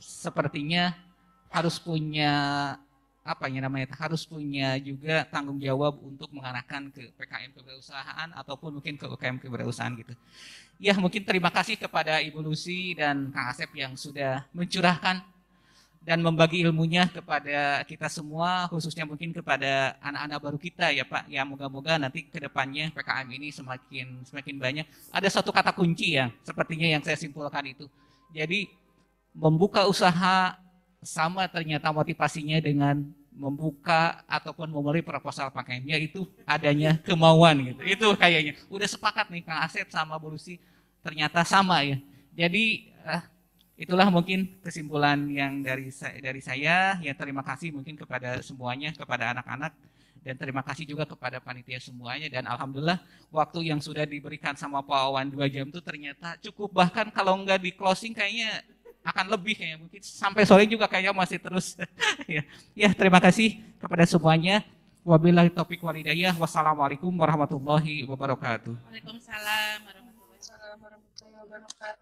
sepertinya harus punya harus punya juga tanggung jawab untuk mengarahkan ke PKM kewirausahaan ataupun mungkin ke UKM kewirausahaan gitu. Ya, mungkin terima kasih kepada Ibu Lucy dan Kang Asep yang sudah mencurahkan dan membagi ilmunya kepada kita semua, khususnya mungkin kepada anak-anak baru kita ya Pak. Ya, moga-moga nanti ke depannya PKM ini semakin banyak. Ada satu kata kunci ya, sepertinya yang saya simpulkan itu. Jadi membuka usaha sama ternyata motivasinya dengan membuka ataupun memberi proposal pakaiannya itu adanya kemauan gitu. Itu kayaknya udah sepakat nih Kang Asep sama Bu Lucy, ternyata sama ya. Jadi itulah mungkin kesimpulan yang dari saya. Ya, terima kasih mungkin kepada semuanya, kepada anak-anak, dan terima kasih juga kepada panitia semuanya. Dan alhamdulillah waktu yang sudah diberikan sama Pak Wawan 2 jam itu ternyata cukup, bahkan kalau nggak di closing kayaknya akan lebih, kayak mungkin sampai sore juga kayaknya masih terus. Ya, terima kasih kepada semuanya. Wabillahi taufiq wal hidayah. Wassalamualaikum warahmatullahi wabarakatuh. Waalaikumsalam warahmatullahi wabarakatuh.